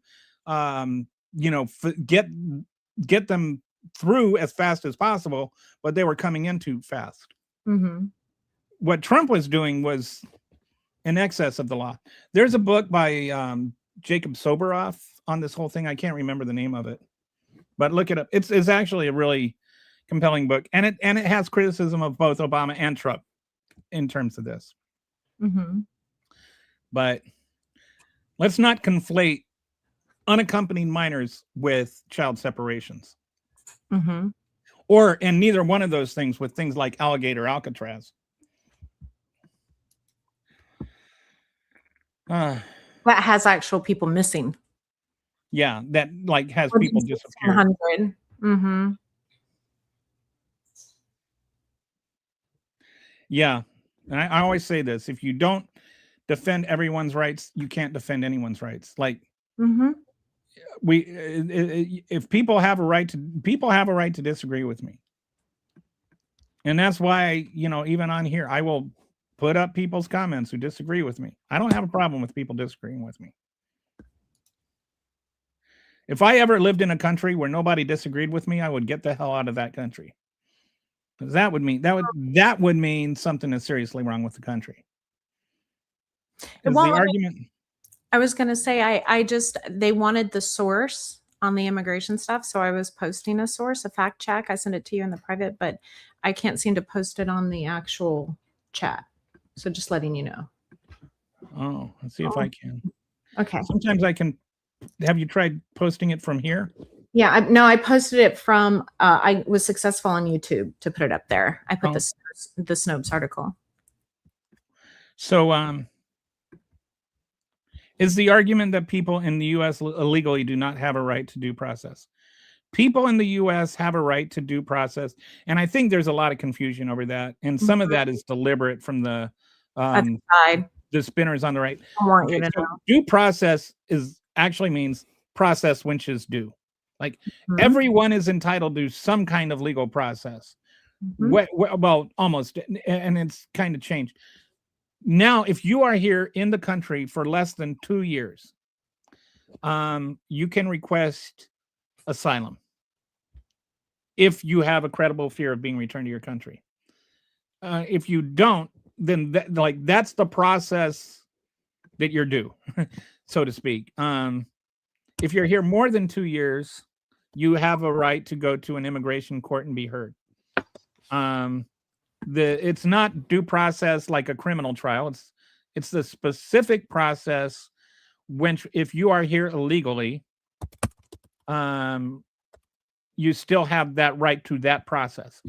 get them through as fast as possible, but they were coming in too fast. What Trump was doing was in excess of the law. There's a book by Jacob Soboroff on this whole thing. I can't remember the name of it, but look it up. It's actually a really compelling book, and it has criticism of both Obama and Trump in terms of this. But let's not conflate unaccompanied minors with child separations. And neither one of those things with things like Alligator Alcatraz. That has actual people missing. Yeah, that like has people disappear. 100. Yeah, and I always say this: if you don't defend everyone's rights, you can't defend anyone's rights. Like, if people have a right to disagree with me, and that's why even on here I will put up people's comments who disagree with me. I don't have a problem with people disagreeing with me. If I ever lived in a country where nobody disagreed with me, I would get the hell out of that country. Because that would mean something is seriously wrong with the country. The argument. I was going to say, they wanted the source on the immigration stuff. So I was posting a source, a fact check. I sent it to you in the private, but I can't seem to post it on the actual chat. So just letting you know. Oh, let's see if I can. Okay. Sometimes I can. Have you tried posting it from here? Yeah, I posted it from, I was successful on YouTube to put it up there. I put the Snopes article. So, is the argument that people in the U.S. illegally do not have a right to due process? People in the U.S. have a right to due process, and I think there's a lot of confusion over that, and some of that is deliberate from the spinners on the right. I want you to know. Due process actually means process which is due. Like everyone is entitled to some kind of legal process. Well, almost, and it's kind of changed. Now, if you are here in the country for less than 2 years, you can request asylum if you have a credible fear of being returned to your country. If you don't, then that's the process that you're due, so to speak. If you're here more than 2 years, you have a right to go to an immigration court and be heard. It's not due process like a criminal trial. It's the specific process if you are here illegally, you still have that right to that process.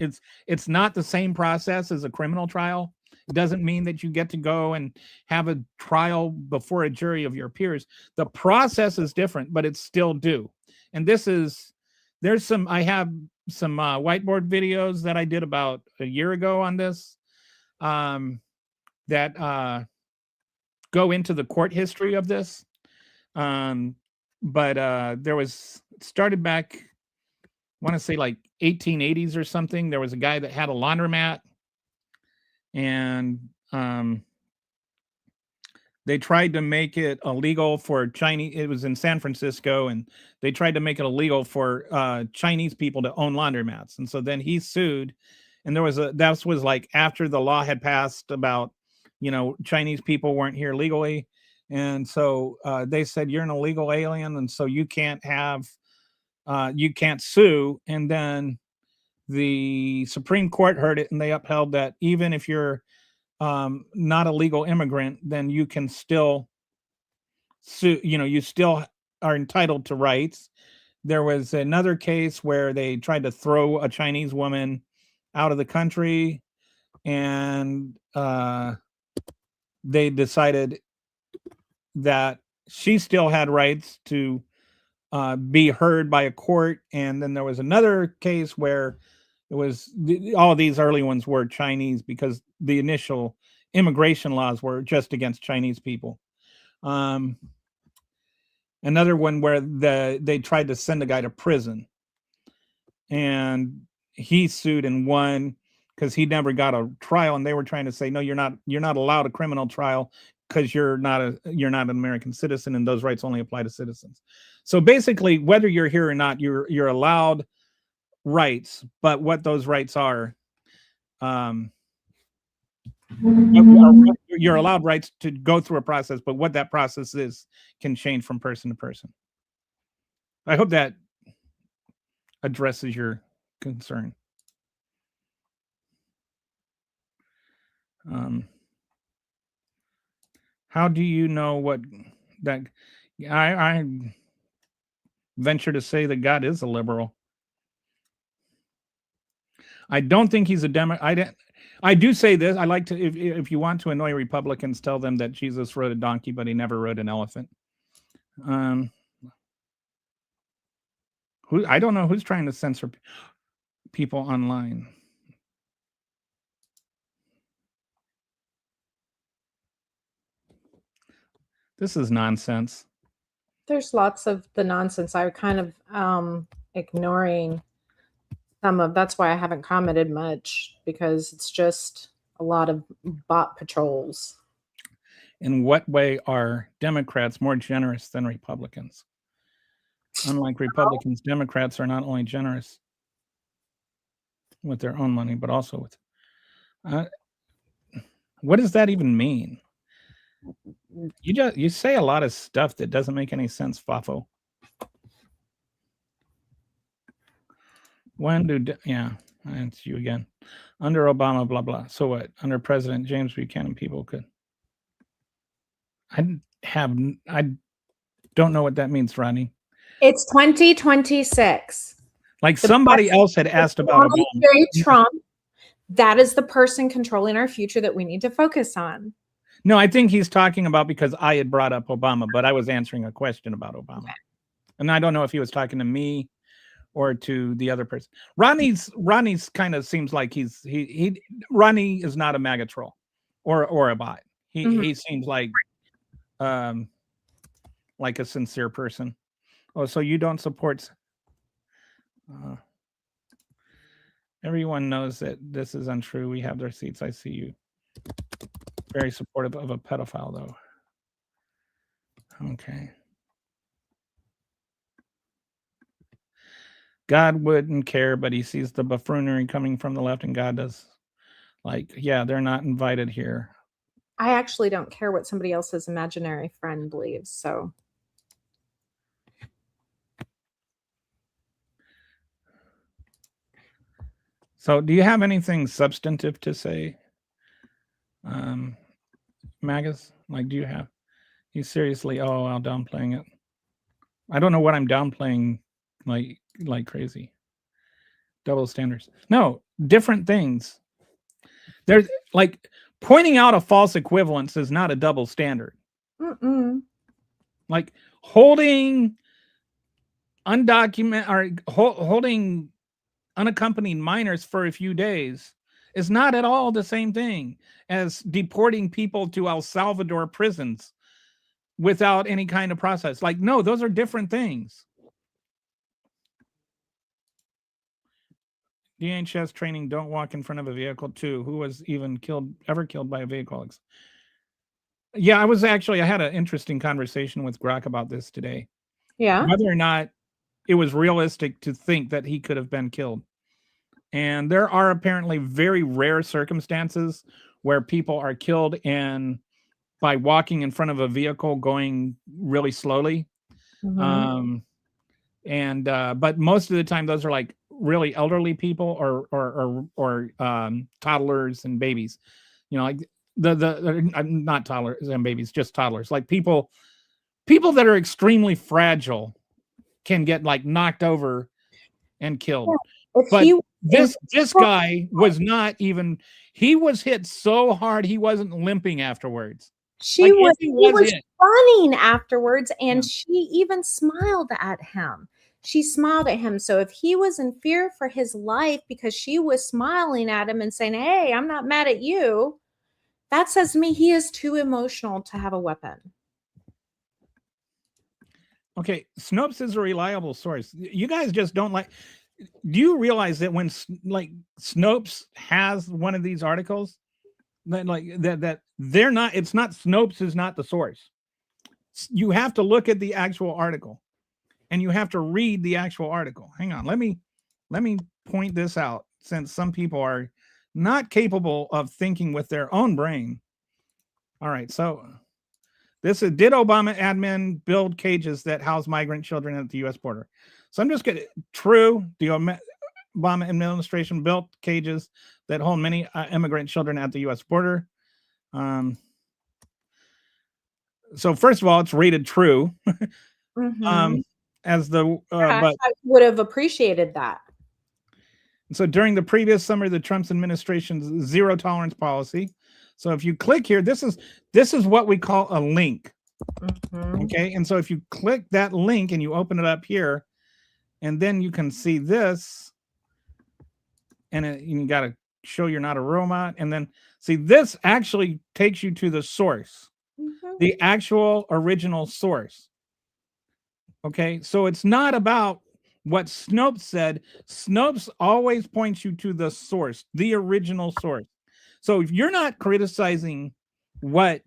It's not the same process as a criminal trial. It doesn't mean that you get to go and have a trial before a jury of your peers. The process is different, but it's still due. And I have some whiteboard videos that I did about a year ago on this that go into the court history of this. But it started back, I want to say like 1880s or something. There was a guy that had a laundromat, and they tried to make it illegal for Chinese. It was in San Francisco, and they tried to make it illegal for Chinese people to own laundromats. And so then he sued, and that was like after the law had passed about, Chinese people weren't here legally. And so they said, you're an illegal alien, and so you can't sue. And then the Supreme Court heard it, and they upheld that even if you're not a legal immigrant, then you can still sue. You still are entitled to rights. There was another case where they tried to throw a Chinese woman out of the country, and they decided that she still had rights to be heard by a court. And then there was another case where it was all of these early ones were Chinese because the initial immigration laws were just against Chinese people. Another one where they tried to send a guy to prison, and he sued and won because he never got a trial, and they were trying to say, no, you're not allowed a criminal trial because you're not an American citizen, and those rights only apply to citizens. So basically, whether you're here or not, you're allowed rights, but what those rights are, you're allowed rights to go through a process, but what that process is can change from person to person. I hope that addresses your concern. How do you know what that? I venture to say that God is a liberal. I don't think he's a Democrat. I do say this. I like to, if you want to annoy Republicans, tell them that Jesus rode a donkey, but he never rode an elephant. I don't know who's trying to censor people online. This is nonsense. There's lots of the nonsense. I'm kind of ignoring some of. That's why I haven't commented much, because it's just a lot of bot patrols. In what way are Democrats more generous than Republicans? Unlike Republicans, Democrats are not only generous with their own money, but also with. What does that even mean? You say a lot of stuff that doesn't make any sense, Fafo. Yeah, it's you again. Under Obama, blah blah. So what? Under President James Buchanan, people could. I don't know what that means, Rodney. It's 2026. Like somebody else had asked about Obama. Trump. That is the person controlling our future that we need to focus on. No, I think he's talking about, because I had brought up Obama, but I was answering a question about Obama. Okay. And I don't know if he was talking to me or to the other person. Ronnie's kind of seems like Ronnie is not a MAGA troll or a bot. He seems like a sincere person. Oh, so you don't support? Everyone knows that this is untrue. We have their seats. I see you. Very supportive of a pedophile, though. Okay. God wouldn't care, but he sees the buffoonery coming from the left, and God does. Like, yeah, they're not invited here. I actually don't care what somebody else's imaginary friend believes, so. So do you have anything substantive to say? Magus, like, do you have? You seriously? Oh, I'm downplaying it. I don't know what I'm downplaying like crazy. Double standards. No, different things. There's like pointing out a false equivalence is not a double standard. Like holding holding unaccompanied minors for a few days is not at all the same thing as deporting people to El Salvador prisons without any kind of process. Like, no, those are different things. DHS training, don't walk in front of a vehicle too. Who was even ever killed by a vehicle? Yeah, I had an interesting conversation with Grok about this today. Yeah. Whether or not it was realistic to think that he could have been killed. And there are apparently very rare circumstances where people are killed by walking in front of a vehicle going really slowly. But most of the time those are like really elderly people or toddlers and babies. You know, like not toddlers and babies, just toddlers. Like people that are extremely fragile can get like knocked over and killed. Yeah. But this guy was not even, he was hit so hard he wasn't limping afterwards. She was, if he he was was it. running afterwards, and Yeah. she even smiled at him. She smiled at him. So if he was in fear for his life because she was smiling at him and saying, "Hey, I'm not mad at you," that says to me he is too emotional to have a weapon. Okay, Snopes is a reliable source. You guys just don't like. Do you realize that when like Snopes has one of these articles, that they're not. It's not Snopes is not the source. You have to look at the actual article, and you have to read the actual article. Hang on, let me point this out, since some people are not capable of thinking with their own brain. All right, so this is, did Obama admin build cages that house migrant children at the U.S. border? So I'm just going to, true, the Obama administration built cages that hold many immigrant children at the U.S. border. So first of all, it's rated true. As the, but I would have appreciated that. so during the previous summer, the Trump's administration's zero tolerance policy. So if you click here, this is what we call a link. Okay, and so if you click that link and you open it up here, and then you can see this, and you got to show you're not a robot, and then see this actually takes you to the source, the actual original source. Okay, so it's not about what Snopes said. Snopes always points you to the source, the original source. So if you're not criticizing what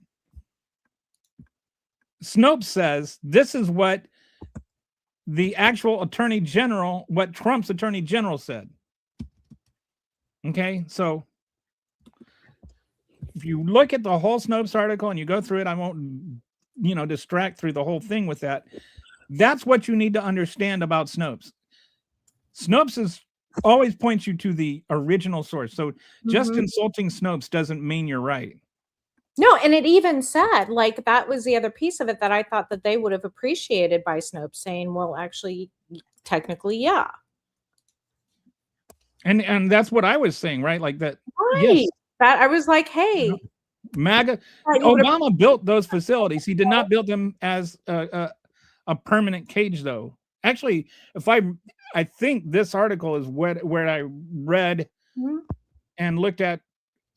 Snopes says, this is what the actual attorney general, what Trump's attorney general said. Okay, so if you look at the whole Snopes article and you go through it, I won't, distract through the whole thing with that. That's what you need to understand about Snopes. Snopes is always points you to the original source. So just consulting Snopes doesn't mean you're right. No, and it even said, like, that was the other piece of it that I thought that they would have appreciated by Snopes saying, well, actually, technically, yeah. And that's what I was saying, right? Like that. Right. Yes. That I was like, hey. MAGA, Obama built those facilities. He did not build them as a permanent cage, though. Actually, if I think this article is where I read and looked at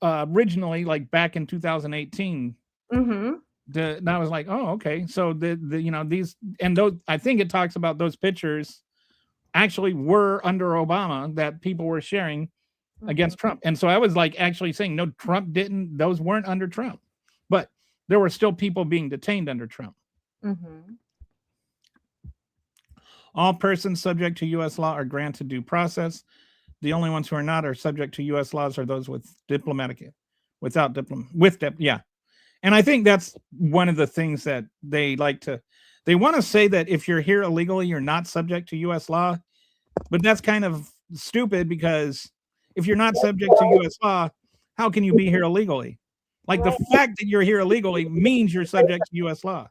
originally, like back in 2018. And I was like, oh, okay. So these and those, I think it talks about those pictures actually were under Obama that people were sharing against Trump. And so I was like actually saying, no, Trump didn't, those weren't under Trump, but there were still people being detained under Trump. All persons subject to U.S. law are granted due process. The only ones who are not are subject to U.S. laws are those with yeah. And I think that's one of the things that they like to, they want to say that if you're here illegally, you're not subject to U.S. law, but that's kind of stupid, because if you're not subject to U.S. law, how can you be here illegally? Like the fact that you're here illegally means you're subject to U.S. law.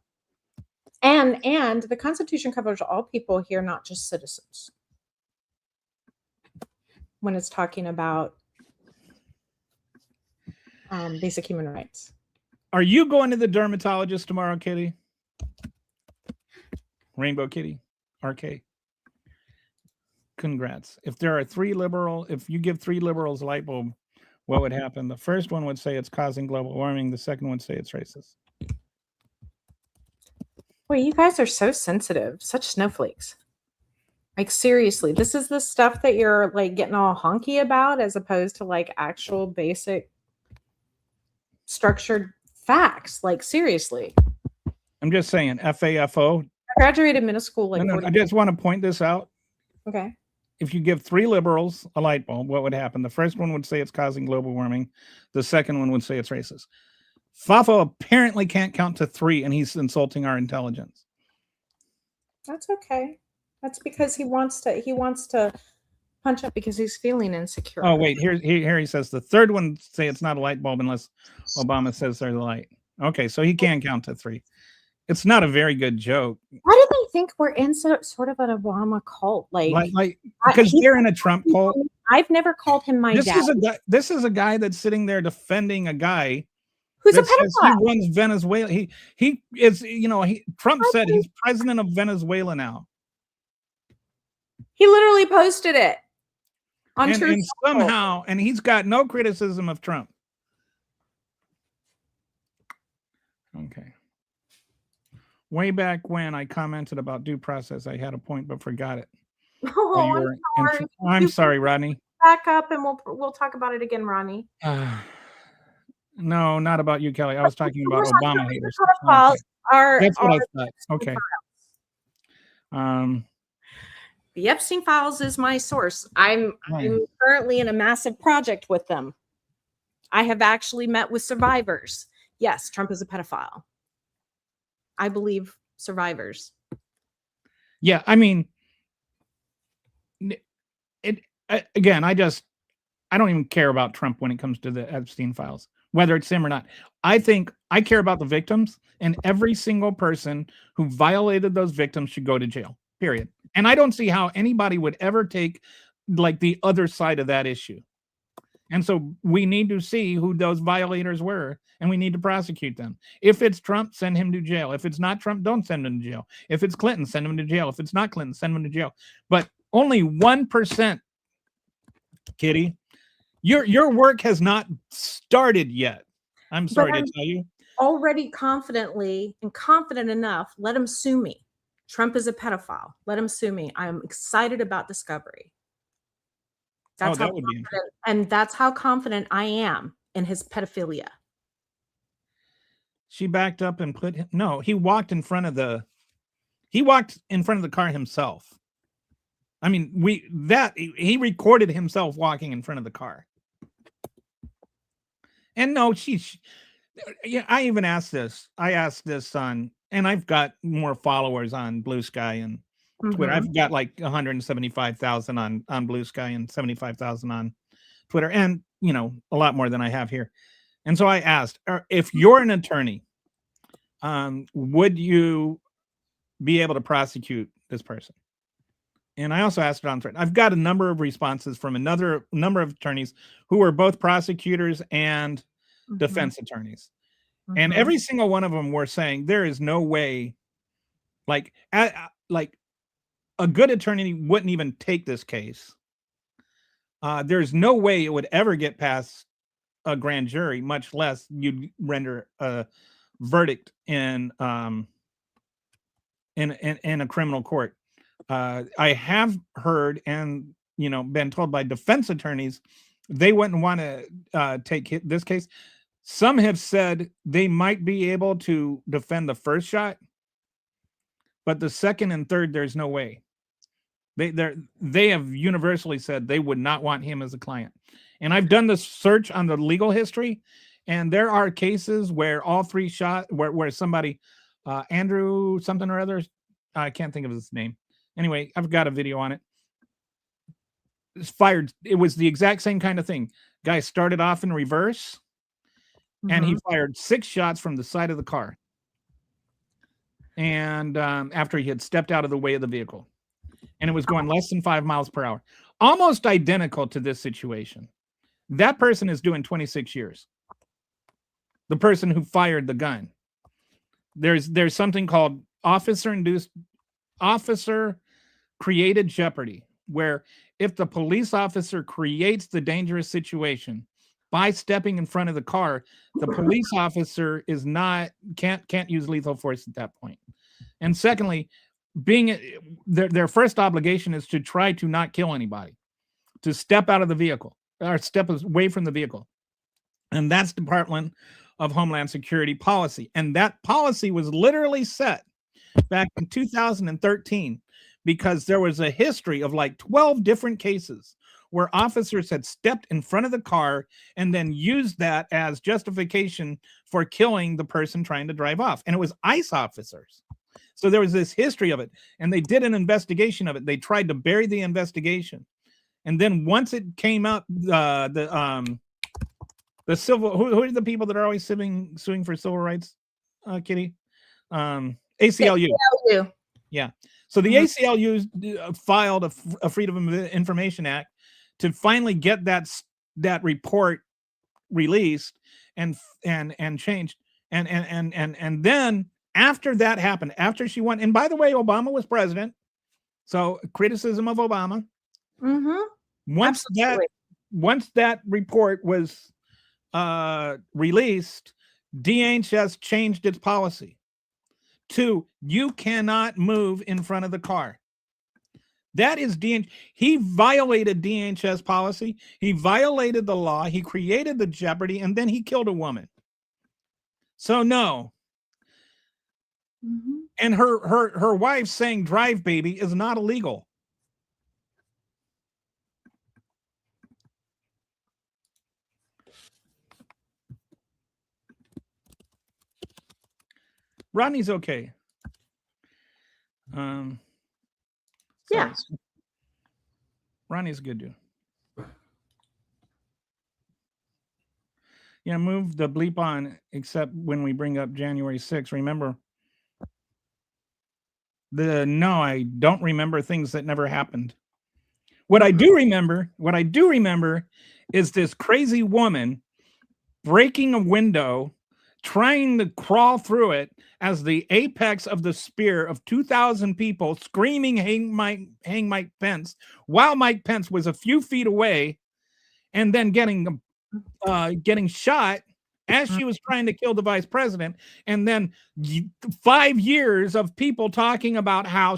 And the Constitution covers all people here, not just citizens. When it's talking about basic human rights. Are you going to the dermatologist tomorrow, Kitty? Rainbow Kitty, RK. Congrats. If you give 3 liberals a light bulb, what would happen? The first one would say it's causing global warming. The second one would say it's racist. Boy, you guys are so sensitive, such snowflakes. Like, seriously, this is the stuff that you're like getting all honky about, as opposed to like actual basic structured facts. Like, seriously. I'm just saying, FAFO. I graduated middle school. Like, I just want to point this out. Okay. If you give 3 liberals a light bulb, what would happen? The first one would say it's causing global warming. The second one would say it's racist. Fafo apparently can't count to 3, and he's insulting our intelligence. That's okay. That's because he wants to punch up because he's feeling insecure. Oh, wait, here he says the third one say it's not a light bulb unless Obama says there's a light. Okay, so he can count to 3. It's not a very good joke. Why do they think we're in sort of an Obama cult? Like because they're in a Trump cult. I've never called him my dad. This is a guy that's sitting there defending a guy Who's a that says he pedophile? runs Venezuela. He is, Trump said he's president of Venezuela now. He literally posted it on And Truth Social. somehow, and he's got no criticism of Trump. Okay. Way back when I commented about due process, I had a point but forgot it. Oh, I'm sorry. I'm sorry, Rodney. Back up and we'll talk about it again, Ronnie. No, not about you, Kelly. I was talking about Obama haters. Pedophiles are That's what I thought. Okay. The Epstein files is my source. I'm currently in a massive project with them. I have actually met with survivors. Yes, Trump is a pedophile. I believe survivors. Yeah, I mean, again, I don't even care about Trump when it comes to the Epstein files, whether it's him or not. I think I care about the victims, and every single person who violated those victims should go to jail, period. And I don't see how anybody would ever take like the other side of that issue. And so we need to see who those violators were, and we need to prosecute them. If it's Trump, send him to jail. If it's not Trump, don't send him to jail. If it's Clinton, send him to jail. If it's not Clinton, send him to jail. But only 1%, Kitty. Your work has not started yet. I'm sorry to tell you. Already confidently and confident enough, let him sue me. Trump is a pedophile. Let him sue me. I am excited about discovery. That's that would be interesting. And that's how confident I am in his pedophilia. She backed up and he walked in front of the car himself. I mean, he recorded himself walking in front of the car. And no, I even asked this. I asked this on, and I've got more followers on Blue Sky and Twitter. I've got like 175,000 on Blue Sky and 75,000 on Twitter, and a lot more than I have here. And so I asked, if you're an attorney, would you be able to prosecute this person? And I also asked it on Twitter. I've got a number of responses from another number of attorneys who are both prosecutors and defense attorneys. And every single one of them were saying there is no way, like a good attorney wouldn't even take this case. There's no way it would ever get past a grand jury, much less you'd render a verdict in a criminal court. I have heard and been told by defense attorneys they wouldn't want to take this case. Some have said they might be able to defend the first shot, but the second and third, there's no way. They have universally said they would not want him as a client. And I've done the search on the legal history, and there are cases where all three shots, where somebody, Andrew something or other, I can't think of his name. Anyway, I've got a video on it. It's fired. It was the exact same kind of thing. Guy started off in reverse, and he fired 6 shots from the side of the car. And after he had stepped out of the way of the vehicle, and it was going less than 5 miles per hour, almost identical to this situation. That person is doing 26 years. The person who fired the gun. There's something called officer created jeopardy, where if the police officer creates the dangerous situation by stepping in front of the car, the police officer can't use lethal force at that point. And secondly, their first obligation is to try to not kill anybody, to step out of the vehicle or step away from the vehicle. And that's Department of Homeland Security policy. And that policy was literally set back in 2013 because there was a history of like 12 different cases where officers had stepped in front of the car and then used that as justification for killing the person trying to drive off. And it was ICE officers. So there was this history of it, and they did an investigation of it. They tried to bury the investigation. And then once it came out, the civil, who are the people that are always suing for civil rights, Kitty? ACLU. Yeah. So the ACLU filed a Freedom of Information Act to finally get that report released. and changed. And then after that happened, after she won, and by the way, Obama was president, so criticism of Obama. Once that report was released, DHS changed its policy to you cannot move in front of the car. That is he violated DHS policy. He violated the law. He created the jeopardy, and then he killed a woman. So no. And her wife saying drive baby is not illegal. Rodney's okay. Yeah. Ronnie's good dude. Yeah, move the bleep on except when we bring up January 6th. Remember no, I don't remember things that never happened. What I do remember is this crazy woman breaking a window, trying to crawl through it as the apex of the spear of 2,000 people screaming, hang Mike Pence, while Mike Pence was a few feet away, and then getting shot as she was trying to kill the vice president. And then 5 years of people talking about how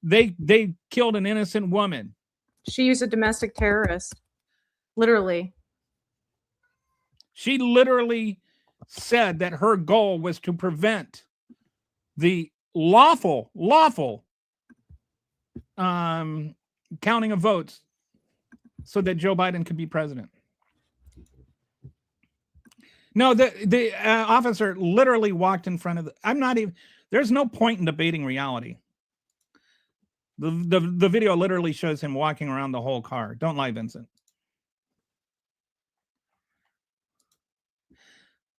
they killed an innocent woman. She was a domestic terrorist. Literally. She literally said that her goal was to prevent the lawful counting of votes so that Joe Biden could be president. No, the officer literally walked in front of there's no point in debating reality. The video literally shows him walking around the whole car. Don't lie, Vincent.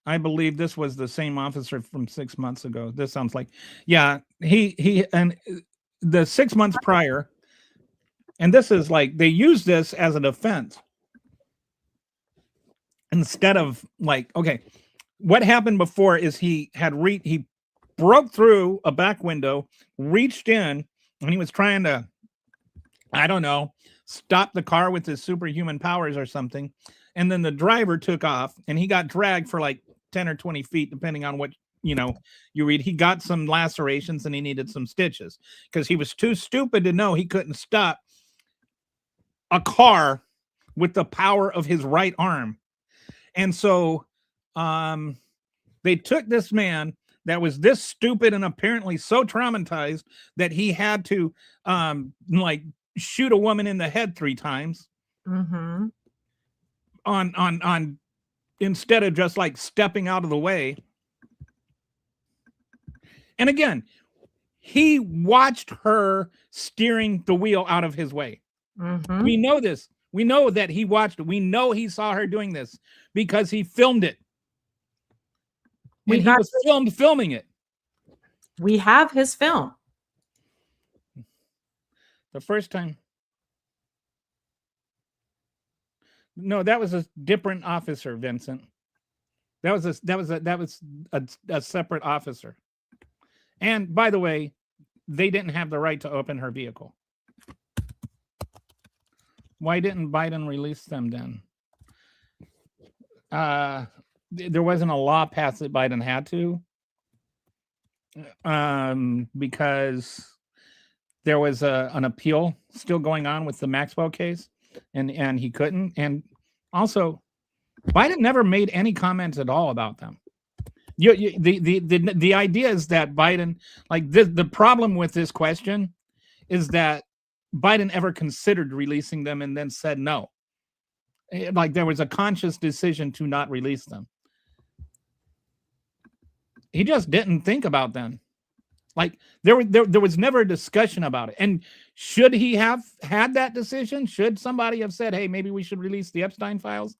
I believe this was the same officer from 6 months ago. This sounds like, yeah, he and the 6 months prior, and this is like, they use this as a defense. Instead of like, okay, what happened before is he broke through a back window, reached in, and he was trying to, I don't know, stop the car with his superhuman powers or something. And then the driver took off and he got dragged for like 10 or 20 feet, depending on what, you read. He got some lacerations and he needed some stitches because he was too stupid to know he couldn't stop a car with the power of his right arm. And so they took this man that was this stupid and apparently so traumatized that he had to shoot a woman in the head 3 times. On instead of just like stepping out of the way. And again, he watched her steering the wheel out of his way. We know this. We know that he watched it. We know he saw her doing this because he filmed it. And he was filming it. We have his film. The first time. No, that was a different officer, Vincent. That was a separate officer. And by the way, they didn't have the right to open her vehicle. Why didn't Biden release them then? There wasn't a law passed that Biden had to, because there was an appeal still going on with the Maxwell case. And he couldn't. And also, Biden never made any comments at all about them. The idea is that Biden, like the problem with this question is that Biden ever considered releasing them and then said no. Like there was a conscious decision to not release them. He just didn't think about them. Like there was never a discussion about it. And should he have had that decision? Should somebody have said, hey, maybe we should release the Epstein files?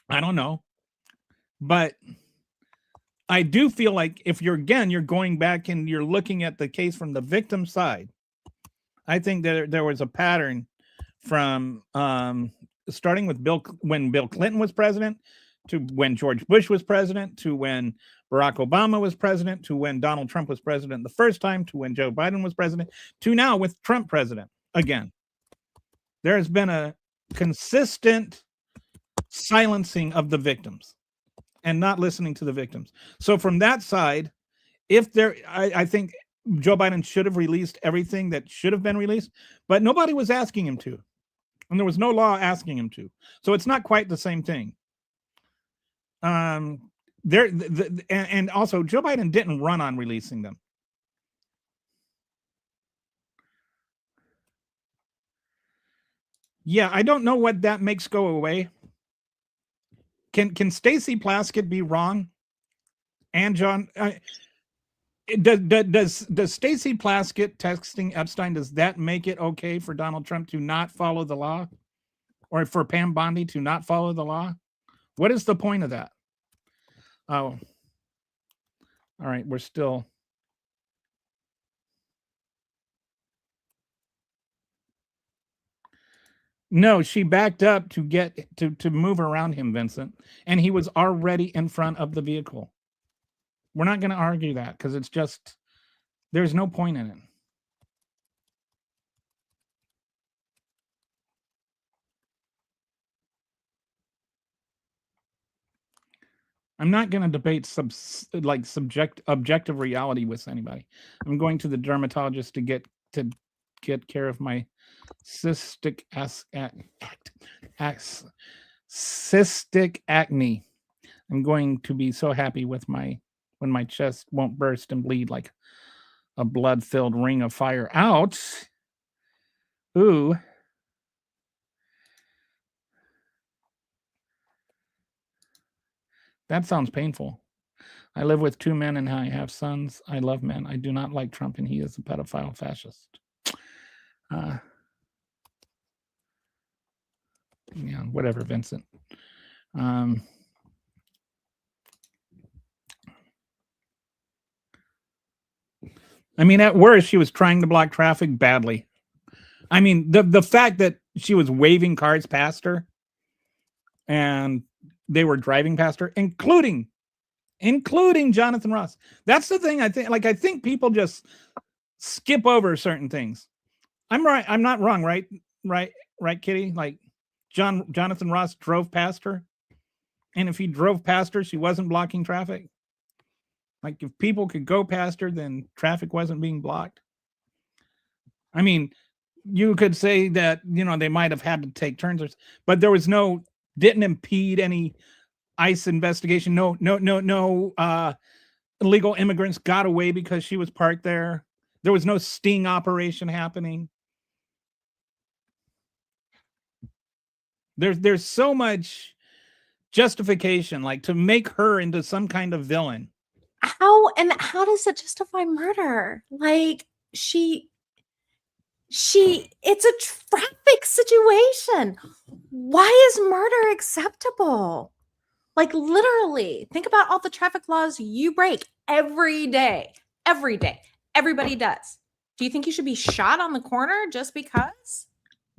I don't know. But I do feel like if you're going back and you're looking at the case from the victim side, I think that there was a pattern from starting with when Bill Clinton was president to when George Bush was president, to when Barack Obama was president, to when Donald Trump was president the first time, to when Joe Biden was president, to now with Trump president again. There has been a consistent silencing of the victims and not listening to the victims. So from that side, I think Joe Biden should have released everything that should have been released, but nobody was asking him to. And there was no law asking him to. So it's not quite the same thing. And also Joe Biden didn't run on releasing them. Yeah, I don't know what that makes go away. Can Stacey Plaskett be wrong? And John, does Stacey Plaskett texting Epstein, does that make it okay for Donald Trump to not follow the law, or for Pam Bondi to not follow the law? What is the point of that? Oh, all right, we're still. No, she backed up to get to move around him, Vincent, and he was already in front of the vehicle. We're not going to argue that because it's just, there's no point in it. I'm not going to debate objective reality with anybody. I'm going to the dermatologist to get care of my cystic acne. I'm going to be so happy with when my chest won't burst and bleed like a blood-filled ring of fire out. Ooh. That sounds painful. I live with 2 men and I have sons. I love men. I do not like Trump and he is a pedophile fascist. Yeah, whatever, Vincent. I mean, at worst, she was trying to block traffic badly. I mean, the fact that she was waving cars past her and they were driving past her, including Jonathan Ross. That's the thing I think. Like, I think people just skip over certain things. I'm right. I'm not wrong, right? Right, Kitty? Like, Jonathan Ross drove past her. And if he drove past her, she wasn't blocking traffic. Like, if people could go past her, then traffic wasn't being blocked. I mean, you could say that, they might have had to take turns, but there was didn't impede any ICE investigation. No illegal immigrants got away because she was parked there. There was no sting operation happening. There's so much justification, like, to make her into some kind of villain. How does it justify murder? Like, it's a traffic situation. Why is murder acceptable? Like, literally, think about all the traffic laws you break every day. Everybody does. Do you think you should be shot on the corner just because?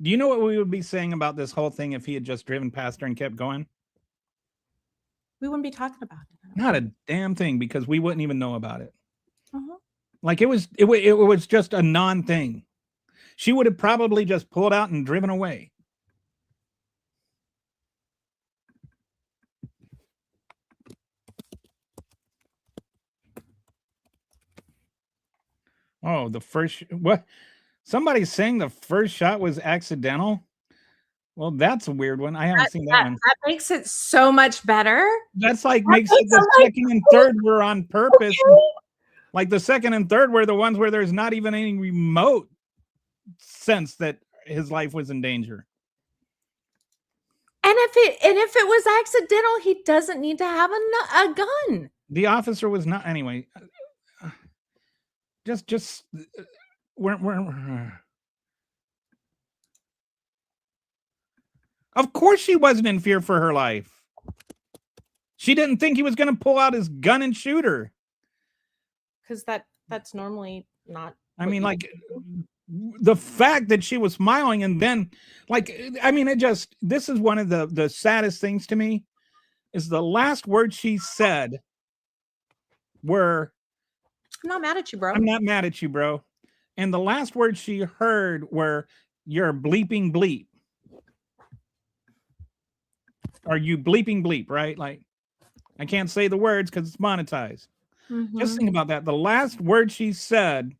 Do you know what we would be saying about this whole thing if he had just driven past her and kept going? We wouldn't be talking about it. Not a damn thing, because we wouldn't even know about it. Uh-huh. Like, it was just a non-thing. She would have probably just pulled out and driven away. Oh, what? Somebody's saying the first shot was accidental? Well, that's a weird one. I haven't seen that one. That makes it so much better. That's like makes it the second and third were on purpose. Okay. Like, the second and third were the ones where there's not even any remote sense that his life was in danger. And if it was accidental, he doesn't need to have a gun. The officer was not, anyway. Just we're Of course she wasn't in fear for her life. She didn't think he was going to pull out his gun and shoot her. Because that's normally not. I mean, like, the fact that she was smiling and then, like, I mean, this is one of the saddest things to me is the last words she said were, I'm not mad at you, bro. I'm not mad at you, bro. And the last words she heard were, you're bleeping bleep. Or you bleeping bleep, right? Like, I can't say the words because it's monetized. Just think about that. The last words she said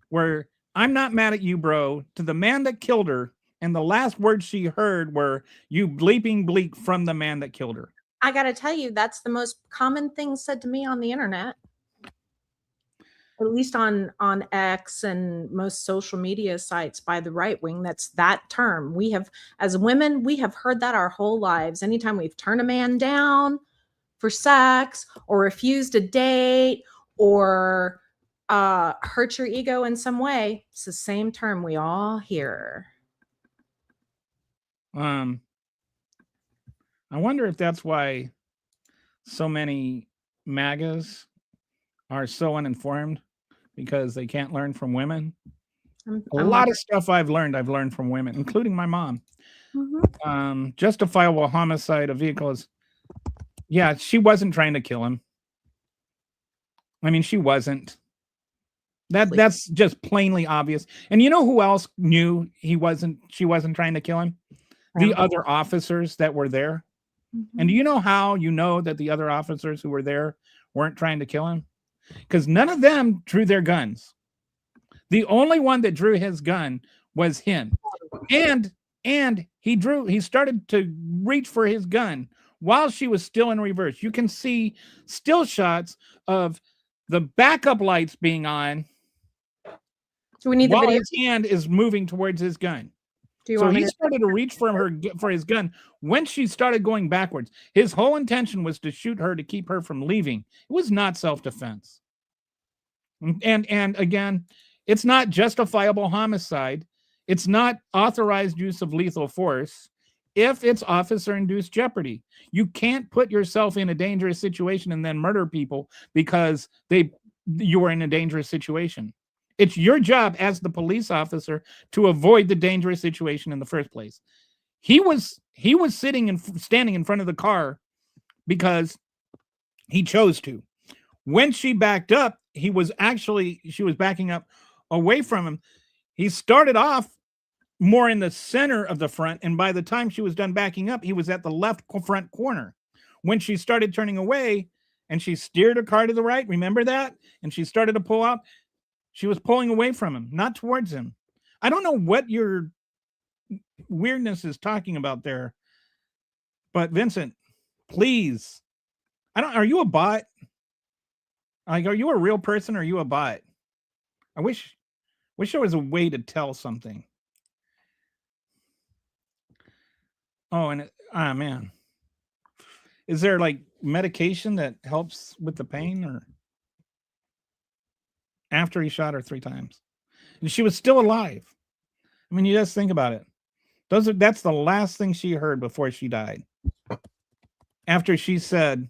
were, I'm not mad at you, bro, to the man that killed her. And the last words she heard were, you bleeping bleep, from the man that killed her. I got to tell you, that's the most common thing said to me on the internet. At least on X and most social media sites by the right wing. That's that term. We have, as women, we have heard that our whole lives. Anytime we've turned a man down for sex or refused a date or hurt your ego in some way, it's the same term we all hear. I wonder if that's why so many MAGAs are so uninformed, because they can't learn from women. A lot of stuff I've learned from women, including my mom. Justifiable homicide of vehicles. Yeah, she wasn't trying to kill him. I mean, she wasn't. That's just plainly obvious. And you know who else knew she wasn't trying to kill him? The other officers that were there. And do you know how you know that the other officers who were there weren't trying to kill him? Because none of them drew their guns. The only one that drew his gun was him. And he started to reach for his gun while she was still in reverse. You can see still shots of the backup lights being on. So we need the while video. His hand is moving towards his gun. So he started to reach for his gun when she started going backwards. His whole intention was to shoot her to keep her from leaving. It was not self-defense. And again, it's not justifiable homicide. It's not authorized use of lethal force if it's officer-induced jeopardy. You can't put yourself in a dangerous situation and then murder people because you were in a dangerous situation. It's your job as the police officer to avoid the dangerous situation in the first place. He was standing in front of the car because he chose to. When she backed up, she was backing up away from him. He started off more in the center of the front, and by the time she was done backing up, he was at the left front corner. When she started turning away and she steered her car to the right, remember that? And she started to pull out. She was pulling away from him, not towards him. I don't know what your weirdness is talking about there, but Vincent, please. Are you a bot? Like, are you a real person or are you a bot? I wish there was a way to tell something. Oh, and man. Is there like medication that helps with the pain, or after he shot her 3 times? And she was still alive. I mean, you just think about it. That's the last thing she heard before she died. After she said,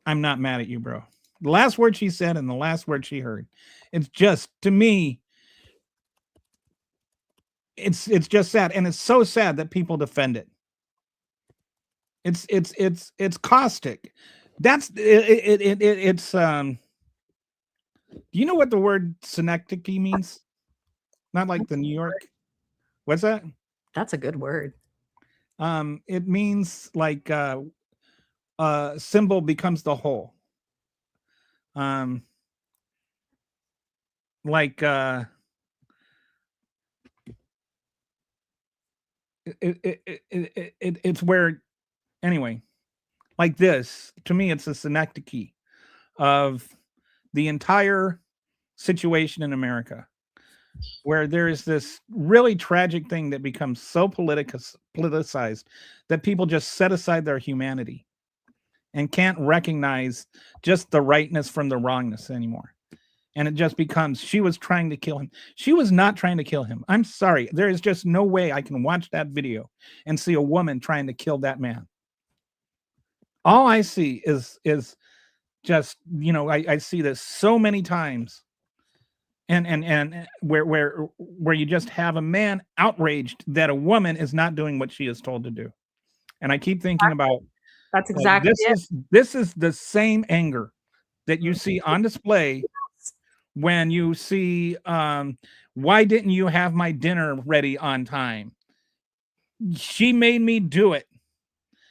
I'm not mad at you, bro. The last word she said and the last word she heard. It's just, to me, it's just sad. And it's so sad that people defend it. It's caustic. That's it's do you know what the word synecdoche means? Not like the New York. What's that? That's a good word. It means like symbol becomes the whole. It's where, anyway, like this, to me, it's a synecdoche of the entire situation in America, where there is this really tragic thing that becomes so politicized that people just set aside their humanity and can't recognize just the rightness from the wrongness anymore. And it just becomes, she was trying to kill him. She was not trying to kill him. I'm sorry. There is just no way I can watch that video and see a woman trying to kill that man. All I see is just, I see this so many times. And where you just have a man outraged that a woman is not doing what she is told to do. And I keep thinking about That's exactly it. this is the same anger that you see on display when you see why didn't you have my dinner ready on time? She made me do it.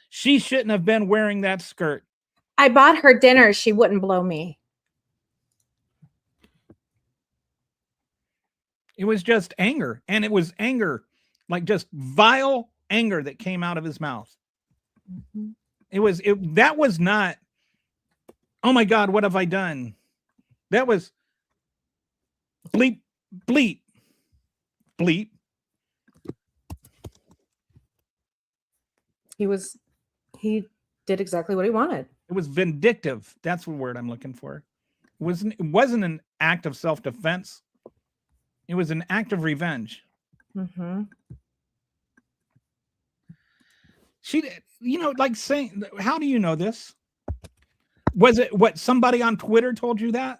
She shouldn't have been wearing that skirt. I bought her dinner. She wouldn't blow me. It was just anger. And it was anger, like just vile anger that came out of his mouth. Mm-hmm. That was not, oh my God, what have I done? That was bleep, bleep, bleep. He did exactly what he wanted. It was vindictive. That's the word I'm looking for. It wasn't an act of self-defense. It was an act of revenge. Mm-hmm. She, like saying, how do you know this? Was it what somebody on Twitter told you that?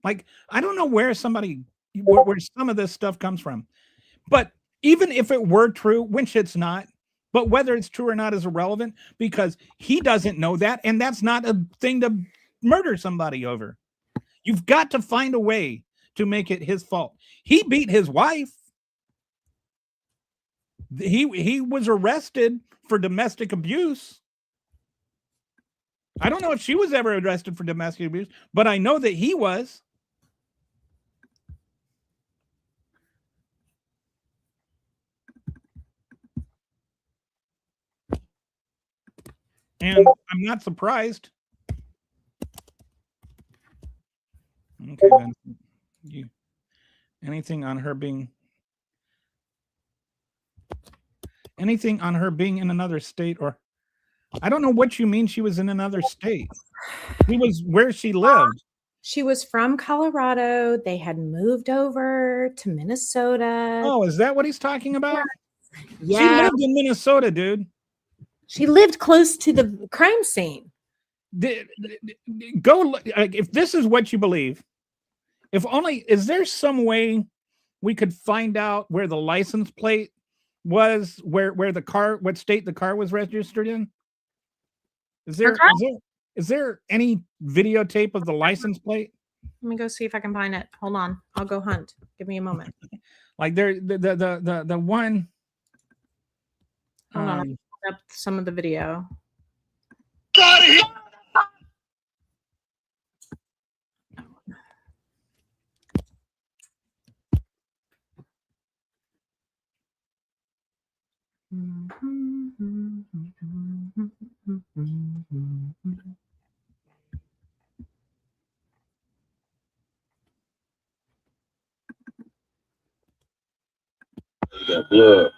Like, I don't know where some of this stuff comes from. But even if it were true, which it's not, but whether it's true or not is irrelevant because he doesn't know that. And that's not a thing to murder somebody over. You've got to find a way to make it his fault. He beat his wife. He was arrested for domestic abuse. I don't know if she was ever arrested for domestic abuse, but I know that he was. And I'm not surprised. Okay, then. Anything on her being in another state, or I don't know what you mean she was in another state. He was where she lived. She was from Colorado. They had moved over to Minnesota. Oh, is that what he's talking about? Yeah. She lived in Minnesota, dude. She lived close to the crime scene. Go look, if this is what you believe. Is there some way we could find out where the license plate was, where the car, what state the car was registered in? Is there any videotape of the license plate? Let me go see if I can find it. Hold on, I'll go hunt. Give me a moment. Like the one. Hold on, I'll pull up some of the video. Got it. Blood.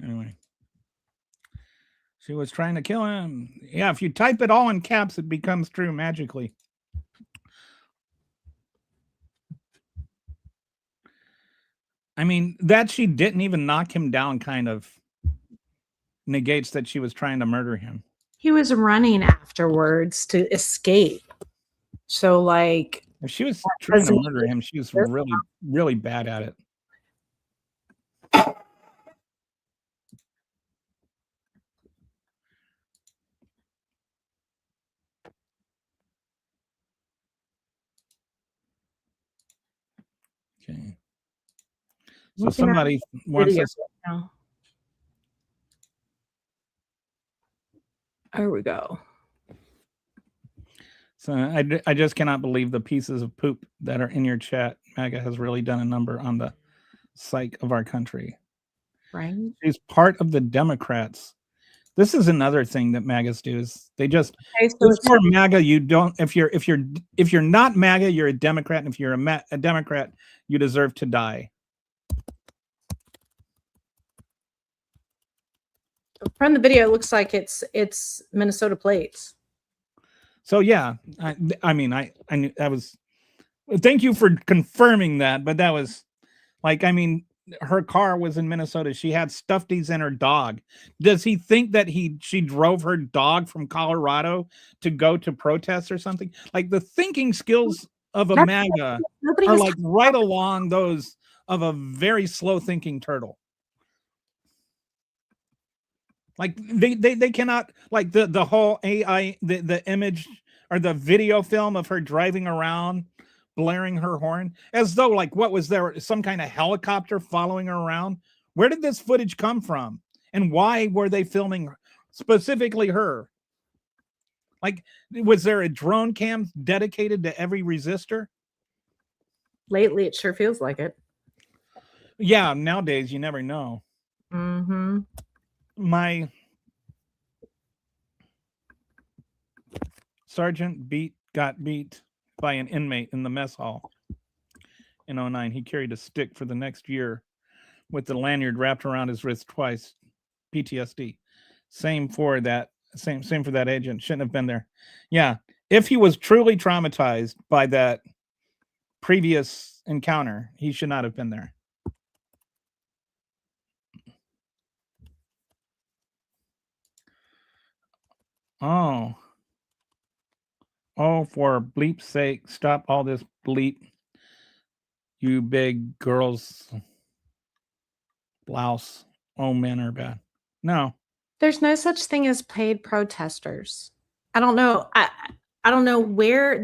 Anyway, she was trying to kill him. Yeah, if you type it all in caps, it becomes true magically. I mean, that she didn't even knock him down kind of negates that she was trying to murder him. He was running afterwards to escape. So, like, if she was trying to murder him, she was really, really bad at it. Okay. So somebody wants us. There we go. So I just cannot believe the pieces of poop that are in your chat. MAGA has really done a number on the psyche of our country. Right. She's part of the Democrats. This is another thing that MAGAs do is they just for MAGA, you don't if you're not MAGA, you're a Democrat, and if you're a Democrat, you deserve to die. From the video, it looks like it's Minnesota plates. So yeah, I mean, I knew that was. Thank you for confirming that, but that was like, I mean, her car was in Minnesota. She had stuffies and her dog. Does he think that she drove her dog from Colorado to go to protests or something? Like the thinking skills of a MAGA are like right along those of a very slow thinking turtle. Like they cannot, like the whole AI, the image or the video film of her driving around blaring her horn, as though like, what was there, some kind of helicopter following her around? Where did this footage come from? And why were they filming specifically her? Like, was there a drone cam dedicated to every resistor? Lately, it sure feels like it. Yeah, nowadays you never know. Mm-hmm. My sergeant got beat by an inmate in the mess hall in 09. He carried a stick for the next year with the lanyard wrapped around his wrist twice. PTSD. Same for that agent. Shouldn't have been there. Yeah. If he was truly traumatized by that previous encounter, he should not have been there. Oh, for bleep's sake, stop all this bleep. You big girls blouse. Oh, men are bad. No. There's no such thing as paid protesters. I don't know. I don't know where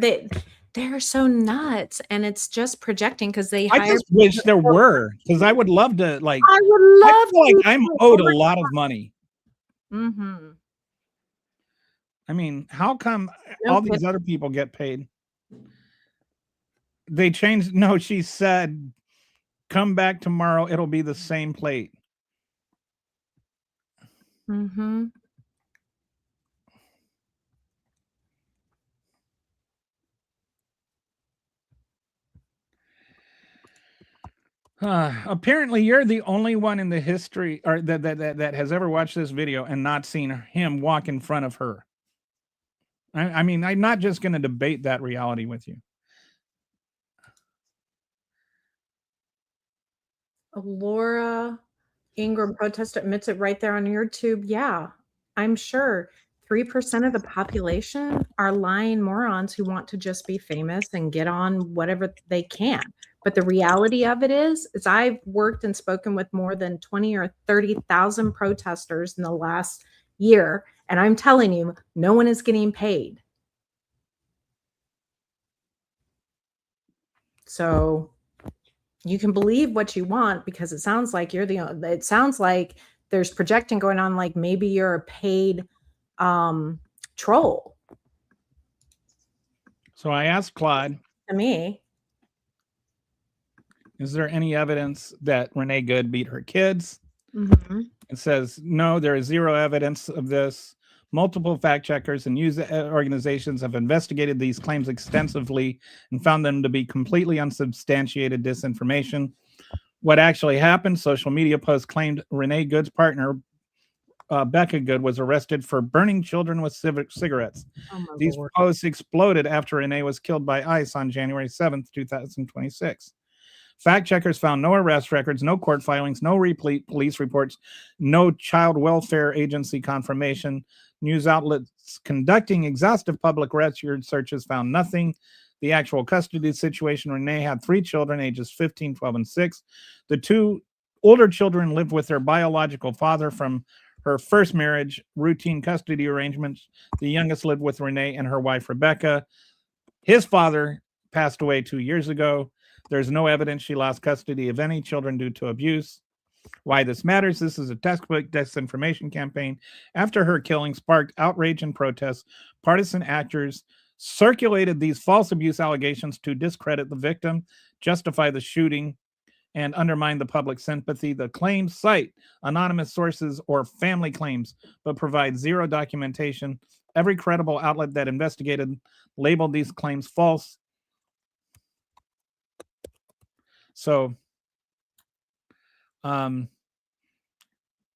they're so nuts, and it's just projecting because they I hire just wish there were, because I would love to, like, I would love I feel like to. I'm owed a lot of money. Mm-hmm. I mean, how come No all these kidding. other people get paid? They changed. No, she said, come back tomorrow. It'll be the same plate. Mm-hmm. Apparently, you're the only one in the history or that has ever watched this video and not seen him walk in front of her. I mean, I'm not just going to debate that reality with you. Laura Ingram protester admits it right there on YouTube. Yeah, I'm sure 3% of the population are lying morons who want to just be famous and get on whatever they can. But the reality of it is I've worked and spoken with more than 20 or 30,000 protesters in the last year, and I'm telling you, no one is getting paid. So you can believe what you want, because it sounds like it sounds like there's projecting going on, like maybe you're a paid troll. So I asked Claude, To me, is there any evidence that Renee Good beat her kids? mm-hmm. It says, no, there is zero evidence of this. Multiple fact checkers and news organizations have investigated these claims extensively and found them to be completely unsubstantiated disinformation. What actually happened? Social media posts claimed Renee Good's partner, Becca Good, was arrested for burning children with cigarettes. Oh, These posts exploded after Renee was killed by ICE on January 7th, 2026. Fact checkers found no arrest records, no court filings, no police reports, no child welfare agency confirmation. News outlets conducting exhaustive public record searches found nothing. The actual custody situation: Renee had 3 children, ages 15, 12, and 6. The 2 older children lived with their biological father from her first marriage, routine custody arrangements. The youngest lived with Renee and her wife, Rebecca. His father passed away 2 years ago. There's no evidence she lost custody of any children due to abuse. Why this matters: this is a textbook disinformation campaign. After her killing sparked outrage and protests, partisan actors circulated these false abuse allegations to discredit the victim, justify the shooting, and undermine the public sympathy. The claims cite anonymous sources or family claims, but provide zero documentation. Every credible outlet that investigated labeled these claims false. So,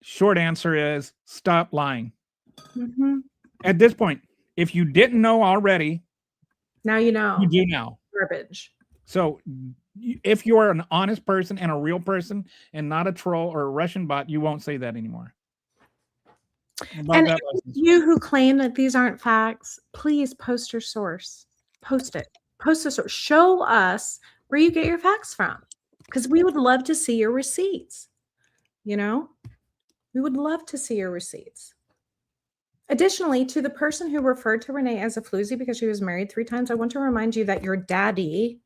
short answer is stop lying. Mm-hmm. At this point, if you didn't know already, Now you know. you do now. Garbage. So if you're an honest person and a real person and not a troll or a Russian bot, you won't say that anymore. And you who claim that these aren't facts, please post your source. Post it. Post a source. Show us where you get your facts from. because we would love to see your receipts. You know, we would love to see your receipts. Additionally, to the person who referred to Renee as a floozy because she was married 3 times, I want to remind you that your daddy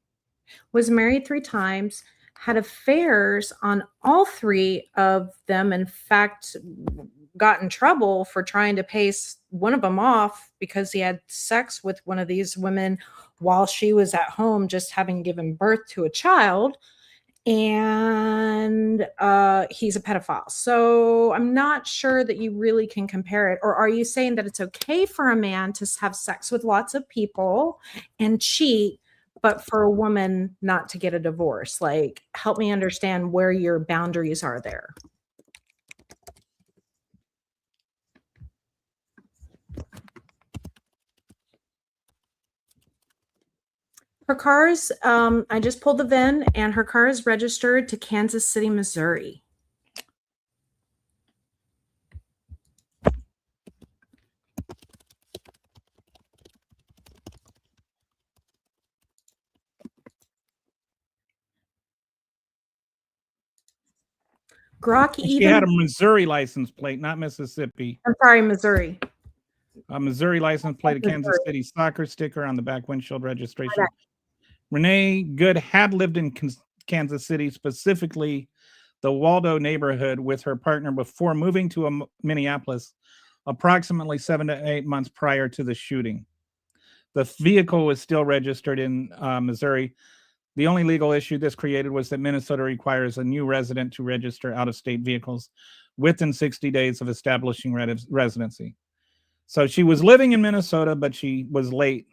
was married 3 times, had affairs on all 3 of them. In fact, got in trouble for trying to pay one of them off because he had sex with one of these women while she was at home just having given birth to a child. And he's a pedophile. So I'm not sure that you really can compare it. Or are you saying that it's okay for a man to have sex with lots of people and cheat, but for a woman not to get a divorce? Like, help me understand where your boundaries are there. Her car is, I just pulled the VIN, and her car is registered to Kansas City, Missouri. Grok She had a Missouri license plate, not Mississippi. I'm sorry, Missouri. A Missouri license plate, a Kansas City soccer sticker on the back windshield registration. Renee Good had lived in Kansas City, specifically the Waldo neighborhood, with her partner before moving to Minneapolis approximately 7 to 8 months prior to the shooting. The vehicle was still registered in Missouri. The only legal issue this created was that Minnesota requires a new resident to register out-of-state vehicles within 60 days of establishing residency. So she was living in Minnesota, but she was late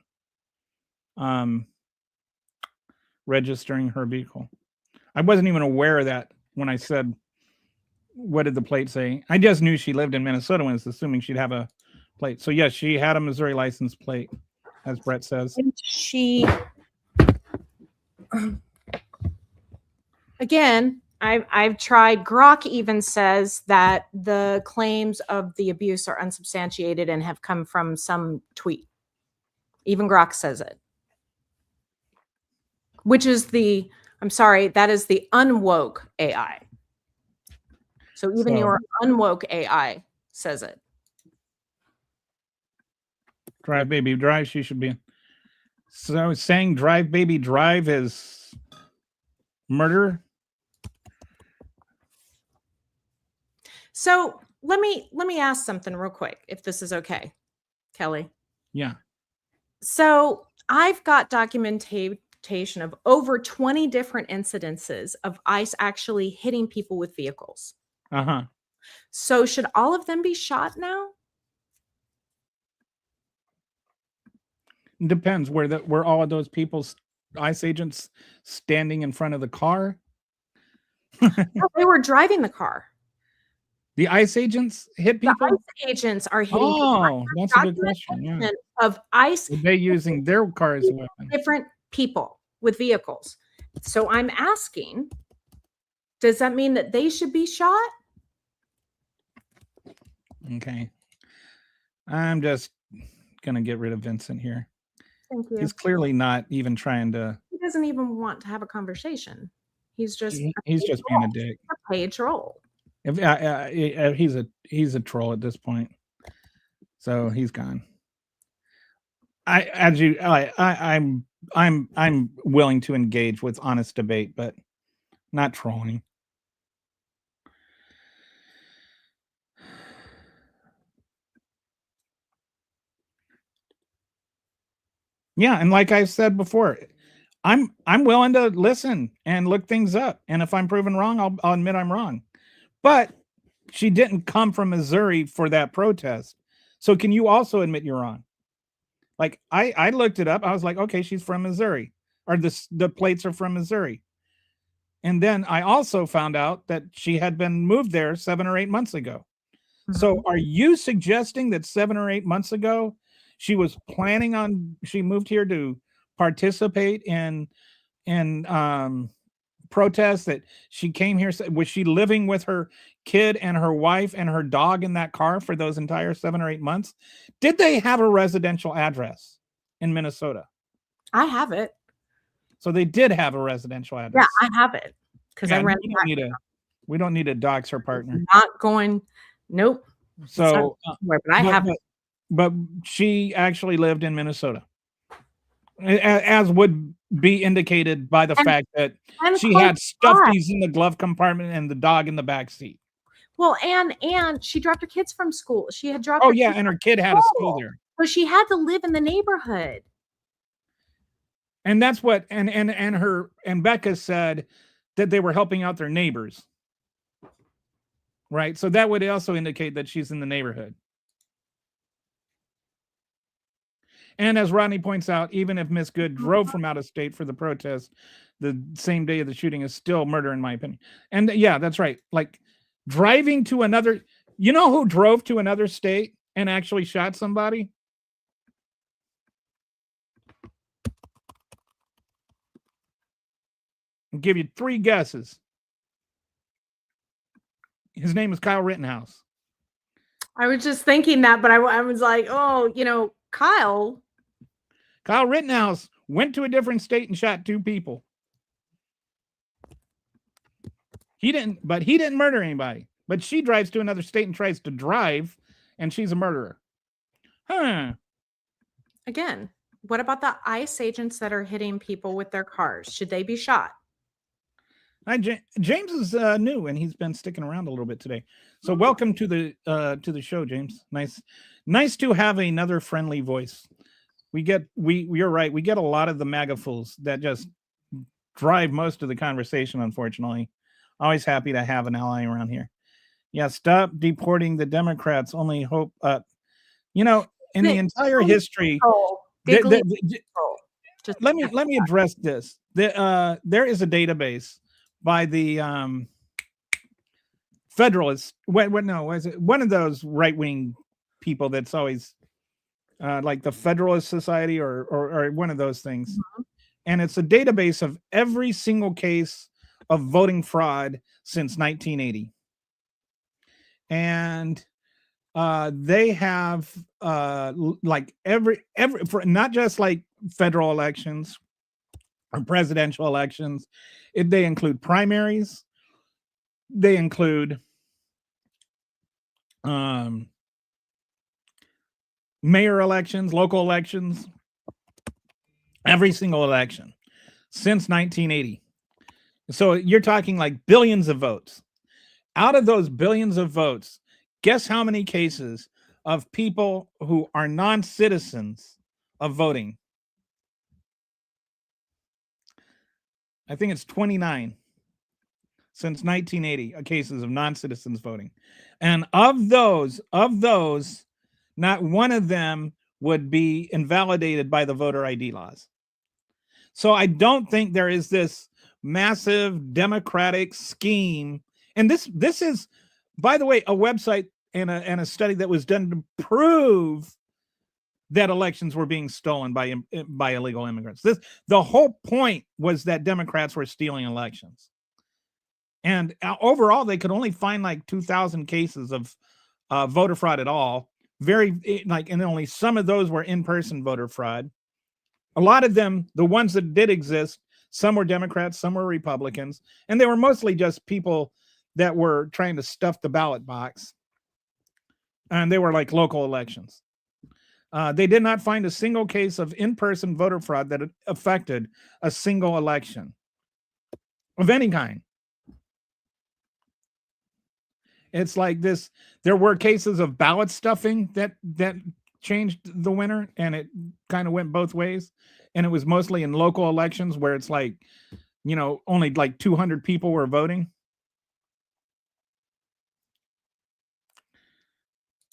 registering her vehicle. I wasn't even aware of that when I said, what did the plate say? I just knew she lived in Minnesota and was assuming she'd have a plate. So yes, she had a Missouri license plate, as Brett says. And she, again, I've tried. Grok even says that the claims of the abuse are unsubstantiated and have come from some tweet. Even Grok says it. Which is the, I'm sorry, that is the unwoke AI. So even your unwoke AI says it. Drive Baby Drive, she should be. So I was saying Drive Baby Drive is murder. So let me ask something real quick, if this is okay, Kelly. Yeah. So I've got documentation of over 20 different incidences of ICE actually hitting people with vehicles. Uh-huh. So should all of them be shot now? Depends where all of those people, ICE agents, standing in front of the car. No, they were driving the car. The ICE agents hit people? The ICE agents are hitting people. Oh, that's a good question. Yeah. Of ICE. Are they using their car as a weapon? Different people with vehicles. So I'm asking, does that mean that they should be shot? Okay. I'm just going to get rid of Vincent here. Thank you. He's clearly not even trying to. He doesn't even want to have a conversation. He's just being a dick. A pay troll. He's a troll at this point. So he's gone. I'm willing to engage with honest debate, but not trolling. Yeah, and like I've said before, I'm willing to listen and look things up. And if I'm proven wrong, I'll admit I'm wrong. But she didn't come from Missouri for that protest. So can you also admit you're wrong? Like I looked it up. I was like, okay, she's from Missouri, or the plates are from Missouri. And then I also found out that she had been moved there 7 or 8 months ago. Mm-hmm. So are you suggesting that 7 or 8 months ago she was planning on, she moved here to participate in protests, that she came here? Was she living with her kid and her wife and her dog in that car for those entire 7 or 8 months? Did they have a residential address in Minnesota? I have it. So they did have a residential address. Yeah, I have it. because I ran. We don't need to dox her partner. Not going. Nope. So, but I have. But she actually lived in Minnesota, as would be indicated by the fact that she had stuffies in the glove compartment and the dog in the back seat. Well, and she dropped her kids from school. She had dropped. Oh yeah, and her kid had a school there. So she had to live in the neighborhood. And that's what and Becca said that they were helping out their neighbors. Right? So that would also indicate that she's in the neighborhood. And as Rodney points out, even if Miss Good drove from out of state for the protest, the same day of the shooting is still murder, in my opinion. And yeah, that's right. Like driving to another, you know who drove to another state and actually shot somebody? I'll give you 3 guesses. His name is Kyle Rittenhouse. I was just thinking that, but I was like, oh, Kyle Rittenhouse went to a different state and shot 2 people. He didn't murder anybody. But she drives to another state and tries to drive, and she's a murderer. Huh. Again, what about the ICE agents that are hitting people with their cars? Should they be shot? James is new, and he's been sticking around a little bit today. So welcome to the show, James. Nice to have another friendly voice. You're right. We get a lot of the MAGA fools that just drive most of the conversation, unfortunately. Always happy to have an ally around here. Yeah, stop deporting the Democrats. Only hope in the entire history. Let me address this. There is a database by the Federalists. Is it one of those right-wing people that's always like the Federalist Society or one of those things. Mm-hmm. And it's a database of every single case of voting fraud since 1980. And they have like every for not just like federal elections or presidential elections. They include primaries. They include mayor elections, local elections, every single election since 1980. So you're talking like billions of votes. Out of those billions of votes, guess how many cases of people who are non-citizens of voting? I think it's 29 since 1980 cases of non-citizens voting. And of those, not one of them would be invalidated by the voter ID laws. So I don't think there is this massive democratic scheme. And this is, by the way, a website and a study that was done to prove that elections were being stolen by illegal immigrants. The whole point was that Democrats were stealing elections. And overall, they could only find like 2,000 cases of voter fraud at all. And only some of those were in-person voter fraud. A lot of them, the ones that did exist, some were Democrats, some were Republicans, and they were mostly just people that were trying to stuff the ballot box. And they were like local elections. They did not find a single case of in-person voter fraud that affected a single election of any kind. It's like this. There were cases of ballot stuffing that changed the winner, and it kind of went both ways. And it was mostly in local elections where it's like, only like 200 people were voting.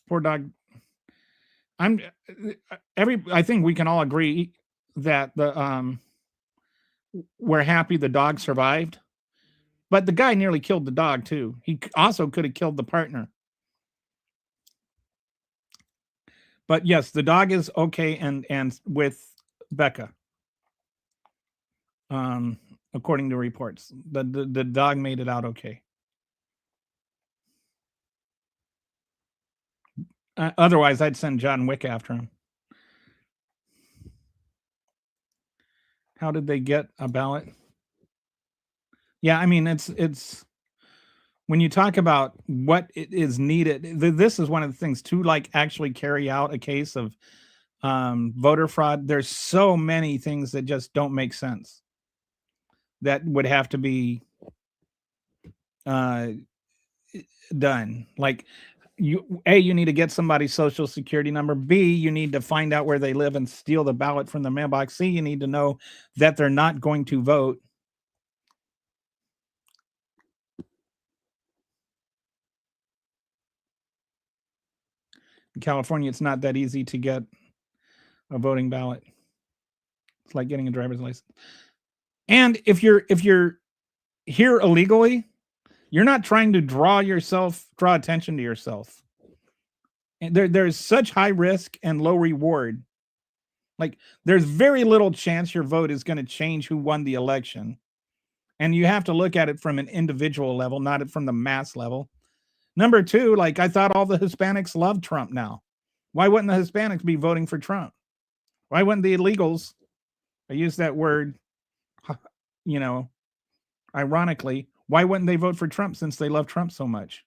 Poor dog. I think we can all agree that we're happy the dog survived. But the guy nearly killed the dog, too. He also could have killed the partner. But yes, the dog is okay and with Becca. According to reports. The dog made it out okay. Otherwise, I'd send John Wick after him. How did they get a ballot? Yeah, I mean, it's when you talk about what it is needed, this is one of the things to like actually carry out a case of voter fraud. There's so many things that just don't make sense that would have to be uh, done. Like you need to get somebody's social security number. B, you need to find out where they live and steal the ballot from the mailbox. C, you need to know that they're not going to vote. In California, it's not that easy to get a voting ballot. It's like getting a driver's license. And if you're here illegally, you're not trying to draw attention to yourself. And there's such high risk and low reward. Like there's very little chance your vote is going to change who won the election. And you have to look at it from an individual level, not from the mass level. Number two, like I thought all the Hispanics love Trump now. Why wouldn't the Hispanics be voting for Trump? Why wouldn't the illegals, I use that word, ironically, why wouldn't they vote for Trump since they love Trump so much?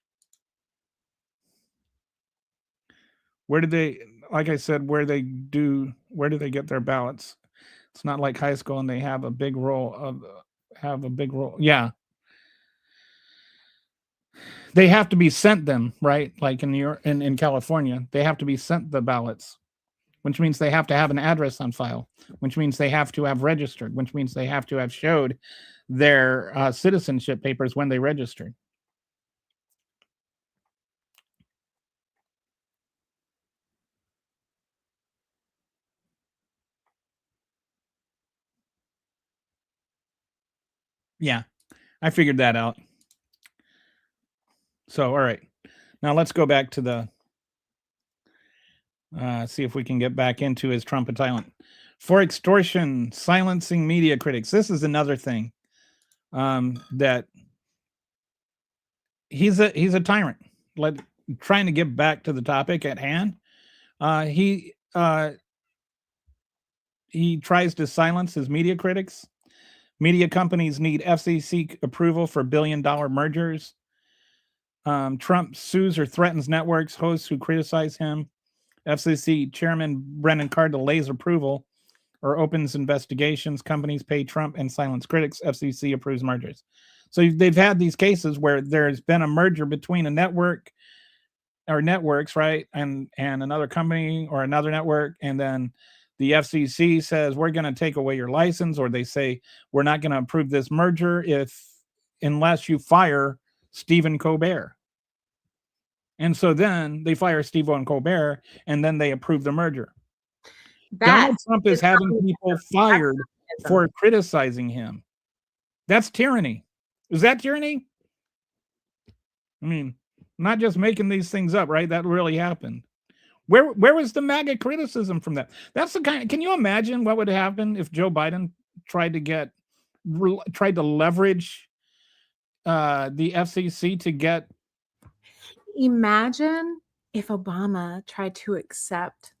Where did they, like I said, where do they get their ballots? It's not like high school and they have a big roll. Yeah. They have to be sent them, right? Like in California, they have to be sent the ballots, which means they have to have an address on file, which means they have to have registered, which means they have to have showed their citizenship papers when they registered. Yeah, I figured that out. So, all right. Now let's go back to the, see if we can get back into his Trump Tyrant. For extortion, silencing media critics. This is another thing that he's a tyrant. Trying to get back to the topic at hand. He tries to silence his media critics. Media companies need FCC approval for billion-dollar mergers. Trump sues or threatens networks, hosts who criticize him. FCC Chairman Brennan Carr delays approval or opens investigations. Companies pay Trump and silence critics. FCC approves mergers. So they've had these cases where there's been a merger between a network or networks, right, and another company or another network, and then the FCC says we're going to take away your license, or they say we're not going to approve this merger unless you fire Stephen Colbert. And so then they fire Stephen Colbert, and then they approve the merger. Donald Trump is having people fired for criticizing him. That's tyranny. Is that tyranny? I mean, not just making these things up, right? That really happened. Where was the MAGA criticism from that? That's the kind. Can you imagine what would happen if Joe Biden tried to leverage the FCC to get? Imagine if Obama tried to accept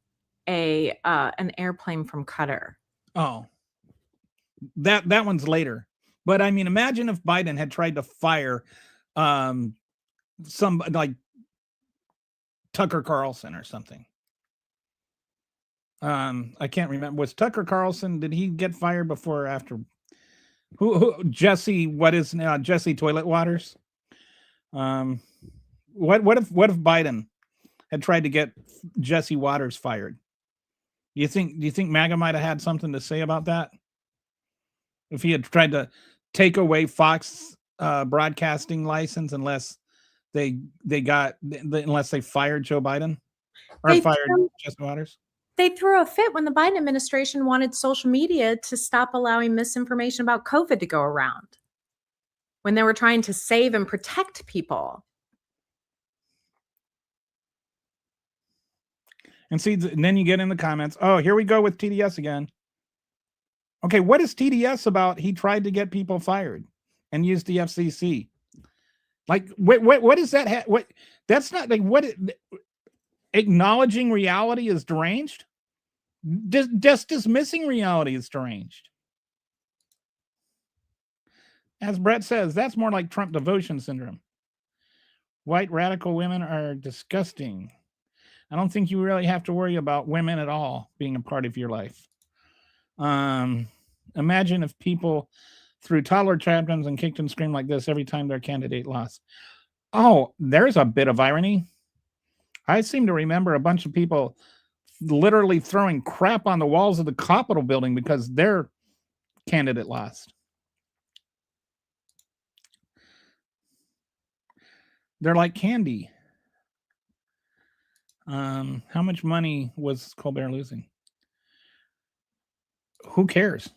an airplane from Qatar. Oh, that one's later. But I mean, imagine if Biden had tried to fire some like Tucker Carlson or something. I can't remember. Was Tucker Carlson? Did he get fired before or after? Who Jesse? What is now Jesse Toilet Waters? What if Biden had tried to get Jesse Waters fired? Do you think MAGA might have had something to say about that? If he had tried to take away Fox broadcasting license unless they fired Joe Biden or fired Jesse Waters? They threw a fit when the Biden administration wanted social media to stop allowing misinformation about COVID to go around, when they were trying to save and protect people. And see, and then you get in the comments, oh, here we go with TDS again. Okay, what is TDS about? He tried to get people fired and used the FCC. Like, what is that? What? That's not like what. Acknowledging reality is deranged. Just dismissing reality is deranged. As Brett says, that's more like Trump devotion syndrome. White radical women are disgusting. I don't think you really have to worry about women at all being a part of your life. Imagine if people threw toddler tantrums and kicked and screamed like this every time their candidate lost. Oh, there's a bit of irony. I seem to remember a bunch of people literally throwing crap on the walls of the Capitol building because their candidate lost. They're like candy. How much money was Colbert losing? Who cares?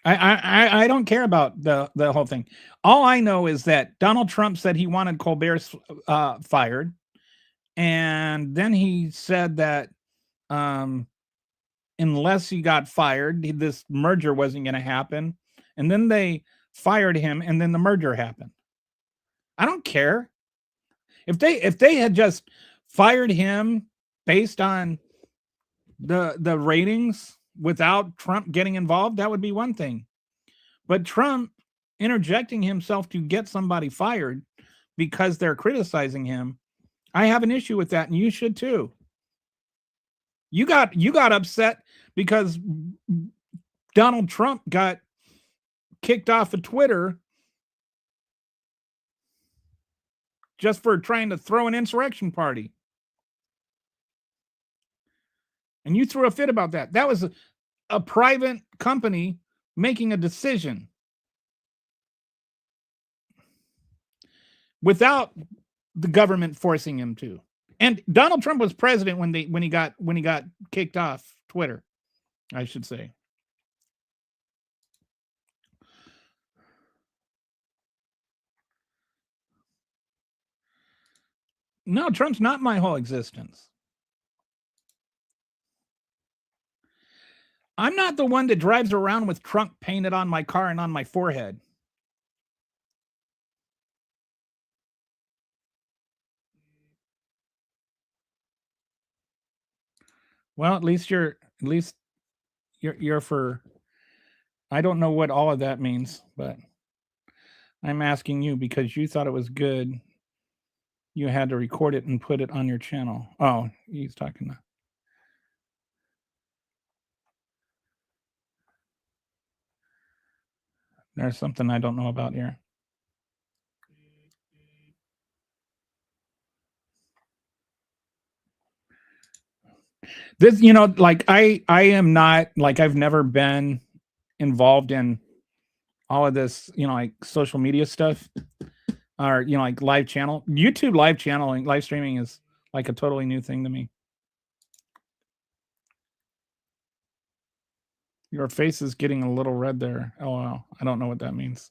I don't care about the whole thing. All I know is that Donald Trump said he wanted Colbert fired, and then he said that unless he got fired, this merger wasn't going to happen. And then they fired him, and then the merger happened. I don't care. If they had just fired him based on the ratings without Trump getting involved, that would be one thing. But Trump interjecting himself to get somebody fired because they're criticizing him, I have an issue with that, and you should too. You got upset because Donald Trump got kicked off of Twitter just for trying to throw an insurrection party. And you threw a fit about that. That was a private company making a decision without the government forcing him to. And Donald Trump was president when he got kicked off Twitter, I should say. No, Trump's not my whole existence. I'm not the one that drives around with Trump painted on my car and on my forehead. Well, at least you're for, I don't know what all of that means, but I'm asking you because you thought it was good. You had to record it and put it on your channel. Oh, he's talking to. There's something I don't know about here. This, like I am not, like, I've never been involved in all of this, like social media stuff or, like live channel. YouTube live channeling, live streaming is like a totally new thing to me. Your face is getting a little red there. Oh, wow. I don't know what that means.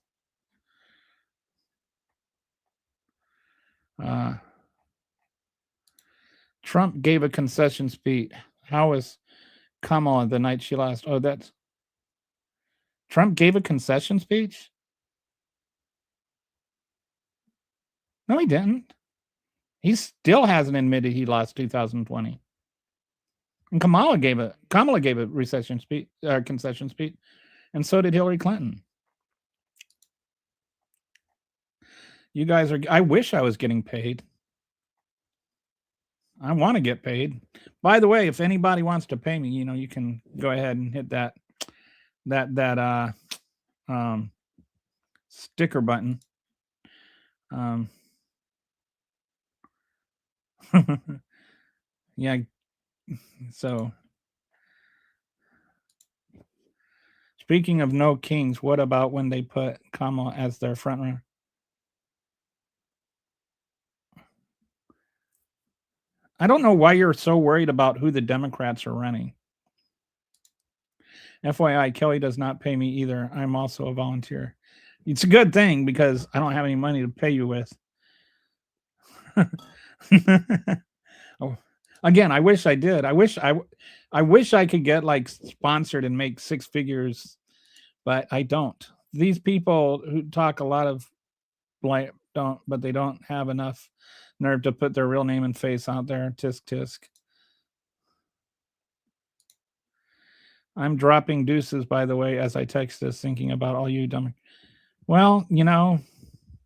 Trump gave a concession speech. How was Kamala the night she lost? Oh, that's Trump gave a concession speech? No, he didn't. He still hasn't admitted he lost 2020. And Kamala gave a concession speech, and so did Hillary Clinton. You guys are. I wish I was getting paid. I want to get paid. By the way, if anybody wants to pay me, you can go ahead and hit that sticker button. Yeah. So, speaking of no kings, what about when they put Kamala as their front runner? I don't know why you're so worried about who the Democrats are running. FYI, Kelly does not pay me either. I'm also a volunteer. It's a good thing because I don't have any money to pay you with. Oh, again, I wish I did. I wish I could get like sponsored and make six figures, but I don't. These people who talk a lot of don't, but they don't have enough nerve to put their real name and face out there. Tisk tisk. I'm dropping deuces, by the way, as I text this, thinking about all you dumb. Well,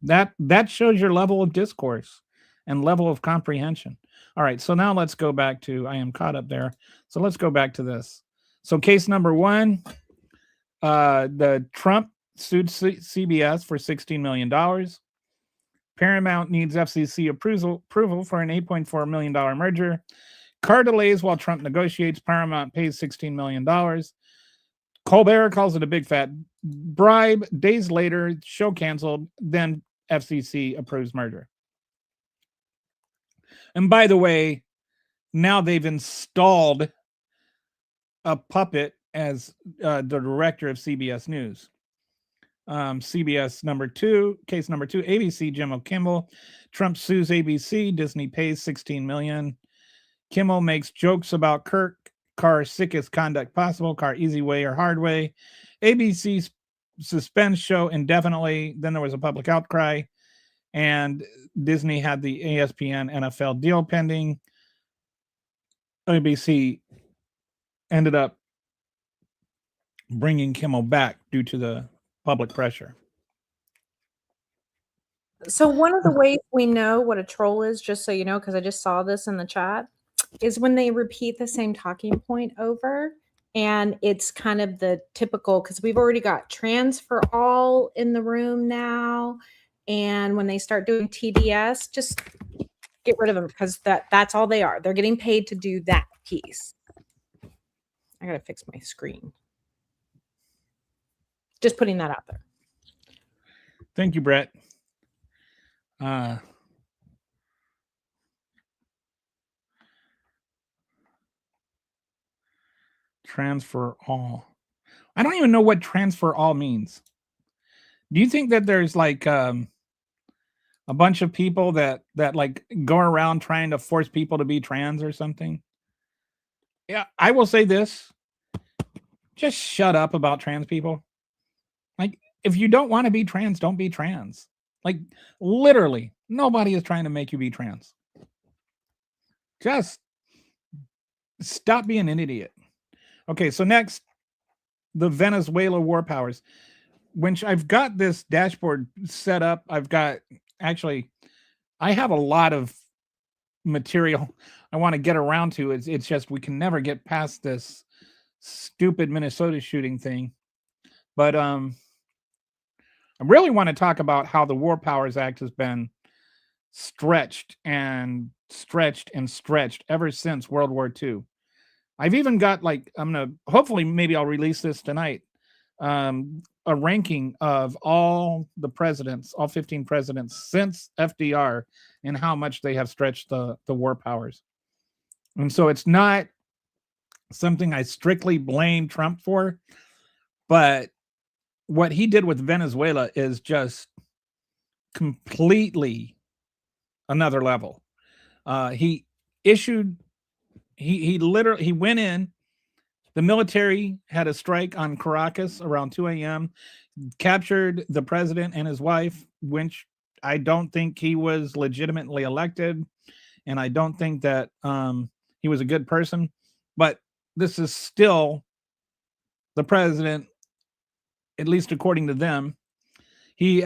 that shows your level of discourse and level of comprehension. All right, so now let's go back to, I am caught up there. So let's go back to this. So case number one, the Trump sued CBS for $16 million. Paramount needs FCC approval for an $8.4 million merger. Car delays while Trump negotiates. Paramount pays $16 million. Colbert calls it a big fat bribe. Days later, show canceled. Then FCC approves merger. And by the way, now they've installed a puppet as the director of CBS News. CBS case number two, ABC, Jimmy Kimmel. Trump sues ABC. Disney pays $16 million. Kimmel makes jokes about Kirk. Carr sickest conduct possible. Carr easy way or hard way. ABC suspends show indefinitely. Then there was a public outcry. And Disney had the ESPN NFL deal pending. ABC ended up bringing Kimmel back due to the public pressure. So one of the ways we know what a troll is, just so you know, because I just saw this in the chat, is when they repeat the same talking point over. And it's kind of the typical, because we've already got trans for all in the room now. And when they start doing TDS, just get rid of them, because that's all they are. They're getting paid to do that piece. I got to fix my screen. Just putting that out there. Thank you, Brett. Transfer all. I don't even know what transfer all means. Do you think that there's like a bunch of people that like go around trying to force people to be trans or something? Yeah, I will say this. Just shut up about trans people. Like, if you don't want to be trans, don't be trans. Like, literally, nobody is trying to make you be trans. Just stop being an idiot. Okay, so next, the Venezuela war powers. When I've got this dashboard set up, I have a lot of material I want to get around to. It's just we can never get past this stupid Minnesota shooting thing. But I really want to talk about how the War Powers Act has been stretched and stretched and stretched ever since World War II. I've even got hopefully maybe I'll release this tonight, a ranking of all the presidents, all 15 presidents since FDR, and how much they have stretched the war powers. And so it's not something I strictly blame Trump for, but what he did with Venezuela is just completely another level. He went in. The military had a strike on Caracas around 2 a.m., captured the president and his wife, which I don't think he was legitimately elected, and I don't think that he was a good person. But this is still the president, at least according to them. He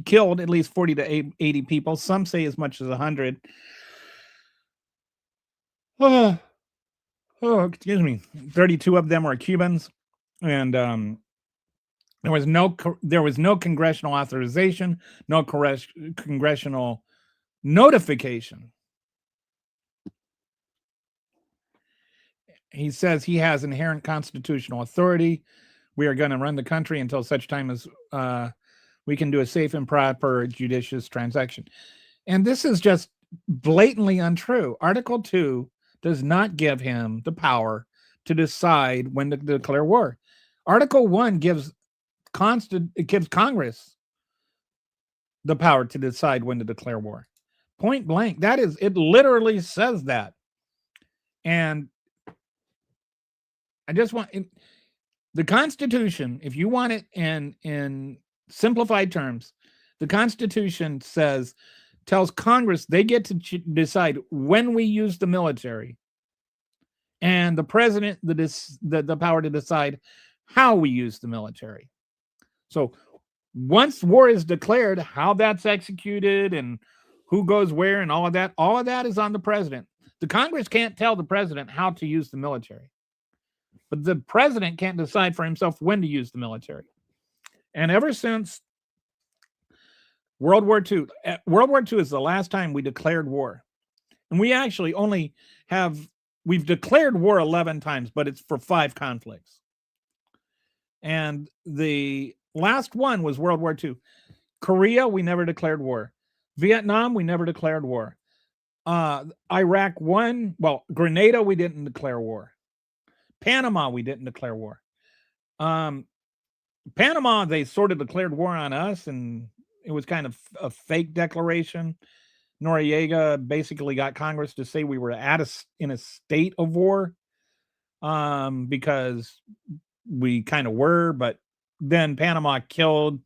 killed at least 40 to 80 people. Some say as much as 100. Oh, excuse me. 32 of them were Cubans, and there was no congressional authorization, no congressional notification. He says he has inherent constitutional authority. We are going to run the country until such time as we can do a safe and proper judicious transaction. And this is just blatantly untrue. Article 2 does not give him the power to decide when to declare war. Article 1 gives Congress the power to decide when to declare war. Point blank. It literally says that. And I just want the Constitution, if you want it in simplified terms, the Constitution tells Congress they get to decide when we use the military and the president the power to decide how we use the military. So once war is declared, how that's executed and who goes where and all of that is on the president. The Congress can't tell the president how to use the military, but the president can't decide for himself when to use the military. And ever since World War II is the last time we declared war. And we actually we've declared war 11 times, but it's for 5 conflicts. And the last one was World War II. Korea, we never declared war. Vietnam, we never declared war. Iraq Grenada, we didn't declare war. Panama, we didn't declare war. Panama, they sort of declared war on us, and it was kind of a fake declaration. Noriega basically got Congress to say we were in a state of war, because we kind of were, but then Panama killed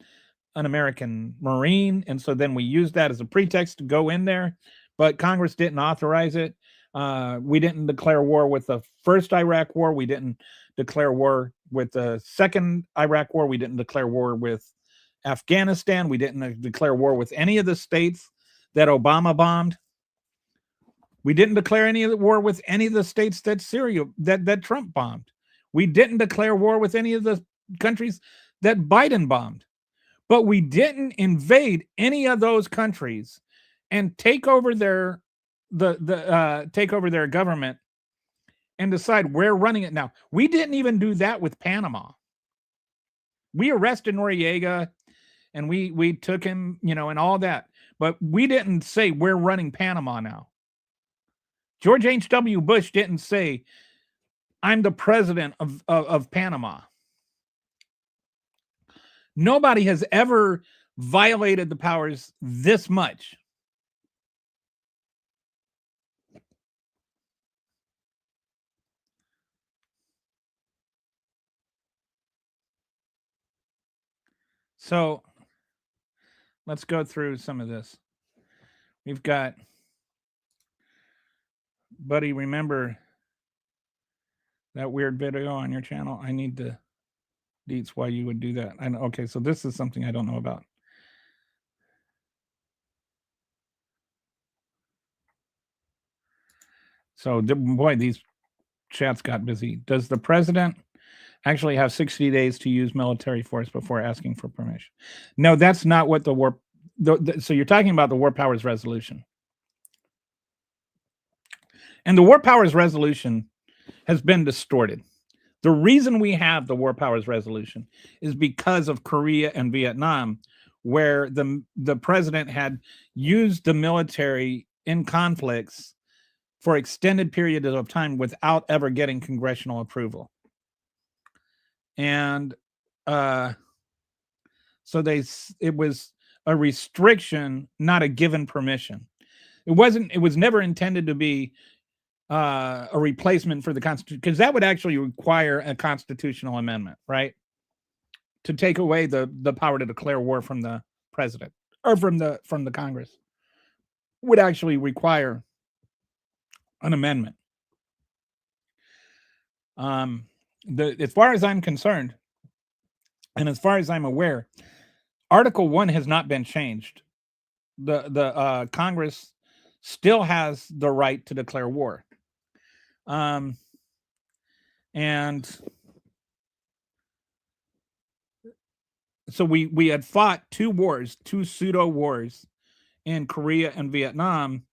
an American Marine, and so then we used that as a pretext to go in there, but Congress didn't authorize it. We didn't declare war with the first Iraq war. We didn't declare war with the second Iraq war. We didn't declare war with Afghanistan. We didn't declare war with any of the states that Obama bombed. We didn't declare any of the war with any of the states that that Trump bombed. We didn't declare war with any of the countries that Biden bombed. But we didn't invade any of those countries and take over their government and decide we're running it now. We didn't even do that with Panama. We arrested Noriega and we took him, and all that. But we didn't say we're running Panama now. George H.W. Bush didn't say, I'm the president of Panama. Nobody has ever violated the powers this much. So let's go through some of this. We've got, buddy, remember that weird video on your channel? I need to deets why you would do that. I know. Okay, so this is something I don't know about. So boy, these chats got busy. Does the president actually have 60 days to use military force before asking for permission? No, that's not what the war. So you're talking about the War Powers Resolution. And the War Powers Resolution has been distorted. The reason we have the War Powers Resolution is because of Korea and Vietnam, where the president had used the military in conflicts for extended periods of time without ever getting congressional approval. And so it was a restriction, not a given permission. It was never intended to be a replacement for the Constitution, because that would actually require a constitutional amendment, right? To take away the power to declare war from the president or from the Congress would actually require an amendment. As far as I'm concerned, and as far as I'm aware, Article 1 has not been changed. The Congress still has the right to declare war. And so we had fought 2 pseudo wars in Korea and Vietnam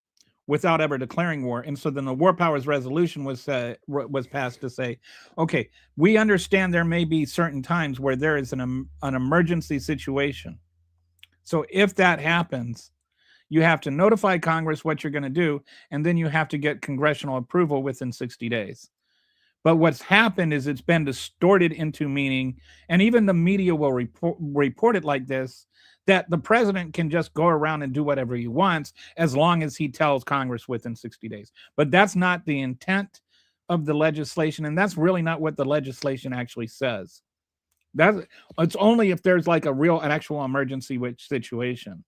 without ever declaring war. And so then the War Powers Resolution was passed to say, okay, we understand there may be certain times where there is an emergency situation. So if that happens, you have to notify Congress what you're going to do, and then you have to get congressional approval within 60 days. But what's happened is it's been distorted into meaning, and even the media will report it like this, that the president can just go around and do whatever he wants as long as he tells Congress within 60 days. But that's not the intent of the legislation, and that's really not what the legislation actually says. It's only if there's like an actual emergency situation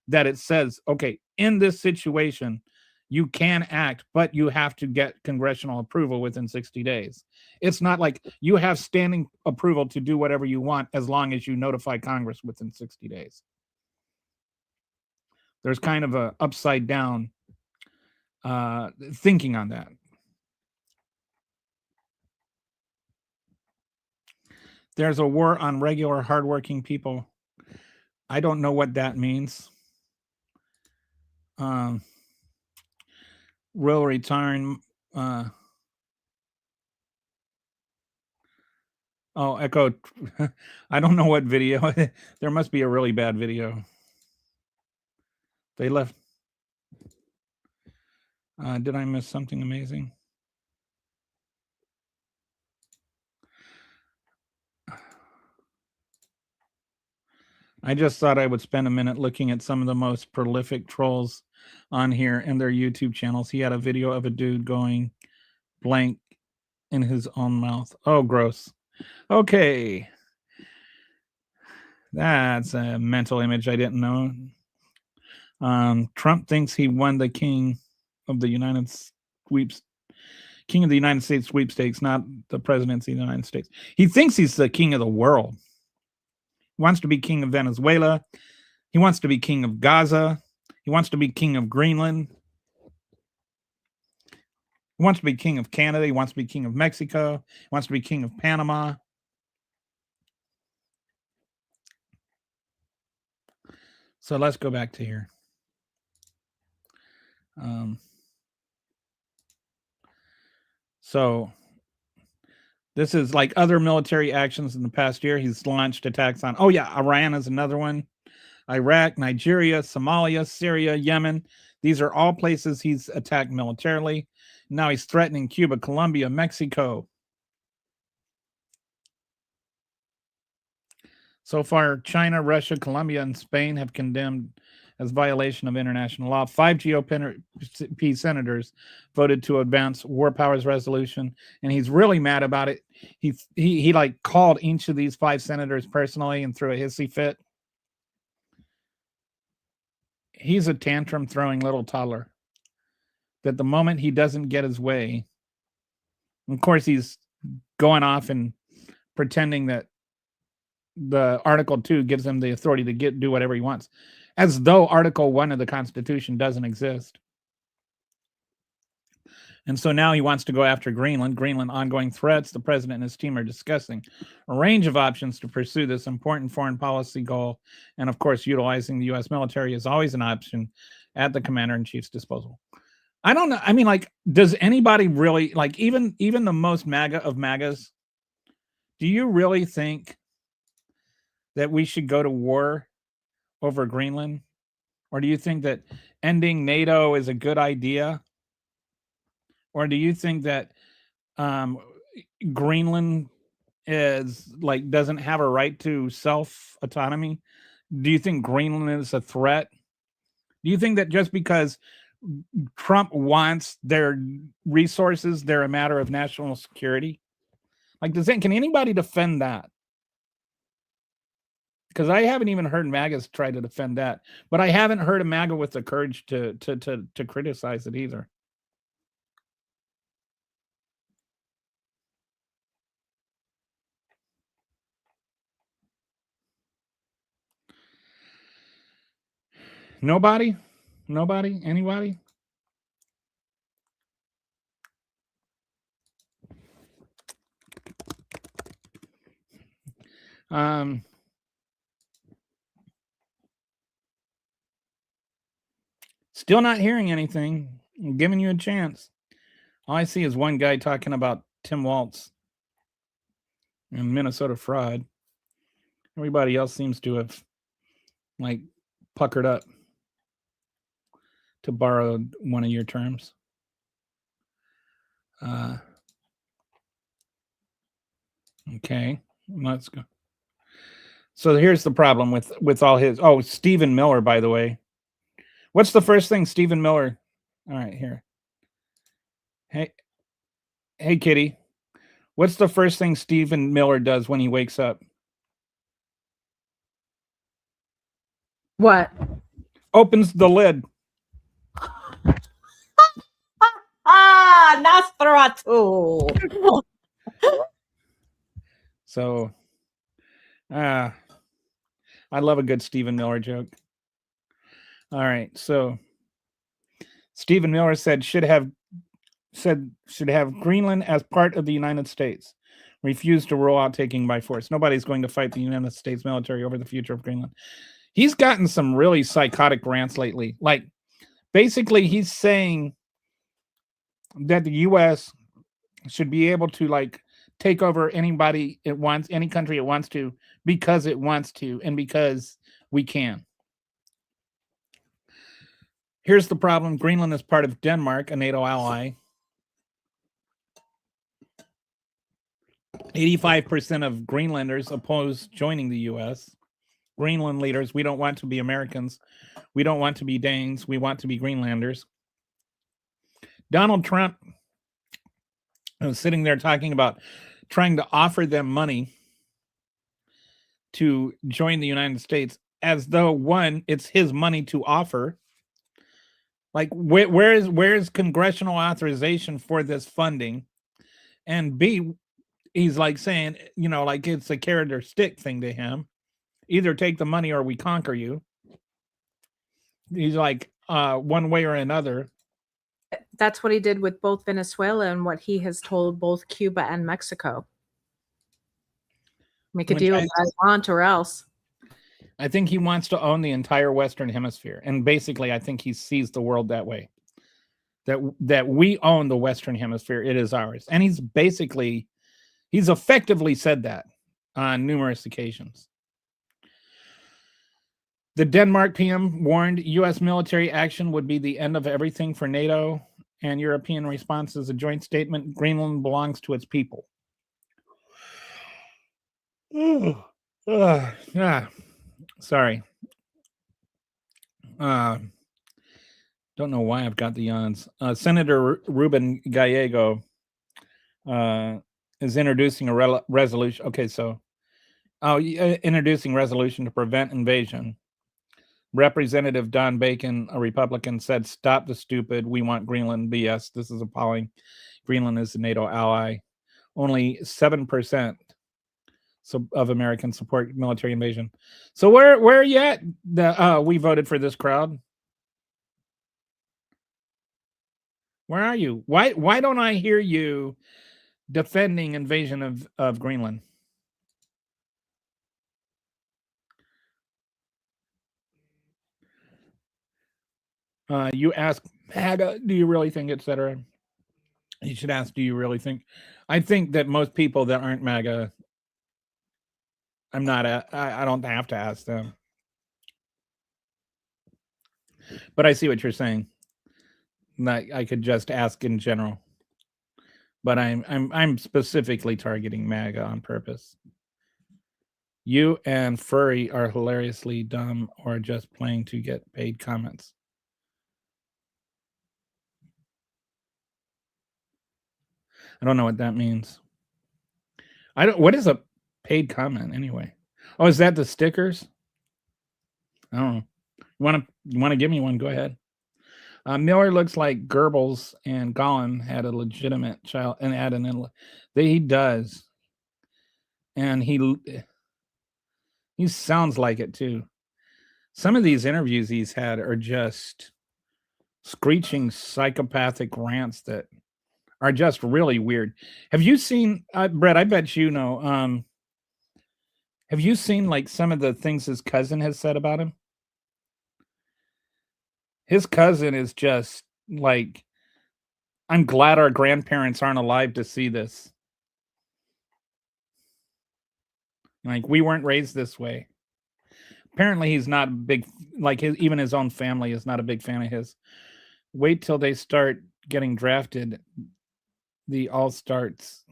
that it says, okay, in this situation, you can act, but you have to get congressional approval within 60 days. It's not like you have standing approval to do whatever you want as long as you notify Congress within 60 days. There's kind of a upside down thinking on that. There's a war on regular, hardworking people. I don't know what that means. Real retiring. Oh, Echo. I don't know what video. There must be a really bad video. They left. Did I miss something amazing? I just thought I would spend a minute looking at some of the most prolific trolls on here and their YouTube channels. He had a video of a dude going blank in his own mouth. Oh, gross. Okay. That's a mental image I didn't know. Trump thinks he won the King of the United States sweepstakes, not the presidency of the United States. He thinks he's the king of the world. He wants to be king of Venezuela. He wants to be king of Gaza. He wants to be king of Greenland. He wants to be king of Canada. He wants to be king of Mexico. He wants to be king of Panama. So let's go back to here. So this is like other military actions in the past year. He's launched attacks on, Iran is another one. Iraq, Nigeria, Somalia, Syria, Yemen. These are all places he's attacked militarily. Now he's threatening Cuba, Colombia, Mexico. So far, China, Russia, Colombia, and Spain have condemned as violation of international law. 5 GOP senators voted to advance war powers resolution, and he's really mad about it. He like called each of these 5 senators personally and threw a hissy fit. He's a tantrum throwing little toddler that the moment he doesn't get his way, of course he's going off and pretending that the Article 2 gives him the authority to do whatever he wants, as though Article 1 of the Constitution doesn't exist. And so now he wants to go after Greenland. Greenland ongoing threats. The president and his team are discussing a range of options to pursue this important foreign policy goal. And of course, utilizing the U.S. military is always an option at the commander-in-chief's disposal. I don't know. I mean, like, does anybody really, like, even the most MAGA of MAGAs, do you really think that we should go to war over Greenland? Or do you think that ending NATO is a good idea? Or do you think that Greenland is like doesn't have a right to self-autonomy? Do you think Greenland is a threat? Do you think that just because Trump wants their resources, they're a matter of national security? Like, can anybody defend that? Because I haven't even heard MAGAs try to defend that, but I haven't heard a MAGA with the courage to criticize it either. Nobody? Anybody? Still not hearing anything. I'm giving you a chance. All I see is one guy talking about Tim Walz and Minnesota fraud. Everybody else seems to have like puckered up, to borrow one of your terms. Okay, let's go. So here's the problem with all his. Oh, Stephen Miller, by the way. What's the first thing Stephen Miller? All right, here. Hey, Kitty. What's the first thing Stephen Miller does when he wakes up? What? Opens the lid. Nosferatu. So, I love a good Stephen Miller joke. All right, so Stephen Miller said should have Greenland as part of the United States. Refused to rule out taking by force. Nobody's going to fight the United States military over the future of Greenland. He's gotten some really psychotic rants lately. Like, basically, he's saying that the U.S. should be able to like take over anybody it wants, any country it wants to, because it wants to, and because we can. Here's the problem. Greenland is part of Denmark, a NATO ally. 85% of Greenlanders oppose joining the U.S. Greenland leaders, we don't want to be Americans. We don't want to be Danes. We want to be Greenlanders. Donald Trump was sitting there talking about trying to offer them money to join the United States, as though, one, it's his money to offer. Like, where is congressional authorization for this funding? And B, he's like saying, you know, like it's a carrot or stick thing to him. Either take the money or we conquer you. He's like, one way or another. That's what he did with both Venezuela and what he has told both Cuba and Mexico. Make a deal if I want or else. I think he wants to own the entire Western Hemisphere. And basically, I think he sees the world that way. That we own the Western Hemisphere. It is ours. And he's effectively said that on numerous occasions. The Denmark PM warned U.S. military action would be the end of everything for NATO, and European response is a joint statement. Greenland belongs to its people. Sorry. Don't know why I've got the yawns. Senator Ruben Gallego is introducing a resolution. Okay, so introducing resolution to prevent invasion. Representative Don Bacon, a Republican, said, "Stop the stupid. We want Greenland BS. This is appalling. Greenland is a NATO ally. Only 7% of Americans support military invasion." So where are you at? We voted for this crowd. Where are you? Why don't I hear you defending invasion of Greenland? You ask MAGA, do you really think, etc. You should ask, do you really think? I think that most people that aren't MAGA, I don't have to ask them. But I see what you're saying. That I could just ask in general. But I'm specifically targeting MAGA on purpose. You and Furry are hilariously dumb or just playing to get paid comments. I don't know what that means. What is a paid comment anyway? Oh, is that the stickers? I don't know. You want to give me one? Go ahead. Miller looks like Goebbels and Gollum had a legitimate child and had he does. And he sounds like it too. Some of these interviews he's had are just screeching psychopathic rants that are just really weird. Have you seen, Brett, I bet you know, have you seen like some of the things his cousin has said about him? His cousin is just like, I'm glad our grandparents aren't alive to see this. Like, we weren't raised this way. Apparently he's not a big, like even his own family is not a big fan of his. Wait till they start getting drafted. The all-starts.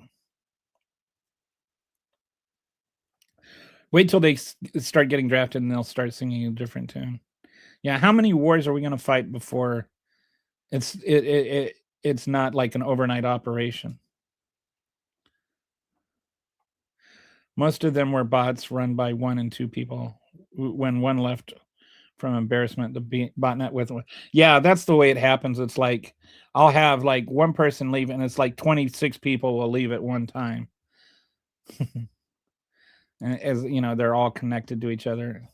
Wait till they start getting drafted and they'll start singing a different tune. Yeah, how many wars are we going to fight before it's not like an overnight operation? Most of them were bots run by 1 and 2 people. When one left, from embarrassment to botnet with. Yeah, that's the way it happens. It's like I'll have like one person leave, and it's like 26 people will leave at one time. And as you know, they're all connected to each other.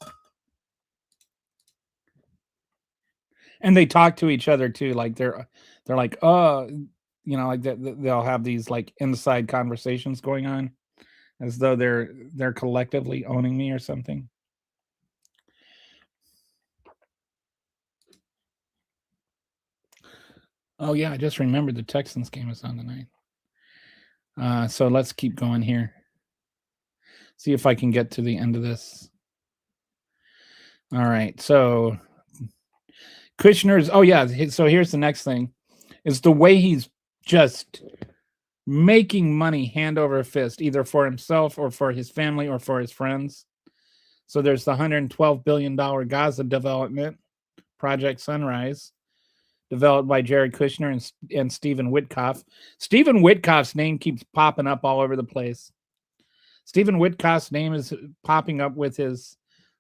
And they talk to each other too. Like they're like, oh, you know, like they'll have these like inside conversations going on as though they're collectively owning me or something. Oh yeah, I just remembered the Texans game is on tonight. So let's keep going here. See if I can get to the end of this. All right. So Kushner's, oh yeah, so here's the next thing. Is the way he's just making money hand over fist, either for himself or for his family or for his friends. So there's the $112 billion Gaza development, Project Sunrise, developed by Jared Kushner and Stephen Witkoff. Stephen Witkoff's name keeps popping up all over the place. Stephen Witkoff's name is popping up with his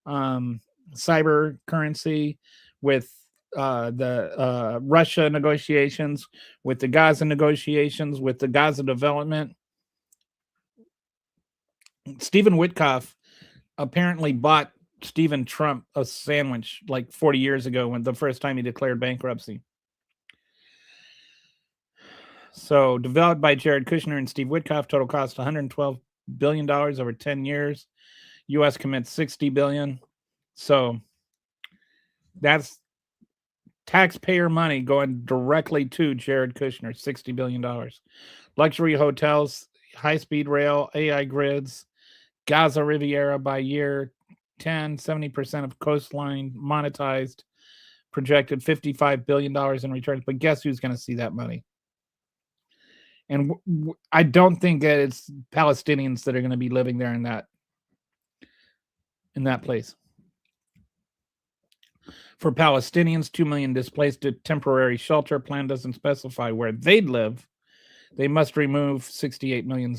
cyber currency, with the Russia negotiations, with the Gaza negotiations, with the Gaza development. Stephen Witkoff apparently bought Stephen Trump a sandwich like 40 years ago when the first time he declared bankruptcy. So developed by Jared Kushner and Steve Witkoff, total cost $112 billion over 10 years. U.S. commits $60 billion. So that's taxpayer money going directly to Jared Kushner, $60 billion. Luxury hotels, high-speed rail, AI grids, Gaza Riviera by year 10, 70% of coastline monetized, projected $55 billion in returns. But guess who's going to see that money? And I don't think that it's Palestinians that are going to be living there in that place. For Palestinians, 2 million displaced to temporary shelter. Plan doesn't specify where they'd live. They must remove 68 million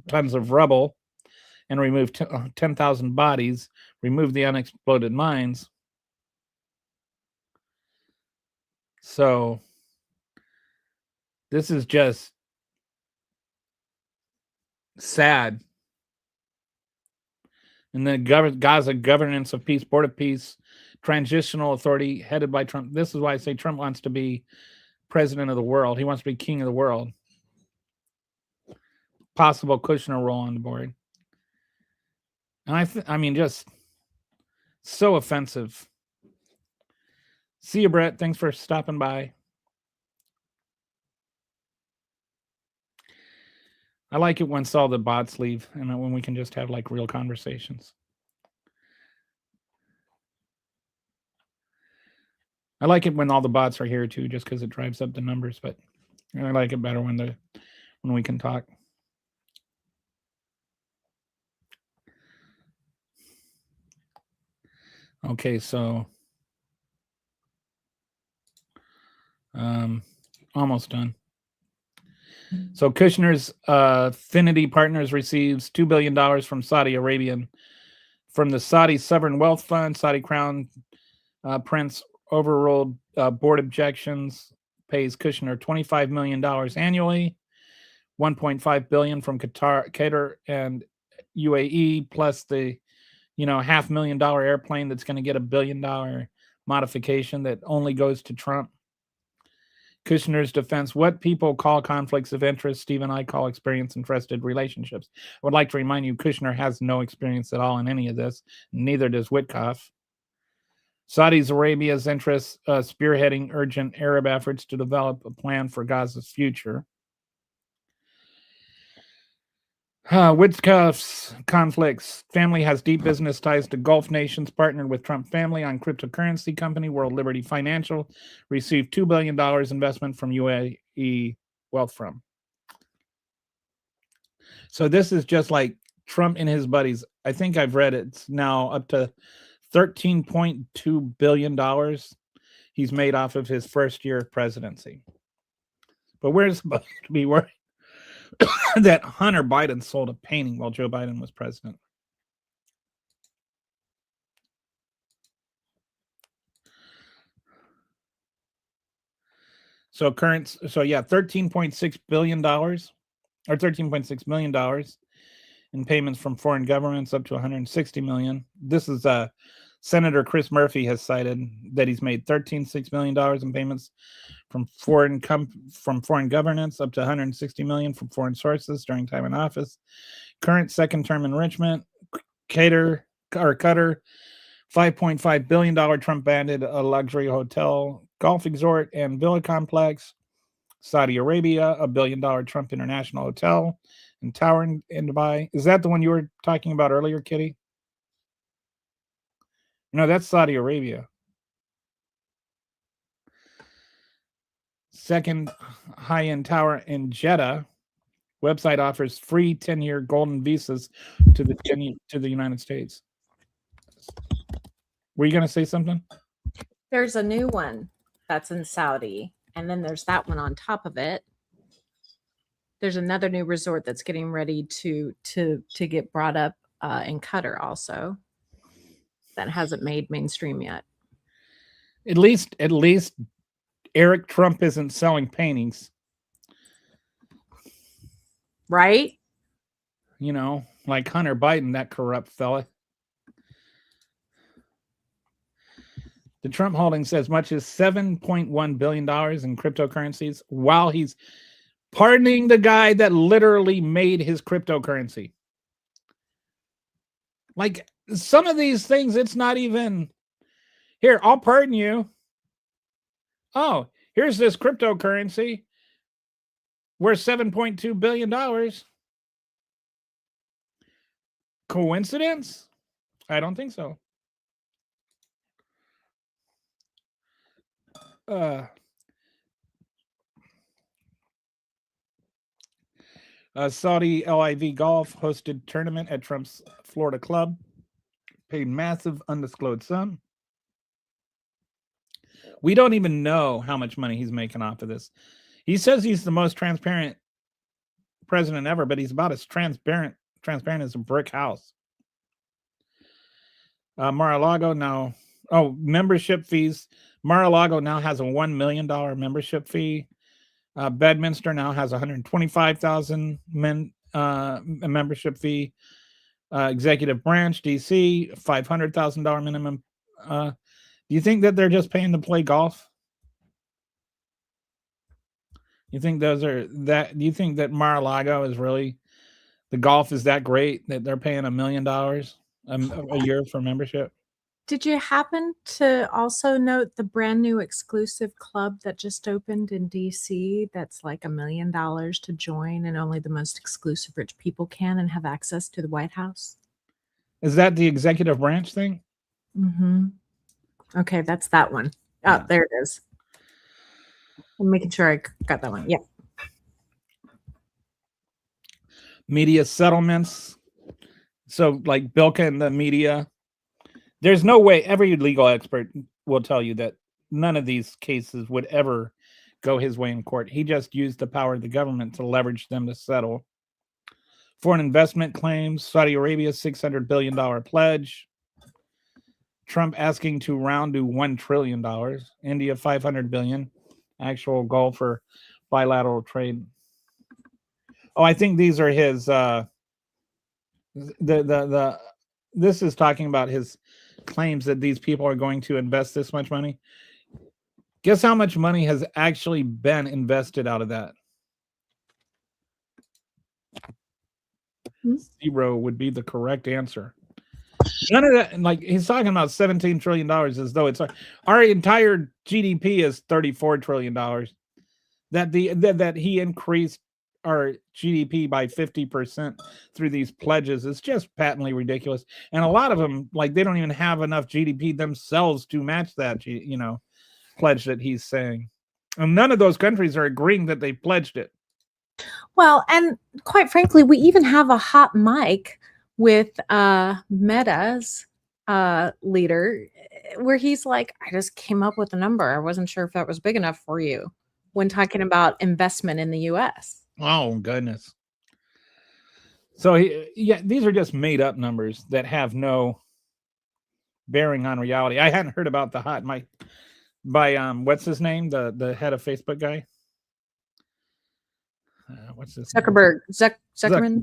tons of rubble and remove 10,000 bodies, remove the unexploded mines. So this is just sad. And the Gaza Governance of Peace, Board of Peace, Transitional Authority headed by Trump. This is why I say Trump wants to be president of the world. He wants to be king of the world. Possible Kushner role on the board. And I mean, just so offensive. See you, Brett. Thanks for stopping by. I like it once all the bots leave and when we can just have like real conversations. I like it when all the bots are here too, just because it drives up the numbers, but I like it better when we can talk. Okay, so almost done. So Kushner's Affinity Partners receives $2 billion from Saudi Arabian, from the Saudi Sovereign Wealth Fund. Saudi Crown Prince overruled board objections, pays Kushner $25 million annually, $1.5 billion from Qatar and UAE, plus the $500,000 airplane that's going to get $1 billion modification that only goes to Trump. Kushner's defense: what people call conflicts of interest, Steve and I call experience and trusted relationships. I would like to remind you, Kushner has no experience at all in any of this. Neither does Witkoff. Saudi Arabia's interests spearheading urgent Arab efforts to develop a plan for Gaza's future. Witkoff's conflicts: family has deep business ties to Gulf nations, partnered with Trump family on cryptocurrency company World Liberty Financial, received $2 billion investment from UAE Wealth Fund. So this is just like Trump and his buddies. I think I've read it's now up to $13.2 billion he's made off of his first year of presidency. But we're supposed to be worried that Hunter Biden sold a painting while Joe Biden was president. So $13.6 billion or $13.6 million in payments from foreign governments up to $160 million. This is Senator Chris Murphy has cited that he's made $13.6 million in payments from foreign governance up to $160 million from foreign sources during time in office. Current second term enrichment, Qatar, $5.5 billion Trump banded a luxury hotel, golf resort, and villa complex. Saudi Arabia, $1 billion Trump International Hotel and tower in Dubai. Is that the one you were talking about earlier, Kitty? No, that's Saudi Arabia. Second high-end tower in Jeddah. Website offers free 10-year golden visas to the United States. Were you going to say something? There's a new one that's in Saudi, and then there's that one on top of it. There's another new resort that's getting ready to get brought up in Qatar also. That hasn't made mainstream yet. At least Eric Trump isn't selling paintings. Right? You know, like Hunter Biden, that corrupt fella. The Trump holdings as much as $7.1 billion in cryptocurrencies while he's pardoning the guy that literally made his cryptocurrency. Like some of these things, it's not even, here, I'll pardon you. Oh, here's this cryptocurrency worth $7.2 billion. Coincidence? I don't think so. Saudi LIV Golf hosted tournament at Trump's Florida club. Paid massive undisclosed sum. We don't even know how much money he's making off of this. He says he's the most transparent president ever, but he's about as transparent as a brick house. Mar-a-Lago now, membership fees. Mar-a-Lago now has a $1 million membership fee. Bedminster now has $125,000 membership fee. Executive branch, DC, $500,000 minimum. Do you think that they're just paying to play golf? You think do you think that Mar-a-Lago is really, the golf is that great that they're paying $1 million a year for membership? Did you happen to also note the brand new exclusive club that just opened in DC that's like $1 million to join, and only the most exclusive rich people can and have access to the White House? Is that the executive branch thing? Mm-hmm. Okay, that's that one. Oh, there it is. I'm making sure I got that one. Yeah. Media settlements. So like Bilka and the media. There's no way, every legal expert will tell you that none of these cases would ever go his way in court. He just used the power of the government to leverage them to settle. Foreign investment claims, Saudi Arabia's $600 billion pledge. Trump asking to round to $1 trillion. India, $500 billion. Actual goal for bilateral trade. Oh, I think these are his, this is talking about his claims that these people are going to invest this much money. Guess how much money has actually been invested out of that? Zero would be the correct answer. None of that, like he's talking about $17 trillion as though it's our entire GDP is $34 trillion. That he increased our GDP by 50% through these pledges is just patently ridiculous. And a lot of them, like, they don't even have enough GDP themselves to match that, pledge that he's saying. And none of those countries are agreeing that they pledged it. Well, and quite frankly, we even have a hot mic with Meta's leader where he's like, I just came up with a number. I wasn't sure if that was big enough for you when talking about investment in the U.S. Oh, goodness. So, these are just made up numbers that have no bearing on reality. I hadn't heard about the hot mic. by what's his name, the head of Facebook guy. What's his name? Zuckerberg. Zuckerman.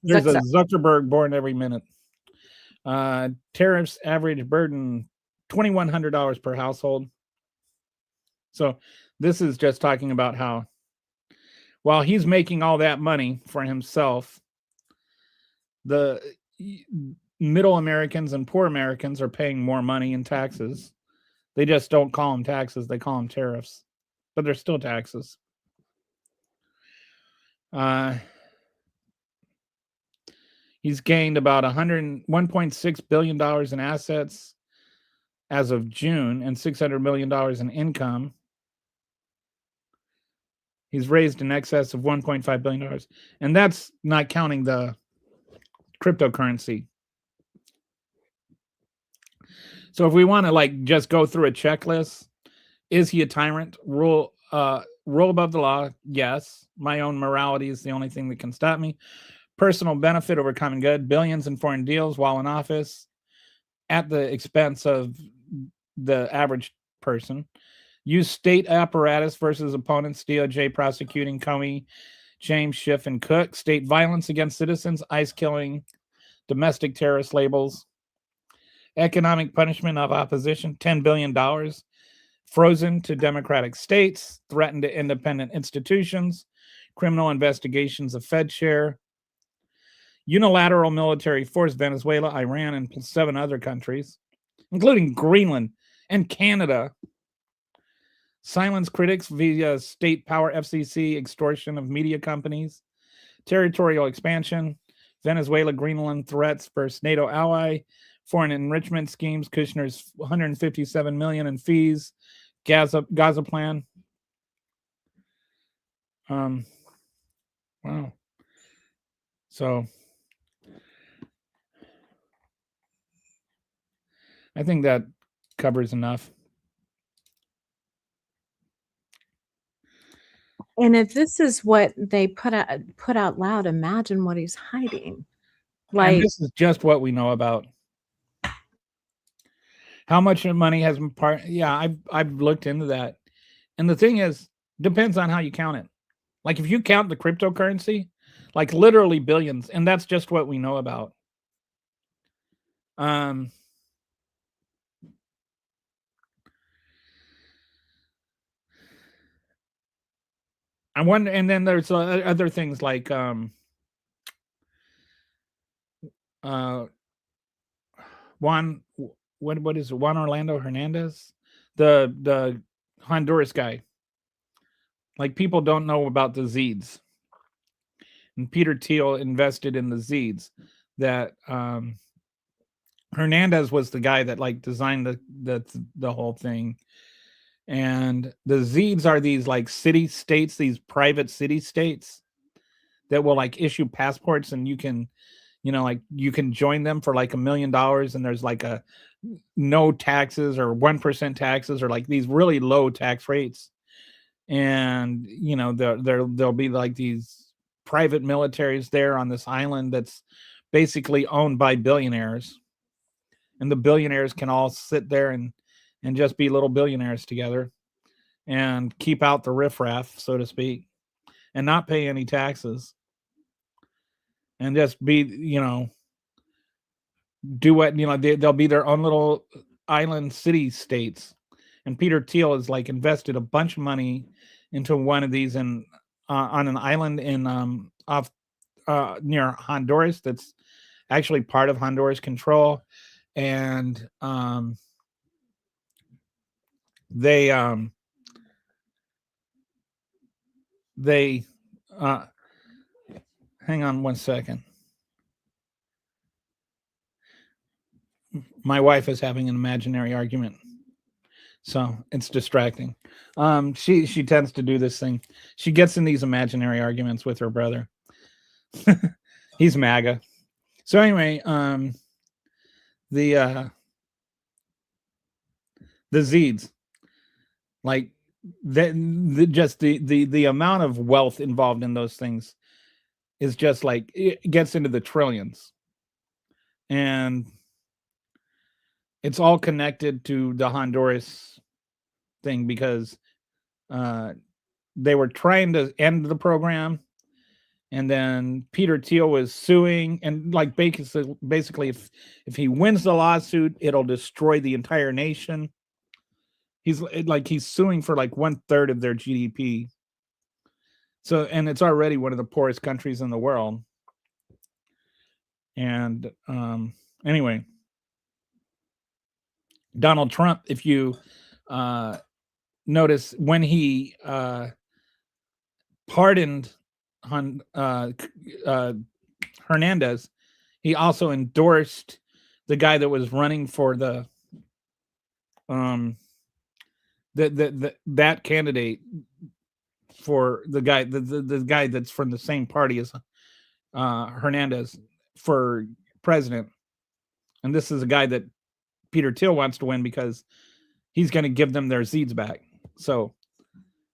There's a Zuckerberg born every minute. Tariffs average burden $2,100 per household. So this is just talking about how while he's making all that money for himself, the middle Americans and poor Americans are paying more money in taxes. They just don't call them taxes. They call them tariffs, but they're still taxes. He's gained about $1.6 billion in assets as of June and $600 million in income. He's raised in excess of $1.5 billion. And that's not counting the cryptocurrency. So if we want to like just go through a checklist, is he a tyrant? Rule above the law? Yes. My own morality is the only thing that can stop me. Personal benefit over common good, billions in foreign deals while in office at the expense of the average person. Use state apparatus versus opponents, DOJ prosecuting Comey, James, Schiff, and Cook. State violence against citizens, ICE killing, domestic terrorist labels. Economic punishment of opposition, $10 billion. Frozen to democratic states, threatened to independent institutions, criminal investigations of Fed share. Unilateral military force, Venezuela, Iran, and 7 other countries, including Greenland and Canada. Silence critics via state power, FCC, extortion of media companies. Territorial expansion, Venezuela, Greenland threats versus NATO ally. Foreign enrichment schemes, Kushner's $157 million in fees. Gaza plan. Wow. So I think that covers enough. And if this is what they put out loud, imagine what he's hiding. Like, and this is just what we know about. How much money has been I've looked into that. And the thing is, depends on how you count it. Like if you count the cryptocurrency, like literally billions, and that's just what we know about. I wonder, and then there's other things like Juan, what is it? Juan Orlando Hernandez, the Honduras guy. Like people don't know about the Zeeds, and Peter Thiel invested in the Zeeds. That Hernandez was the guy that like designed the whole thing. And the Zeeds are these like city states, these private city states that will like issue passports, and you can, like you can join them for like $1 million, and there's like a no taxes or 1% taxes or like these really low tax rates. And there'll be like these private militaries there on this island that's basically owned by billionaires, and the billionaires can all sit there and just be little billionaires together and keep out the riffraff, so to speak, and not pay any taxes and just be, do what, they'll be their own little island city states. And Peter Thiel has like invested a bunch of money into one of these on an island in off near Honduras that's actually part of Honduras control. And they hang on one second. My wife is having an imaginary argument, so it's distracting. She tends to do this thing. She gets in these imaginary arguments with her brother. He's MAGA. So anyway, the Zeeds, like the amount of wealth involved in those things is just like it gets into the trillions, and it's all connected to the Honduras thing because they were trying to end the program, and then Peter Thiel was suing, and like basically if he wins the lawsuit, it'll destroy the entire nation. He's suing for like 1/3 of their GDP. So, and it's already one of the poorest countries in the world. And anyway, Donald Trump, if you notice, when he pardoned Hernandez, he also endorsed the guy that was running for that candidate for the guy that's from the same party as Hernandez for president. And this is a guy that Peter Thiel wants to win because he's going to give them their seeds back. So,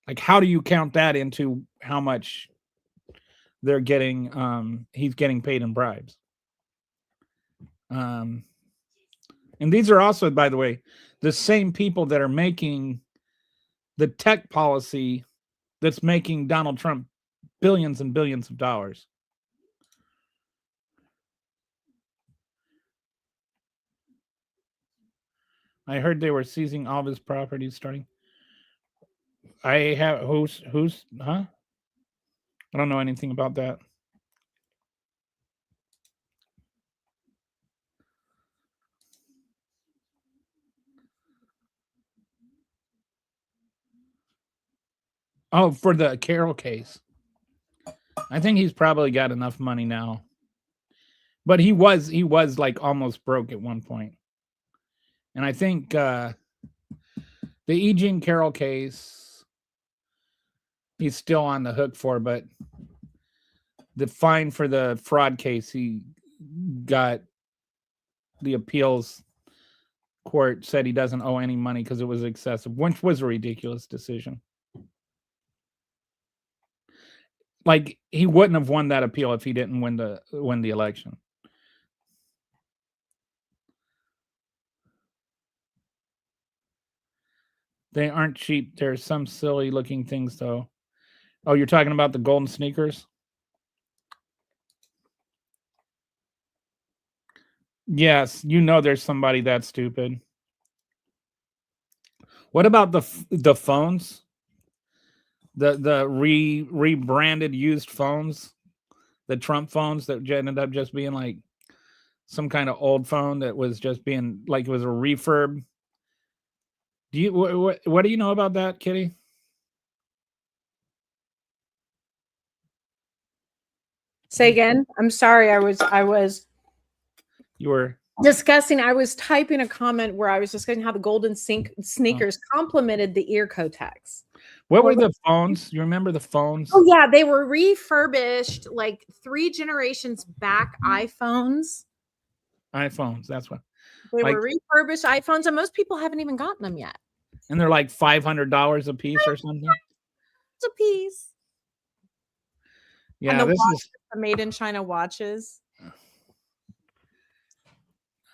like, how do you count that into how much they're getting? He's getting paid in bribes. And these are also, by the way, the same people that are making the tech policy that's making Donald Trump billions and billions of dollars. I heard they were seizing all of his properties starting. I have who's huh? I don't know anything about that. Oh, for the Carroll case. I think he's probably got enough money now. But he was like almost broke at one point. And I think the E. Jean Carroll case, he's still on the hook for, but the fine for the fraud case, he got the appeals court said he doesn't owe any money because it was excessive, which was a ridiculous decision. Like, he wouldn't have won that appeal if he didn't win the election. They aren't cheap. There's some silly looking things though. Oh, you're talking about the golden sneakers? Yes, there's somebody that stupid. What about the phones? The rebranded used phones, the Trump phones that ended up just being like some kind of old phone that was just being like it was a refurb. Do you what do you know about that, Kitty? Say again. I'm sorry. I was You were discussing. I was typing a comment where I was discussing how the golden sneakers complemented the ear Kotex. What were the phones? You remember the phones? Oh yeah, they were refurbished like 3 generations back iPhones. iPhones, that's what. They were refurbished iPhones, and most people haven't even gotten them yet. And they're like $500 a piece or something. It's a piece. Yeah, this is the made in China watches.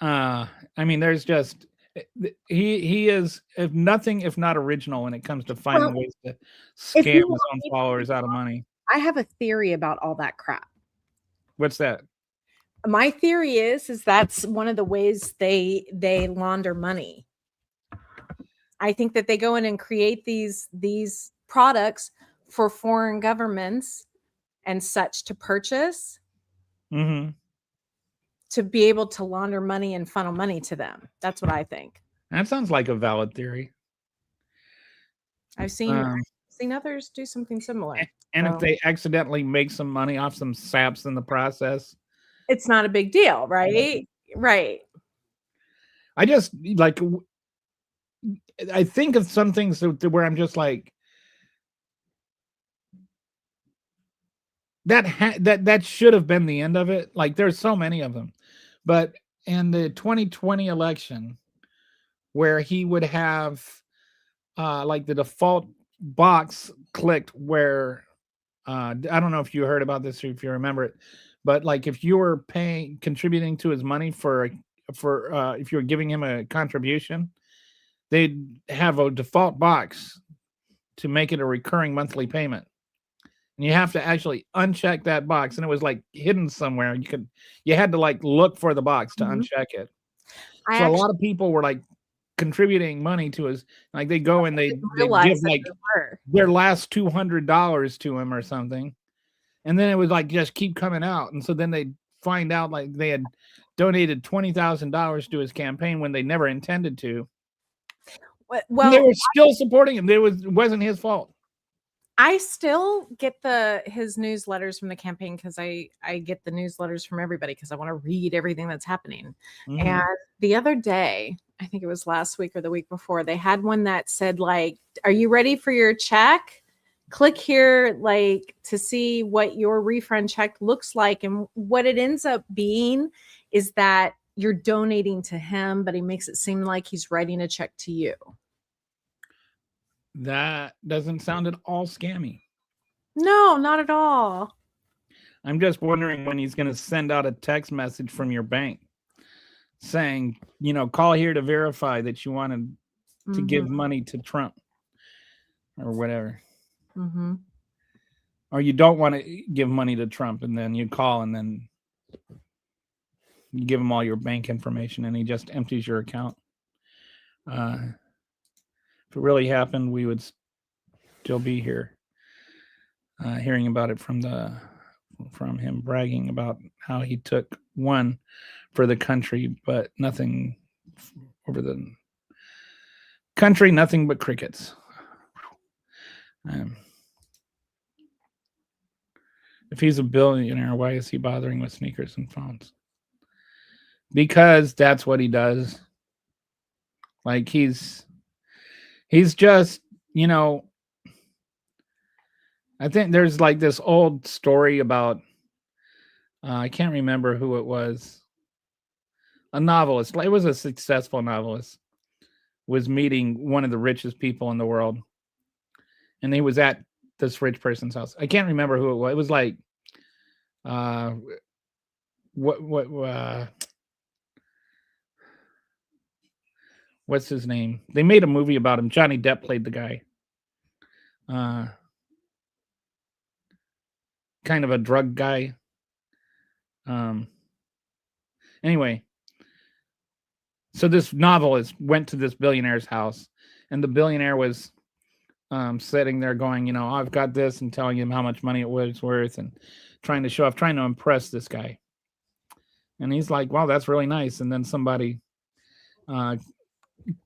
I mean, there's just he is if not original when it comes to finding ways to scam his own followers out of money. I have a theory about all that crap. What's that? My theory is that's one of the ways they launder money. I think that they go in and create these products for foreign governments and such to purchase. Mm-hmm. To be able to launder money and funnel money to them. That's what I think. That sounds like a valid theory. I've seen others do something similar. And if they accidentally make some money off some saps in the process, it's not a big deal, right? Right. I just like I think of some things where I'm just like that should have been the end of it. Like, there's so many of them. But in the 2020 election, where he would have like the default box clicked where I don't know if you heard about this or if you remember it, but like if you were contributing to his money for if you were giving him a contribution, they'd have a default box to make it a recurring monthly payment. And you have to actually uncheck that box, and it was like hidden somewhere. You had to like look for the box to uncheck it. So a lot of people were like contributing money to us. Like they go and they give like their last $200 to him or something. And then it would like just keep coming out. And so then they'd find out like they had donated $20,000 to his campaign when they never intended to. Well, they were still supporting him. It wasn't his fault. I still get his newsletters from the campaign because I get the newsletters from everybody because I want to read everything that's happening. Mm-hmm. And the other day, I think it was last week or the week before, they had one that said like, "Are you ready for your check? Click here like to see what your refund check looks like." And what it ends up being is that you're donating to him, but he makes it seem like he's writing a check to you. That doesn't sound at all scammy. No, not at all. I'm just wondering when he's going to send out a text message from your bank saying, call here to verify that you wanted to give money to Trump or whatever. Mm-hmm. Or you don't want to give money to Trump, and then you call and then you give him all your bank information and he just empties your account. If it really happened, we would still be here hearing about it from him bragging about how he took one for the country, but nothing over the country, nothing but crickets. If he's a billionaire, why is he bothering with sneakers and phones? Because that's what he does. Like he's just, I think there's like this old story about, I can't remember who it was. A novelist. It was a successful novelist. Was meeting one of the richest people in the world. And he was at this rich person's house. I can't remember who it was. It was like, what's his name? They made a movie about him. Johnny Depp played the guy. Kind of a drug guy. Anyway, so this novelist went to this billionaire's house, and the billionaire was sitting there going, I've got this, and telling him how much money it was worth, and trying to show off, trying to impress this guy. And he's like, wow, that's really nice. And then somebody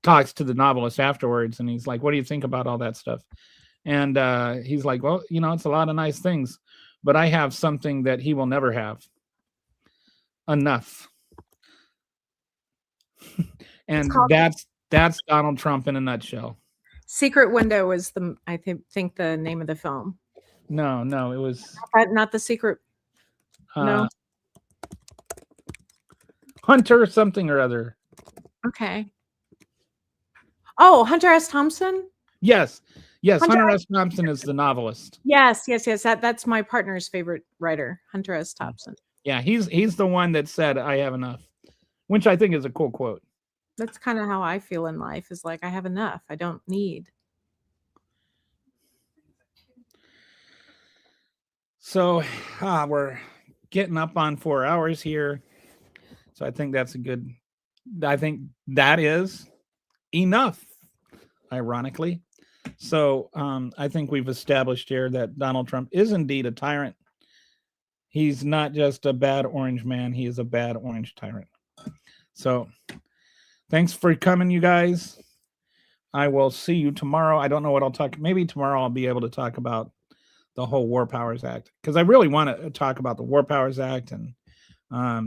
talks to the novelist afterwards, and he's like, what do you think about all that stuff? And he's like, well, it's a lot of nice things, but I have something that he will never have. Enough. And that's Donald Trump in a nutshell. Secret Window was I think the name of the film. No, it was not The Secret. No. Hunter something or other. Okay. Oh, Hunter S. Thompson? Yes. Hunter S. Thompson is the novelist. Yes. That's my partner's favorite writer, Hunter S. Thompson. Yeah, he's the one that said, I have enough, which I think is a cool quote. That's kind of how I feel in life, is like, I have enough. I don't need. So we're getting up on 4 hours here. So I think that is enough, ironically. So I think we've established here that Donald Trump is indeed a tyrant. He's not just a bad orange man. He is a bad orange tyrant. So thanks for coming, you guys. I will see you tomorrow. I don't know what I'll talk. Maybe tomorrow I'll be able to talk about the whole War Powers Act, because I really want to talk about the War Powers Act and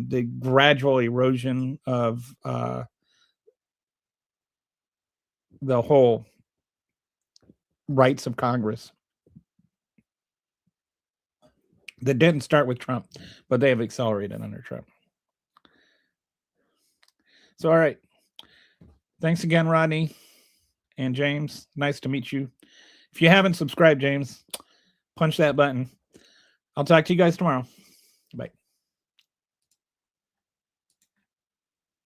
the gradual erosion of the whole rights of Congress. That didn't start with Trump, but they have accelerated under Trump. So, all right. Thanks again, Rodney and James. Nice to meet you. If you haven't subscribed, James, punch that button. I'll talk to you guys tomorrow.